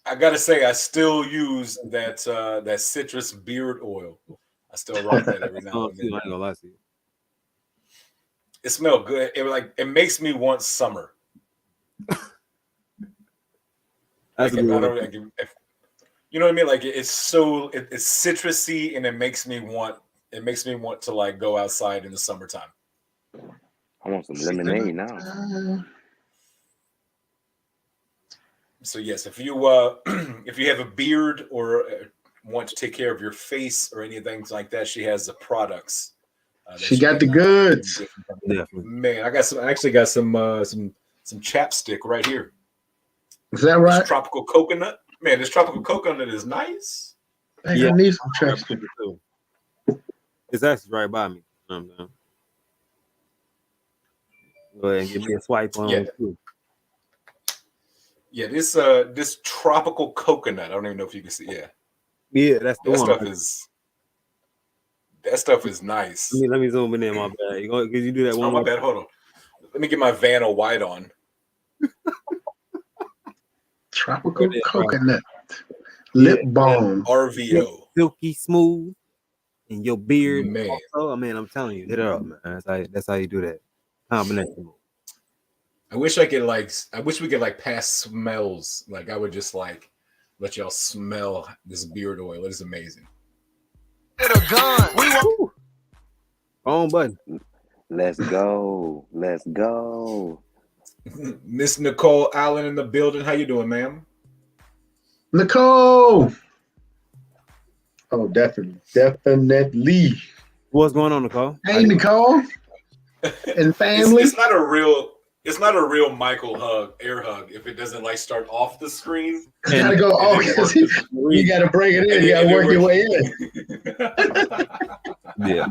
I gotta say, I still use that citrus beard oil. I still rock that every now Oh, and too, I then. ain't gonna lie to you. It smells good. It makes me want summer. That's Like a good I one. don't, like, you know what I mean? Like it's citrusy, and it makes me want to like go outside in the summertime. I want some lemonade now. So yes, if you if you have a beard or want to take care of your face or anything like that, she has the products. That She you got the can, goods. get from her. Definitely. Man, I actually got some chapstick right here. Is that This right? tropical coconut. Man, this tropical coconut is nice. Hey, Yeah. I need some chapstick. It's actually right by me. Go ahead and give me a swipe on Yeah. it too. Yeah, this tropical coconut. I don't even know if you can see. Yeah, Yeah, that's the that one. stuff is nice. Let me zoom in, my bad. Could you do that one Oh, my more? bad. Hold on. Let me get my Vanna White on. Tropical Right there, coconut. Lip balm. RVO. Silky smooth, and your beard. Man. Also, I'm telling you, hit her up, man. That's how you do that combination. I wish we could like pass smells. Like I would just like let y'all smell this beard oil. It is amazing. Phone button. Let's go. Let's go. Miss Nicole Allen in the building. How you doing, ma'am? Nicole. Oh, definitely. What's going on, Nicole? Hey, Nicole. And family. It's not a real Michael air hug if it doesn't like start off the screen. You gotta go off. You gotta bring it in. You gotta work your way in. Yeah.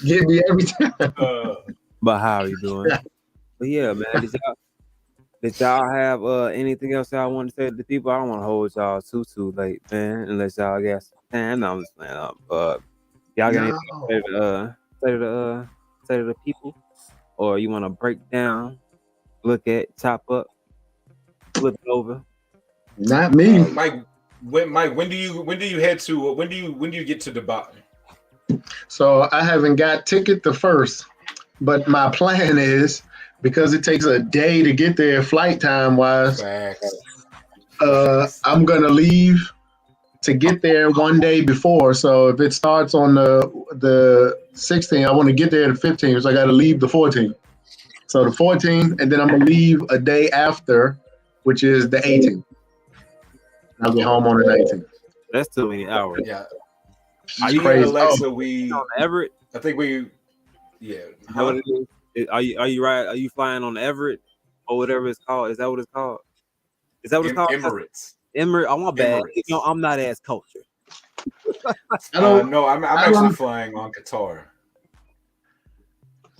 Give me every time. But how are you doing? But yeah, man. Did y'all have anything else y'all want to say to the people? I don't want to hold y'all too late, man. Unless y'all guess. Man, I'm just playing up. Y'all got anything to say to the people? Or you want to break down, look at, chop up, flip it over? Not me. Mike, when do you get to Dubai? So I haven't got ticket the first, but my plan is, because it takes a day to get there flight time wise, I'm gonna leave to get there one day before. So if it starts on the 16th, I want to get there the 15th, so I got to leave the 14th. So the 14th, and then I'm gonna leave a day after, which is the 18th. I'll get home on the 19th. That's too many hours. Yeah. Are you crazy? Alexa, On Everett? I think we, yeah. Is that what it is? Are you right? Are you flying on Everett or whatever it's called? Is that what it's called? Is that what it's called? Emirates. Emirates. Oh, my bad. Emirates. You know, I'm not as cultured. No, I'm actually flying on Qatar.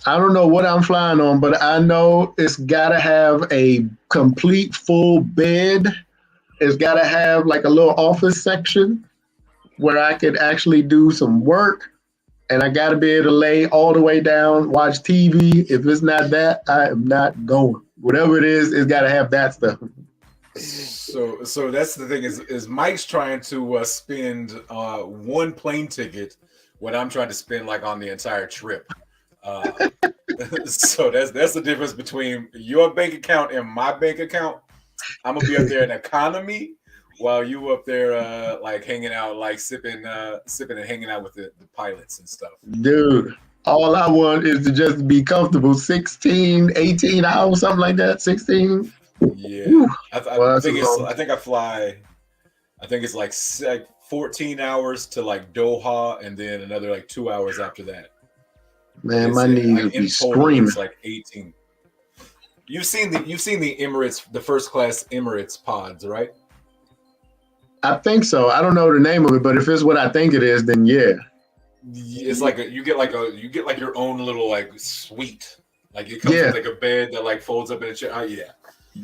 I don't know what I'm flying on, but I know it's got to have a complete full bed. It's got to have like a little office section where I could actually do some work. And I got to be able to lay all the way down, watch TV. If it's not that, I am not going. Whatever it is, it's got to have that stuff. So that's the thing is Mike's trying to spend one plane ticket what I'm trying to spend like on the entire trip. So that's the difference between your bank account and my bank account. I'm gonna be up there in economy while you up there like hanging out, like sipping and hanging out with the pilots and stuff. Dude, all I want is to just be comfortable. 16, 18 hours, something like that. 16. Yeah. I think it's like 14 hours to like Doha and then another like 2 hours after that. Man, my knees would be screaming. It's like 18. You've seen the Emirates, the first class Emirates pods, right? I think so. I don't know the name of it, but if it's what I think it is, then yeah. It's like you get like your own little like suite. Like it comes with like a bed that like folds up in a chair. Oh yeah.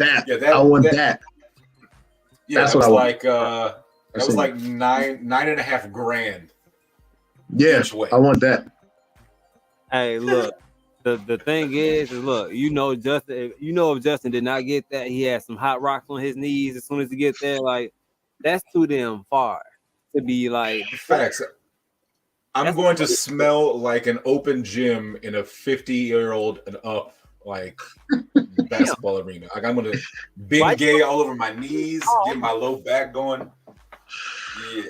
I want that. Yeah, that's that what was I like that was like $9.5 grand. Yeah, each way. I want that. Hey, look. The thing is look, if Justin did not get that, he had some hot rocks on his knees as soon as he gets there. Like, that's too damn far to be like Facts. I'm going to smell like an open gym in a 50-year-old and up like basketball arena. Like I'm gonna big gay all over my knees, get my low back going. Yeah,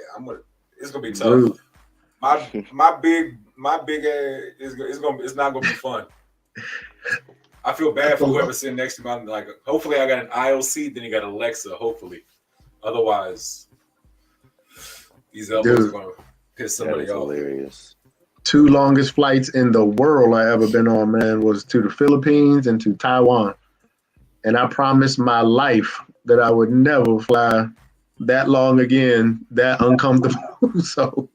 it's gonna be tough. Dude. My big ass it's not gonna be fun. I feel bad for whoever's sitting next to me. I'm like, hopefully I got an aisle seat, then you got Alexa, hopefully. Otherwise, these elbows are gonna piss somebody off. Hilarious. 2 longest flights in the world I ever been on, man, was to the Philippines and to Taiwan. And I promised my life that I would never fly that long again, that uncomfortable. So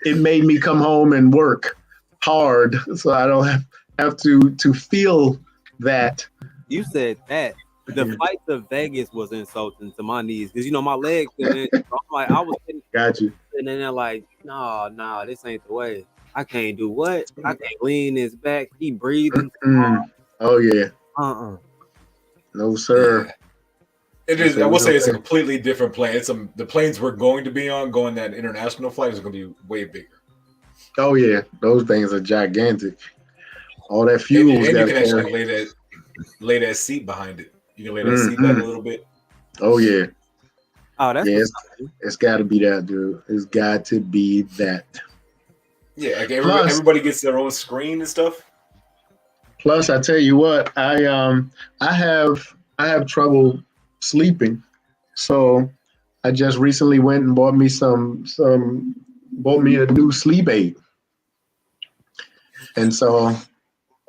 it made me come home and work hard so I don't have to feel that. You said that. The flight to Vegas was insulting to my knees because my legs. I'm like, I was Got you. sitting there like, no, this ain't the way. I can't do what? I can't lean his back. He breathing. Oh yeah. No sir. Yeah. It is. I will say it's a completely different plane. It's the planes we're going to be on, going that international flight is going to be way bigger. Oh yeah, those things are gigantic. All that fuel. And you can actually lay that seat behind it. You can lay that seat back a little bit. Oh yeah. Oh, that's it's got to be that, dude. It's got to be that. Yeah, like everybody gets their own screen and stuff. Plus, I tell you what, I have trouble sleeping, so I just recently went and bought me a new sleep aid, and so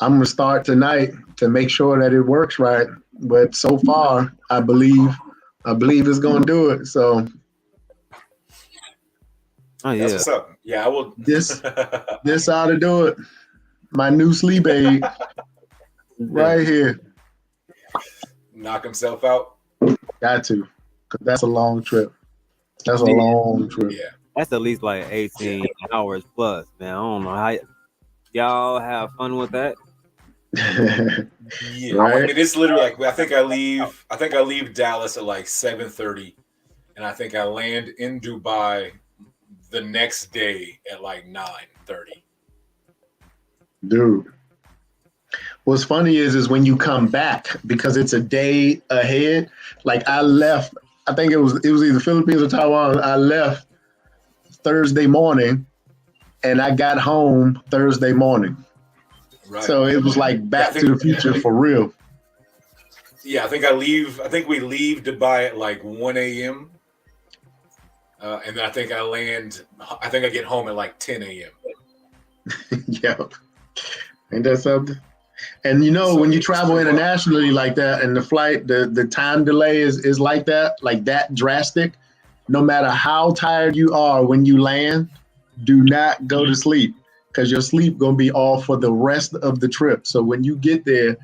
I'm gonna start tonight to make sure that it works right. But so far, I believe it's gonna do it. So. Oh yeah. That's what's up. Yeah, I will. This ought to do it. My new sleep aid, right here. Knock himself out. Got to, cause that's a long trip. That's a long trip. Yeah, that's at least like 18 hours plus, man. I don't know how y'all have fun with that. Yeah. Right? I mean, it's literally like I think I leave Dallas at like 7:30, and I think I land in Dubai the next day at like 9:30. Dude, what's funny is when you come back, because it's a day ahead. Like I left, I think it was either Philippines or Taiwan. I left Thursday morning, and I got home Thursday morning. Right. So it was like Back to the Future for real. Yeah, I think we leave Dubai at like 1 a.m. And then I think I get home at like 10 a.m. Yeah. Ain't that something? And when you travel internationally like that and the flight, the time delay is like that drastic, no matter how tired you are when you land, do not go to sleep because your sleep going to be off for the rest of the trip. So when you get there,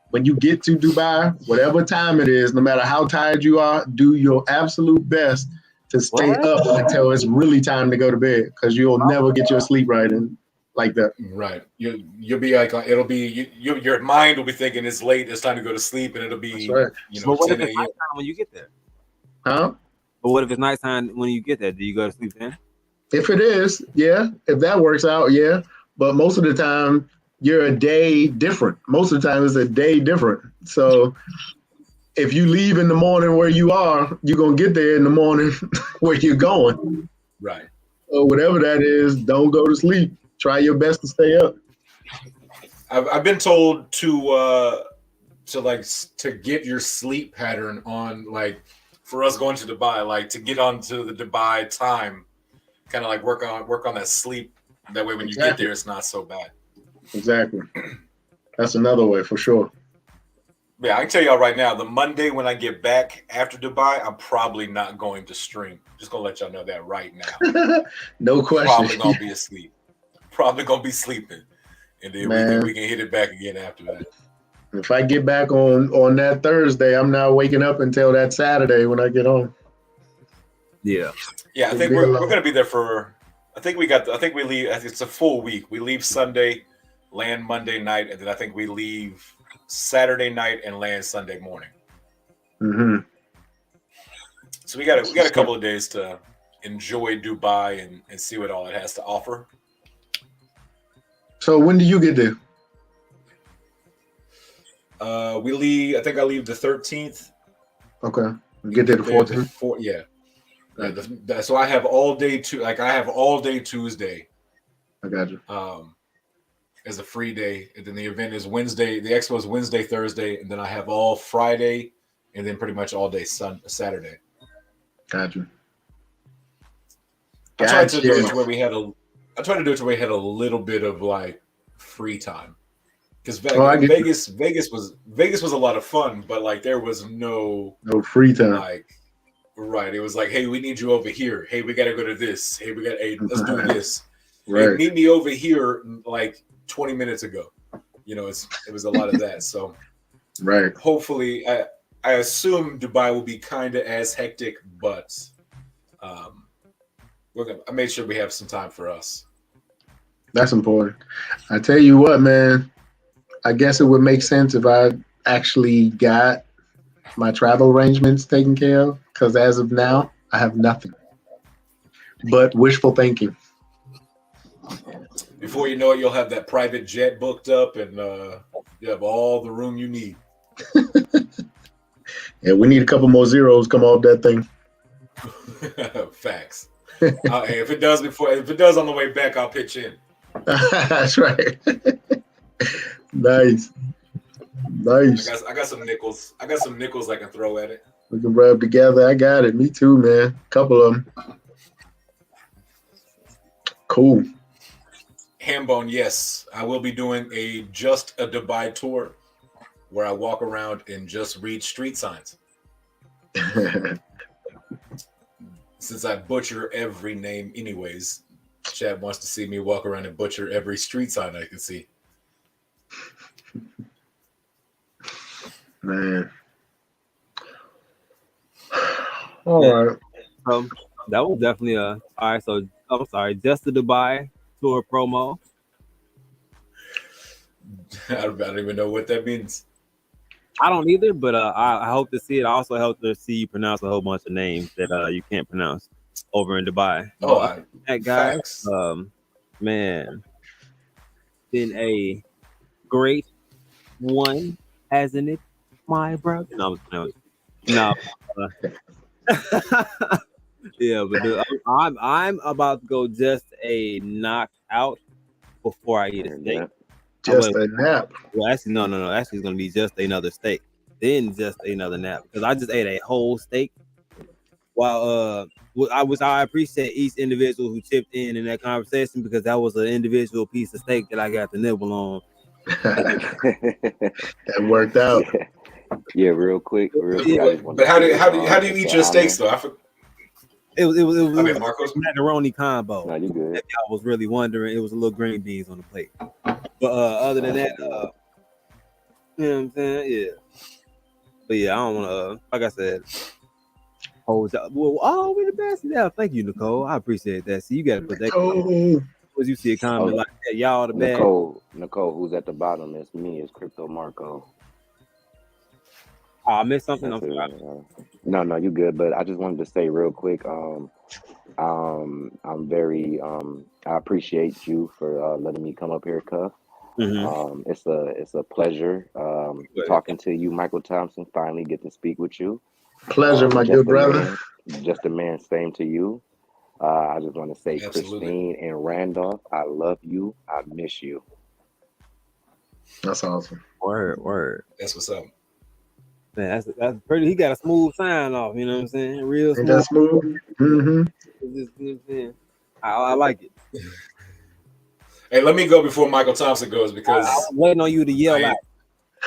when you get to Dubai, whatever time it is, no matter how tired you are, do your absolute best to stay up until it's really time to go to bed because you'll never get your sleep right and like that. Right. You'll be like, it'll be, your mind will be thinking it's late, it's time to go to sleep, and it'll be, But what if 10 it's a.m. nighttime when you get there? Huh? But what if it's nighttime when you get there? Do you go to sleep then? If it is, yeah. If that works out, yeah. But most of the time, you're a day different. Most of the time, it's a day different. So if you leave in the morning where you are, you're going to get there in the morning where you're going. Right. So whatever that is, don't go to sleep. Try your best to stay up. I've been told to get your sleep pattern on, like, for us going to Dubai, like to get onto the Dubai time, kind of like work on that sleep. That way, when you get there, it's not so bad. Exactly. That's another way for sure. Yeah, I can tell y'all right now, the Monday when I get back after Dubai, I'm probably not going to stream. Just gonna let y'all know that right now. No question. Probably gonna be asleep. Probably gonna be sleeping, and then we can hit it back again after that. If I get back on that Thursday, I'm not waking up until that Saturday when I get home. Yeah. Yeah, I think we're gonna be there for. I think we leave. I think it's a full week. We leave Sunday, land Monday night, and then I think we leave Saturday night and land Sunday morning. Mm-hmm. So we got a couple of days to enjoy Dubai and see what all it has to offer. So when do you get there? We leave. I think I leave the 13th. Okay. We get there the 14th. Yeah. So I have all day I have all day Tuesday. I got you. As a free day, and then the event is Wednesday. The expo is Wednesday, Thursday, and then I have all Friday, and then pretty much all day Saturday. Got you. I tried to do it to where we had a little bit of like free time, because Vegas was a lot of fun, but like there was no free time. Like, right, it was like, hey, we need you over here. Hey, we got to go to this. Hey, let's do this. Right. Hey, meet me over here like 20 minutes ago. You know, it was a lot of that. So, right. Hopefully, I assume Dubai will be kind of as hectic, but I made sure we have some time for us. That's important. I tell you what, man, I guess it would make sense if I actually got my travel arrangements taken care of, because as of now, I have nothing but wishful thinking. Before you know it, you'll have that private jet booked up, and you have all the room you need. Yeah, we need a couple more zeros come off that thing. Facts. Hey, if it does on the way back, I'll pitch in. That's right. Nice. I got some nickels. I can throw at it. We can rub together. I got it. Me too, man. Couple of them. Cool. Hambone, yes. I will be doing just a Dubai tour where I walk around and just read street signs. Since I butcher every name anyways, Chad wants to see me walk around and butcher every street sign I can see. Man. All right. That was definitely all right. So I'm sorry, just the Dubai tour promo. I don't even know what that means. I don't either, but I hope to see it. I also hope to see you pronounce a whole bunch of names that you can't pronounce over in Dubai. That guy, man, been a great one, hasn't it, my brother? No, yeah, but dude, I'm about to go just a knockout before I eat a steak. Just a nap. Well, actually, no. Actually, it's gonna be just another steak, then just another nap, because I just ate a whole steak. While I appreciate each individual who chipped in that conversation, because that was an individual piece of steak that I got to nibble on. That worked out. Yeah, real quick. But how do you eat your steaks though? It was Marcos, macaroni combo. No, you good. If y'all was really wondering, it was a little green beans on the plate. But other than that, you know what I'm saying? Yeah. But yeah, I don't want to, like I said, hold y'all. Well, we're the best. Yeah, thank you, Nicole. I appreciate that. See, you got to put that. Once you see a comment like that, y'all the best. Nicole, who's at the bottom? It's me. It's Crypto Marco. Oh, I missed something. I'm sorry. No, you good. But I just wanted to say real quick. I'm very. I appreciate you for letting me come up here, Cuff. Mm-hmm. It's a pleasure talking to you, Michael Thompson. Finally get to speak with you. Pleasure, my good brother. Just a man. Same to you. I just want to say, absolutely. Christine and Randolph, I love you. I miss you. That's awesome. Word. That's what's up. Man, that's pretty. He got a smooth sign off. You know what I'm saying? Real smooth. That's smooth. Mm-hmm. Just, you know what I'm saying? I like it. Hey, let me go before Michael Thompson goes, because I was waiting on you to yell out.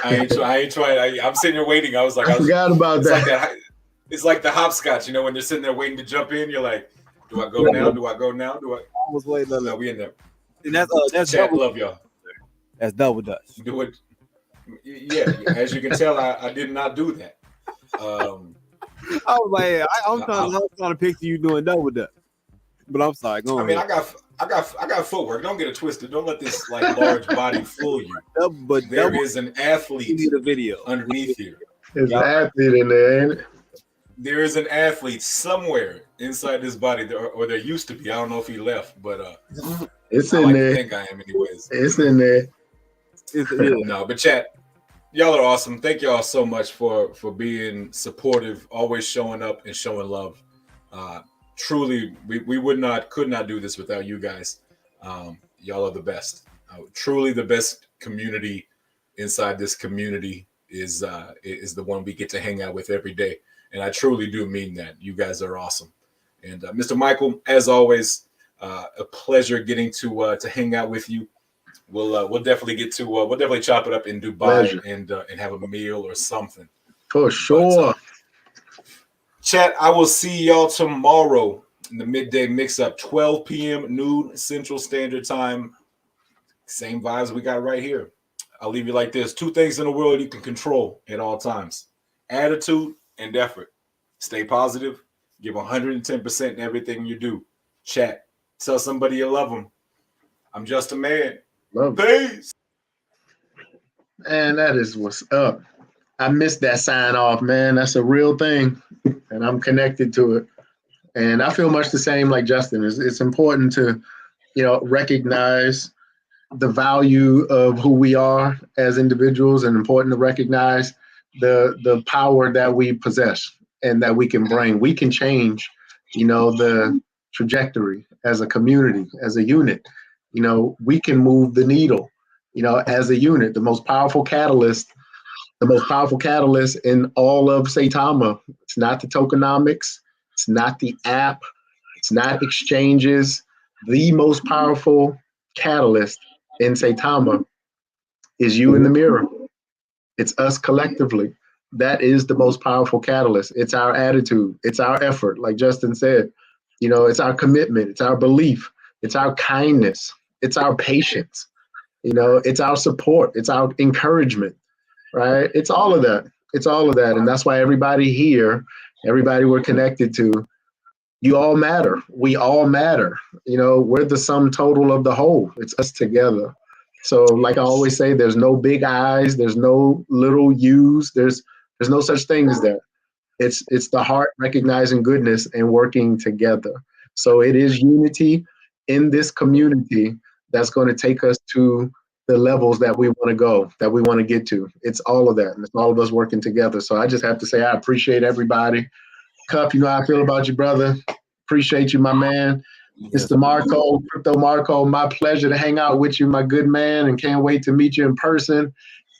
I ain't trying. I'm sitting here waiting. I forgot about that. It's like the hopscotch, you know, when they're sitting there waiting to jump in. You're like, do I go now? Do I go now? I was waiting on that. No, we in there. And that's Chat, double. love y'all. That's double Dutch. Do it. Yeah, as you can tell, I did not do that. I was like, I'm trying to picture you doing double Dutch. But I'm sorry. Go on. I mean, I got footwork. Don't get it twisted. Don't let this like large body fool you. But there is an athlete the video underneath here. There's an athlete in there, ain't it? there is an athlete somewhere inside this body, or there used to be. I don't know if he left, but It's I in like there. to think I am, anyways. It's in there. No, but chat, y'all are awesome. Thank y'all so much for being supportive, always showing up and showing love. Truly, we could not do this without you guys. Y'all are the best. Truly, the best community inside this community is the one we get to hang out with every day, and I truly do mean that. You guys are awesome, and Mr. Michael, as always, a pleasure getting to hang out with you. We'll definitely get to we'll definitely chop it up in Dubai and have a meal or something for sure. Chat, I will see y'all tomorrow in the midday mix up, 12 p.m. noon Central Standard Time. Same vibes we got right here. I'll leave you like this: 2 things in the world you can control at all times: attitude and effort. Stay positive. Give 110% in everything you do. Chat. Tell somebody you love them. I'm just a man. Love Peace. Man, that is what's up. I missed that sign off, man. That's a real thing, and I'm connected to it. And I feel much the same like Justin. It's important to, recognize the value of who we are as individuals, and important to recognize the power that we possess and that we can bring. We can change, the trajectory as a community, as a unit. We can move the needle, as a unit. The most powerful catalyst in all of Saitama. It's not the tokenomics. It's not the app. It's not exchanges. The most powerful catalyst in Saitama is you in the mirror. It's us collectively. That is the most powerful catalyst. It's our attitude. It's our effort. Like Justin said, it's our commitment. It's our belief. It's our kindness. It's our patience. It's our support. It's our encouragement, right? It's all of that. It's all of that. And that's why everybody here, everybody we're connected to, you all matter. We all matter. We're the sum total of the whole. It's us together. So like I always say, there's no big I's, there's no little U's, there's no such thing as that. It's the heart recognizing goodness and working together. So it is unity in this community that's going to take us to the levels that we want to go, that we want to get to. It's all of that, and it's all of us working together. So I just have to say I appreciate everybody. Cup, you know how I feel about you, brother. Appreciate you, my man. Mr. Marco, Crypto Marco, my pleasure to hang out with you, my good man, and can't wait to meet you in person.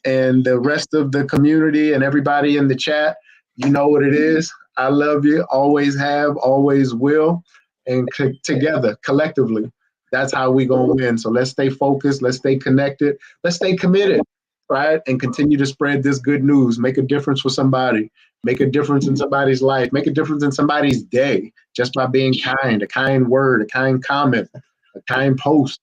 And the rest of the community and everybody in the chat, you know what it is. I love you, always have, always will. And together, collectively, that's how we going to win. So let's stay focused. Let's stay connected. Let's stay committed, right? And continue to spread this good news. Make a difference for somebody. Make a difference in somebody's life. Make a difference in somebody's day just by being kind, a kind word, a kind comment, a kind post.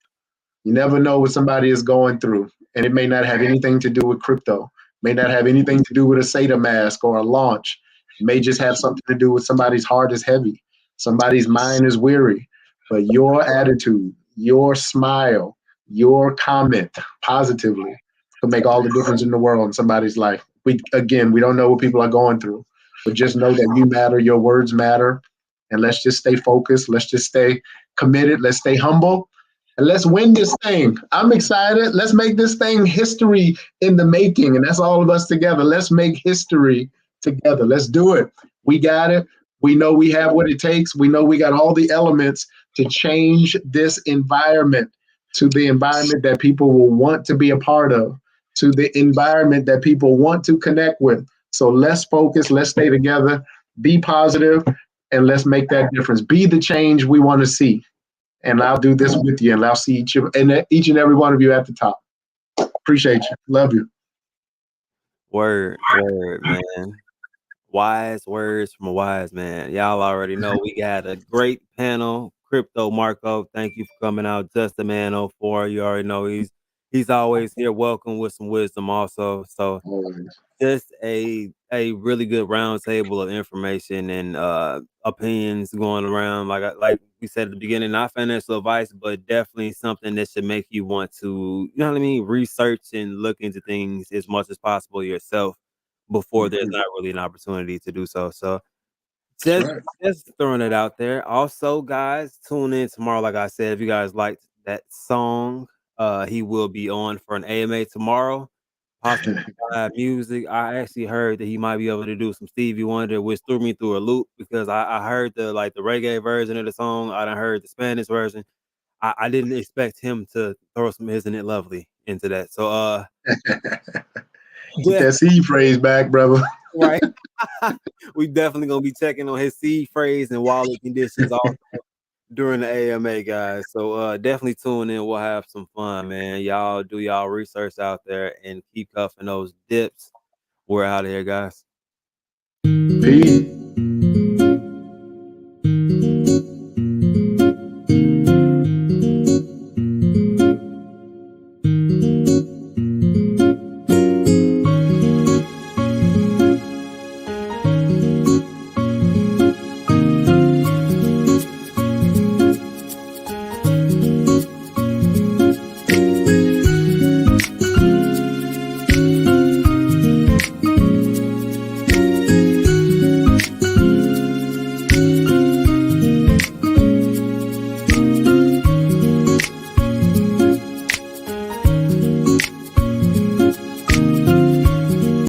You never know what somebody is going through. And it may not have anything to do with crypto. May not have anything to do with a SATA mask or a launch. It may just have something to do with somebody's heart is heavy. Somebody's mind is weary. But your attitude, your smile, your comment positively could make all the difference in the world in somebody's life. We don't know what people are going through, but just know that you matter, your words matter, and let's just stay focused. Let's just stay committed. Let's stay humble, and let's win this thing. I'm excited. Let's make this thing history in the making, and that's all of us together. Let's make history together. Let's do it. We got it. We know we have what it takes. We know we got all the elements to change this environment to the environment that people will want to be a part of, to the environment that people want to connect with. So let's focus, let's stay together, be positive, and let's make that difference. Be the change we want to see. And I'll do this with you, and I'll see each and every one of you at the top. Appreciate you. Love you. Word, man. Wise words from a wise man. Y'all already know we got a great panel. Crypto Marco, thank you for coming out. Justin Man 04, you already know he's always here. Welcome with some wisdom also. So just a really good round table of information and opinions going around. Like we said at the beginning, not financial advice, but definitely something that should make you want to, research and look into things as much as possible yourself before there's not really an opportunity to do so. So Just Right. just throwing it out there. Also, guys, tune in tomorrow. Like I said, if you guys liked that song, he will be on for an AMA tomorrow. Possibly live music. I actually heard that he might be able to do some Stevie Wonder, which threw me through a loop because I heard the reggae version of the song. I done heard the Spanish version. I didn't expect him to throw some "Isn't It Lovely" into that. So Get yeah, that C phrase back, brother. right. We definitely gonna be checking on his seed phrase and wallet conditions also during the AMA, guys. So definitely tune in. We'll have some fun, man. Y'all do y'all research out there and keep cuffing those dips. We're out of here, guys. Peace.